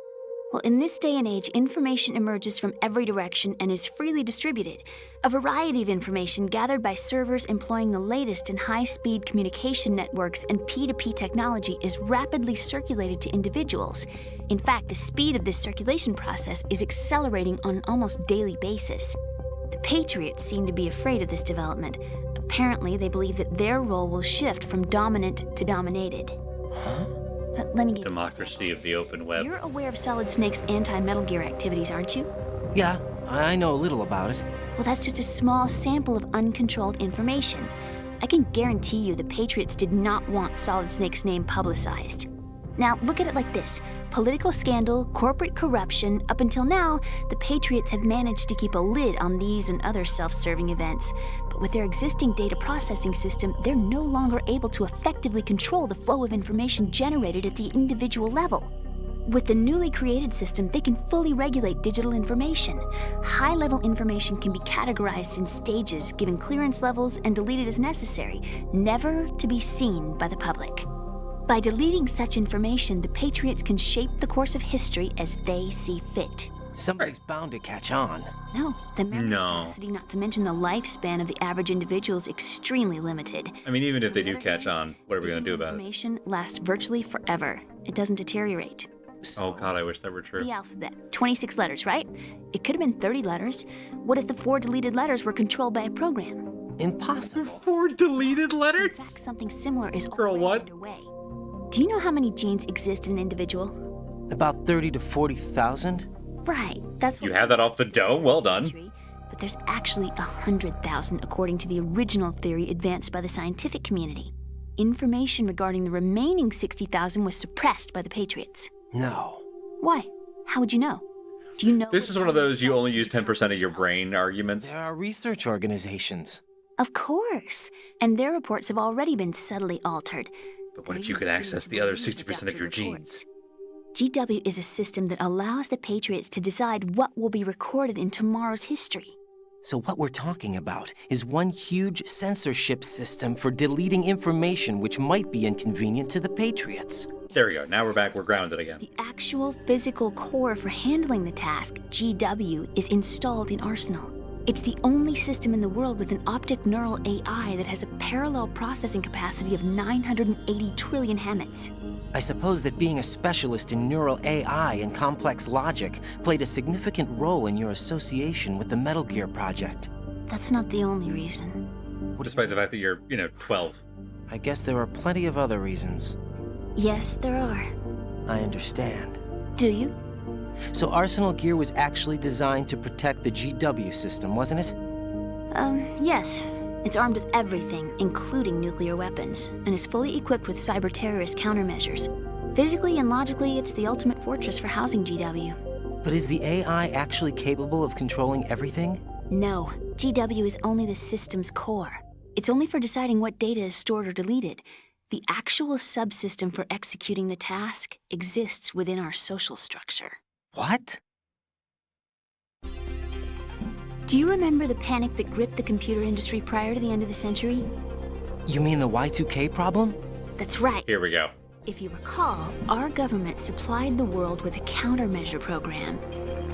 Well, in this day and age, information emerges from every direction and is freely distributed. A variety of information gathered by servers employing the latest in high-speed communication networks and P2P technology is rapidly circulated to individuals. In fact, the speed of this circulation process is accelerating on an almost daily basis. The Patriots seem to be afraid of this development. Apparently, they believe that their role will shift from dominant to dominated. Huh? Let me get Democracy of the open web. You're aware of Solid Snake's anti-Metal Gear activities, aren't you? Yeah, I know a little about it. Well, that's just a small sample of uncontrolled information. I can guarantee you the Patriots did not want Solid Snake's name publicized. Now, look at it like this. Political scandal, corporate corruption, up until now, the Patriots have managed to keep a lid on these and other self-serving events. But with their existing data processing system, they're no longer able to effectively control the flow of information generated at the individual level. With the newly created system, they can fully regulate digital information. High-level information can be categorized in stages, given clearance levels, and deleted as necessary, never to be seen by the public. By deleting such information, the Patriots can shape the course of history as they see fit. Somebody's bound to catch on. No, the memory capacity, not to mention the lifespan of the average individual, is extremely limited. I mean, even if they do catch on, what are we going to do about it? Information lasts virtually forever. It doesn't deteriorate. Oh god, I wish that were true. The alphabet, 26 letters, right? It could have been 30 letters. What if the 4 deleted letters were controlled by a program? Impossible. 4 deleted letters? In fact, something similar is Girl, what? underway. Do you know how many genes exist in an individual? About 30 to 40,000? Right, that's what You have that off the dome? Well done. But there's actually 100,000 according to the original theory advanced by the scientific community. Information regarding the remaining 60,000 was suppressed by the Patriots. No. Why? How would you know? Do you know? This is one of those you only use 10% of your brain arguments. There are research organizations. Of course. And their reports have already been subtly altered. But what if you could access the other 60% of your genes? GW is a system that allows the Patriots to decide what will be recorded in tomorrow's history. So what we're talking about is one huge censorship system for deleting information which might be inconvenient to the Patriots. There we go. Now we're back. We're grounded again. The actual physical core for handling the task, GW, is installed in Arsenal. It's the only system in the world with an optic neural AI that has a parallel processing capacity of 980 trillion Hammets. I suppose that being a specialist in neural AI and complex logic played a significant role in your association with the Metal Gear project. That's not the only reason. Despite the fact that you're, 12. I guess there are plenty of other reasons. Yes, there are. I understand. Do you? So Arsenal Gear was actually designed to protect the GW system, wasn't it? Yes. It's armed with everything, including nuclear weapons, and is fully equipped with cyber-terrorist countermeasures. Physically and logically, it's the ultimate fortress for housing GW. But is the AI actually capable of controlling everything? No. GW is only the system's core. It's only for deciding what data is stored or deleted. The actual subsystem for executing the task exists within our social structure. What? Do you remember the panic that gripped the computer industry prior to the end of the century? You mean the Y2K problem? That's right. Here we go. If you recall, our government supplied the world with a countermeasure program,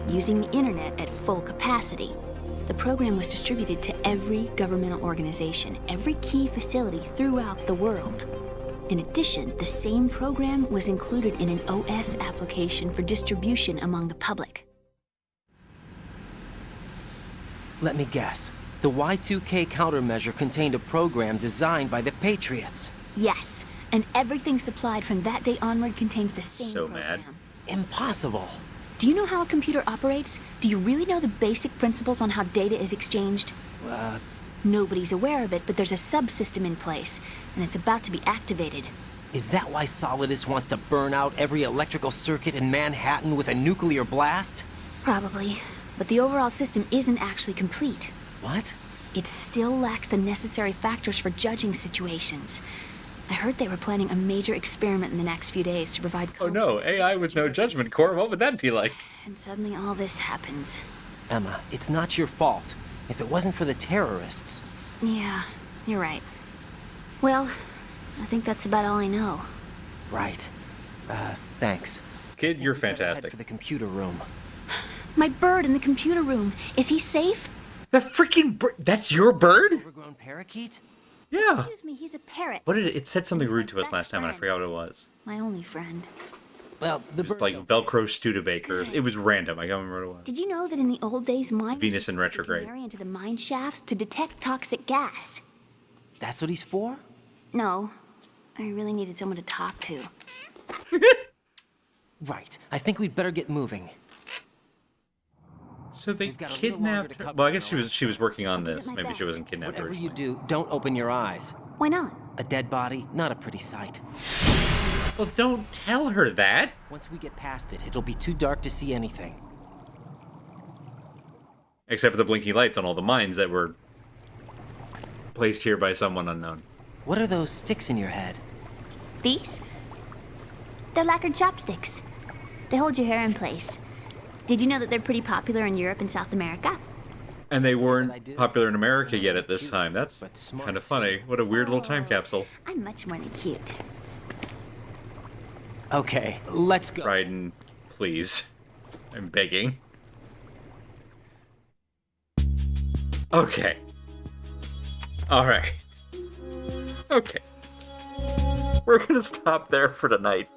using the internet at full capacity. The program was distributed to every governmental organization, every key facility throughout the world. In addition, the same program was included in an OS application for distribution among the public. Let me guess. The Y2K countermeasure contained a program designed by the Patriots. Yes, and everything supplied from that day onward contains the same So program. mad. Impossible. Do you know how a computer operates? Do you really know the basic principles on how data is exchanged? Nobody's aware of it, but there's a subsystem in place, and it's about to be activated. Is that why Solidus wants to burn out every electrical circuit in Manhattan with a nuclear blast? Probably, but the overall system isn't actually complete. What? It still lacks the necessary factors for judging situations. I heard they were planning a major experiment in the next few days to provide... Oh no, AI with no judgment core, what would that be like? And suddenly all this happens. Emma, it's not your fault. If it wasn't for the terrorists... Yeah, you're right. Well, I think that's about all I know. Right. Thanks. Kid, you're We'd better fantastic. head for the computer room. My bird in the computer room. Is he safe? The freaking bird? That's your bird? Overgrown parakeet? Yeah. Excuse me, he's a parrot. What did it said something rude to us last time and I forgot what it was. My only friend. Well, the Just bird's like okay. Velcro Studebaker. It was random. I can't remember what it was. Did you know that in the old days, miners Venus used in to stick the retrograde. canary into the mine shafts to detect toxic gas? That's what he's for? No, I really needed someone to talk to. Right. I think we'd better get moving. So they We've got a little longer kidnapped to her. cut Well, I my guess she was working on this. my Maybe she best. wasn't kidnapped Whatever originally. you do, don't open your eyes. Why not? A dead body, not a pretty sight. Well, don't tell her that. Once we get past it, it'll be too dark to see anything. Except for the blinking lights on all the mines that were placed here by someone unknown. What are those sticks in your head? These? They're lacquered chopsticks. They hold your hair in place. Did you know that they're pretty popular in Europe and South America? And they weren't popular in America yet at this time. That's kind of funny. What a weird little time capsule. I'm much more than cute. Okay, let's go. Raiden, please. I'm begging. Okay. Alright. Okay. We're gonna stop there for tonight.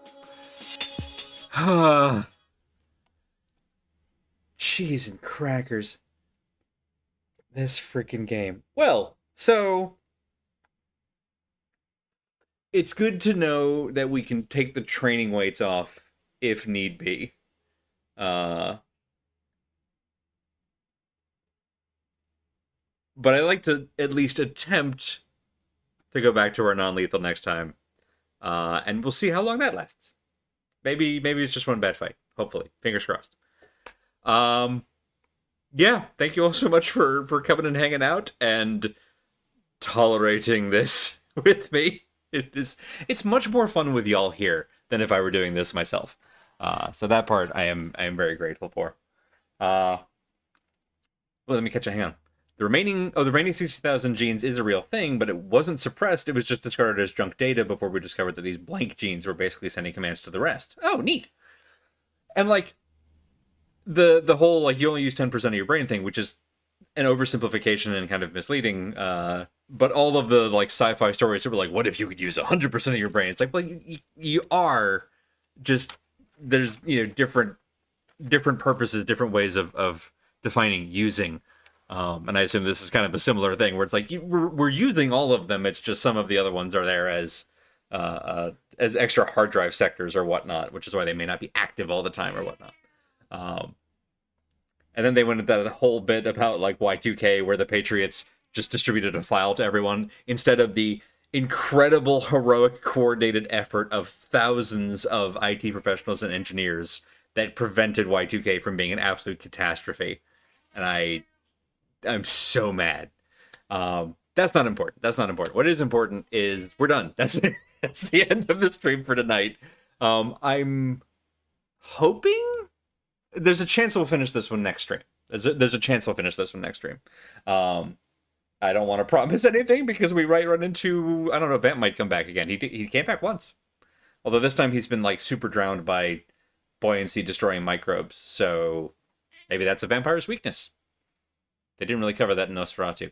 Cheese and crackers. This freaking game. Well, so it's good to know that we can take the training weights off if need be. But I like to at least attempt to go back to our non-lethal next time. And we'll see how long that lasts. Maybe it's just one bad fight. Hopefully. Fingers crossed. Yeah, thank you all so much for coming and hanging out and tolerating this with me. It's much more fun with y'all here than if I were doing this myself. So that part I am very grateful for. Well, let me catch a hang on. The remaining 60,000 genes is a real thing, but it wasn't suppressed. It was just discarded as junk data before we discovered that these blank genes were basically sending commands to the rest. Oh, neat. And like the whole like you only use 10% of your brain thing, which is an oversimplification and kind of misleading. But all of the like sci-fi stories that were like, what if you could use 100% of your brain? It's like, well, you are just there's different purposes, different ways of defining using. And I assume this is kind of a similar thing where it's like we're using all of them. It's just some of the other ones are there as extra hard drive sectors or whatnot, which is why they may not be active all the time or whatnot. And then they went into that whole bit about like Y2K where the Patriots just distributed a file to everyone instead of the incredible, heroic, coordinated effort of thousands of IT professionals and engineers that prevented Y2K from being an absolute catastrophe. And I'm so mad. That's not important. What is important is we're done. That's it. That's the end of the stream for tonight. I'm hoping there's a chance we'll finish this one next stream. There's a chance we'll finish this one next stream. I don't want to promise anything because we might run into, I don't know, Vamp might come back again. He came back once. Although this time he's been like super drowned by buoyancy destroying microbes. So maybe that's a vampire's weakness. They didn't really cover that in Nosferatu.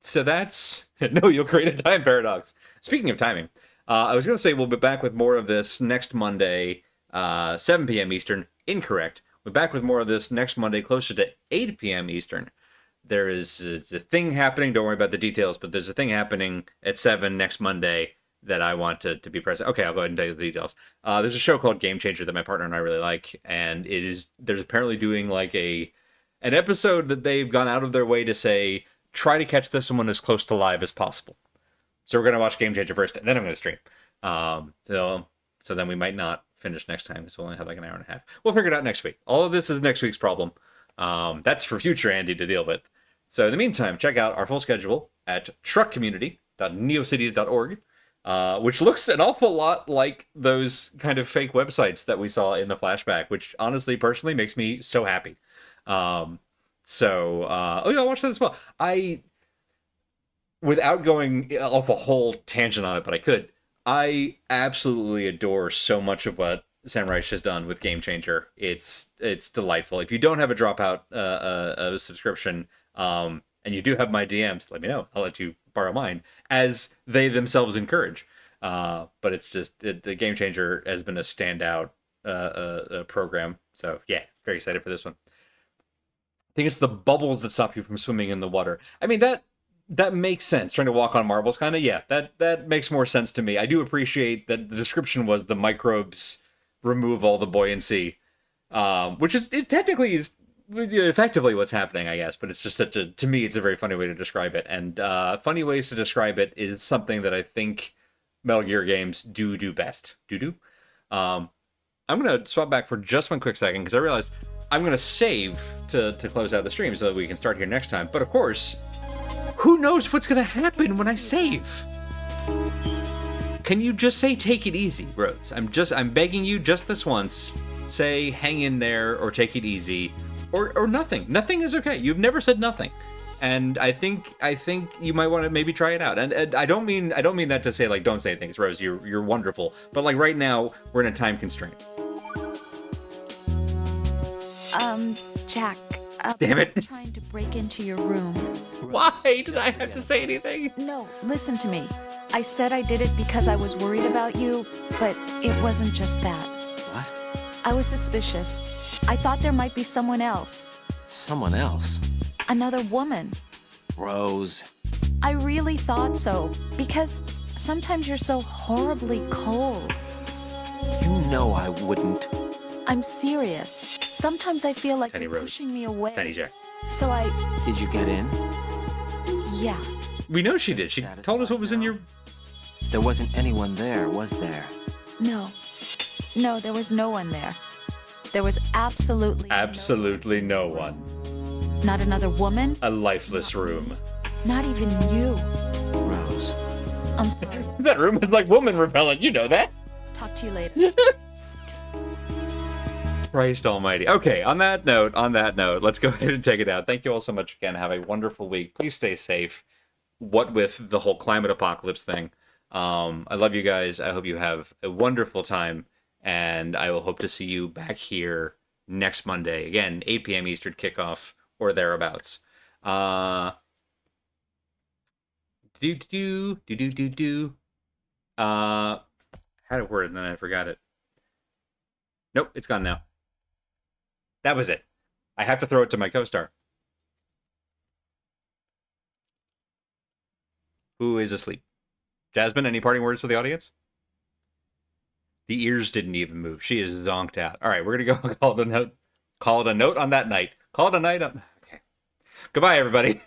So that's... No, you'll create a time paradox. Speaking of timing, I was going to say we'll be back with more of this next Monday, 7 p.m. Eastern. Incorrect. We're back with more of this next Monday, closer to 8 p.m. Eastern. There is a thing happening. Don't worry about the details, but there's a thing happening at 7 next Monday that I want to be present. Okay, I'll go ahead and tell you the details. There's a show called Game Changer that my partner and I really like, and there's apparently doing like an episode that they've gone out of their way to say, try to catch this one as close to live as possible. So we're going to watch Game Changer first, and then I'm going to stream. So then we might not finish next time, because we'll only have like an hour and a half. We'll figure it out next week. All of this is next week's problem. That's for future Andy to deal with. So in the meantime, check out our full schedule at truckcommunity.neocities.org, which looks an awful lot like those kind of fake websites that we saw in the flashback, which honestly, personally makes me so happy. I'll watch that as well. Without going off a whole tangent on it, but I absolutely adore so much of what Sam Reich has done with Game Changer. It's delightful. If you don't have a Dropout a subscription, and you do have my DMs, let me know. I'll let you borrow mine, as they themselves encourage. But it's just, the Game Changer has been a standout program. So yeah, very excited for this one. I think it's the bubbles that stop you from swimming in the water. I mean, that makes sense. Trying to walk on marbles, kind of. Yeah, that makes more sense to me. I do appreciate that the description was the microbes remove all the buoyancy, which it technically is effectively what's happening, I guess. But it's just to me, it's a very funny way to describe it. And funny ways to describe it is something that I think Metal Gear games do best. I'm going to swap back for just one quick second, because I realized I'm going to save to close out the stream so that we can start here next time. But of course, who knows what's going to happen when I save? Can you just say take it easy, Rose? I'm begging you just this once. Say hang in there or take it easy or nothing. Nothing is okay. You've never said nothing. And I think you might want to maybe try it out. And I don't mean that to say like don't say things, Rose. You're wonderful. But like right now we're in a time constraint. Jack. Damn it. I'm trying to break into your room. Why did I have to say anything? No, listen to me. I said I did it because I was worried about you, but it wasn't just that. What? I was suspicious. I thought there might be someone else. Someone else? Another woman. Rose. I really thought so, because sometimes you're so horribly cold. You know I wouldn't. I'm serious. Sometimes I feel like Penny you're Rose. pushing me away. Penny Jack. So I... Did you get in? Yeah. We know she did. She told us what was in your... There wasn't anyone there, was there? No. No, there was no one there. There was absolutely no one. Not another woman. A lifeless room. Not even you. Rose. I'm sorry. That room is like woman repellent. You know that. Talk to you later. Christ almighty. Okay, on that note, let's go ahead and take it out. Thank you all so much again. Have a wonderful week. Please stay safe. What with the whole climate apocalypse thing. I love you guys. I hope you have a wonderful time. And I will hope to see you back here next Monday. Again, 8 p.m. Eastern kickoff or thereabouts. Had a word and then I forgot it. Nope, it's gone now. That was it. I have to throw it to my co-star. Who is asleep? Jasmine, any parting words for the audience? The ears didn't even move. She is zonked out. All right, we're going to go call it a note on that night. Call it a night. Okay. Goodbye, everybody.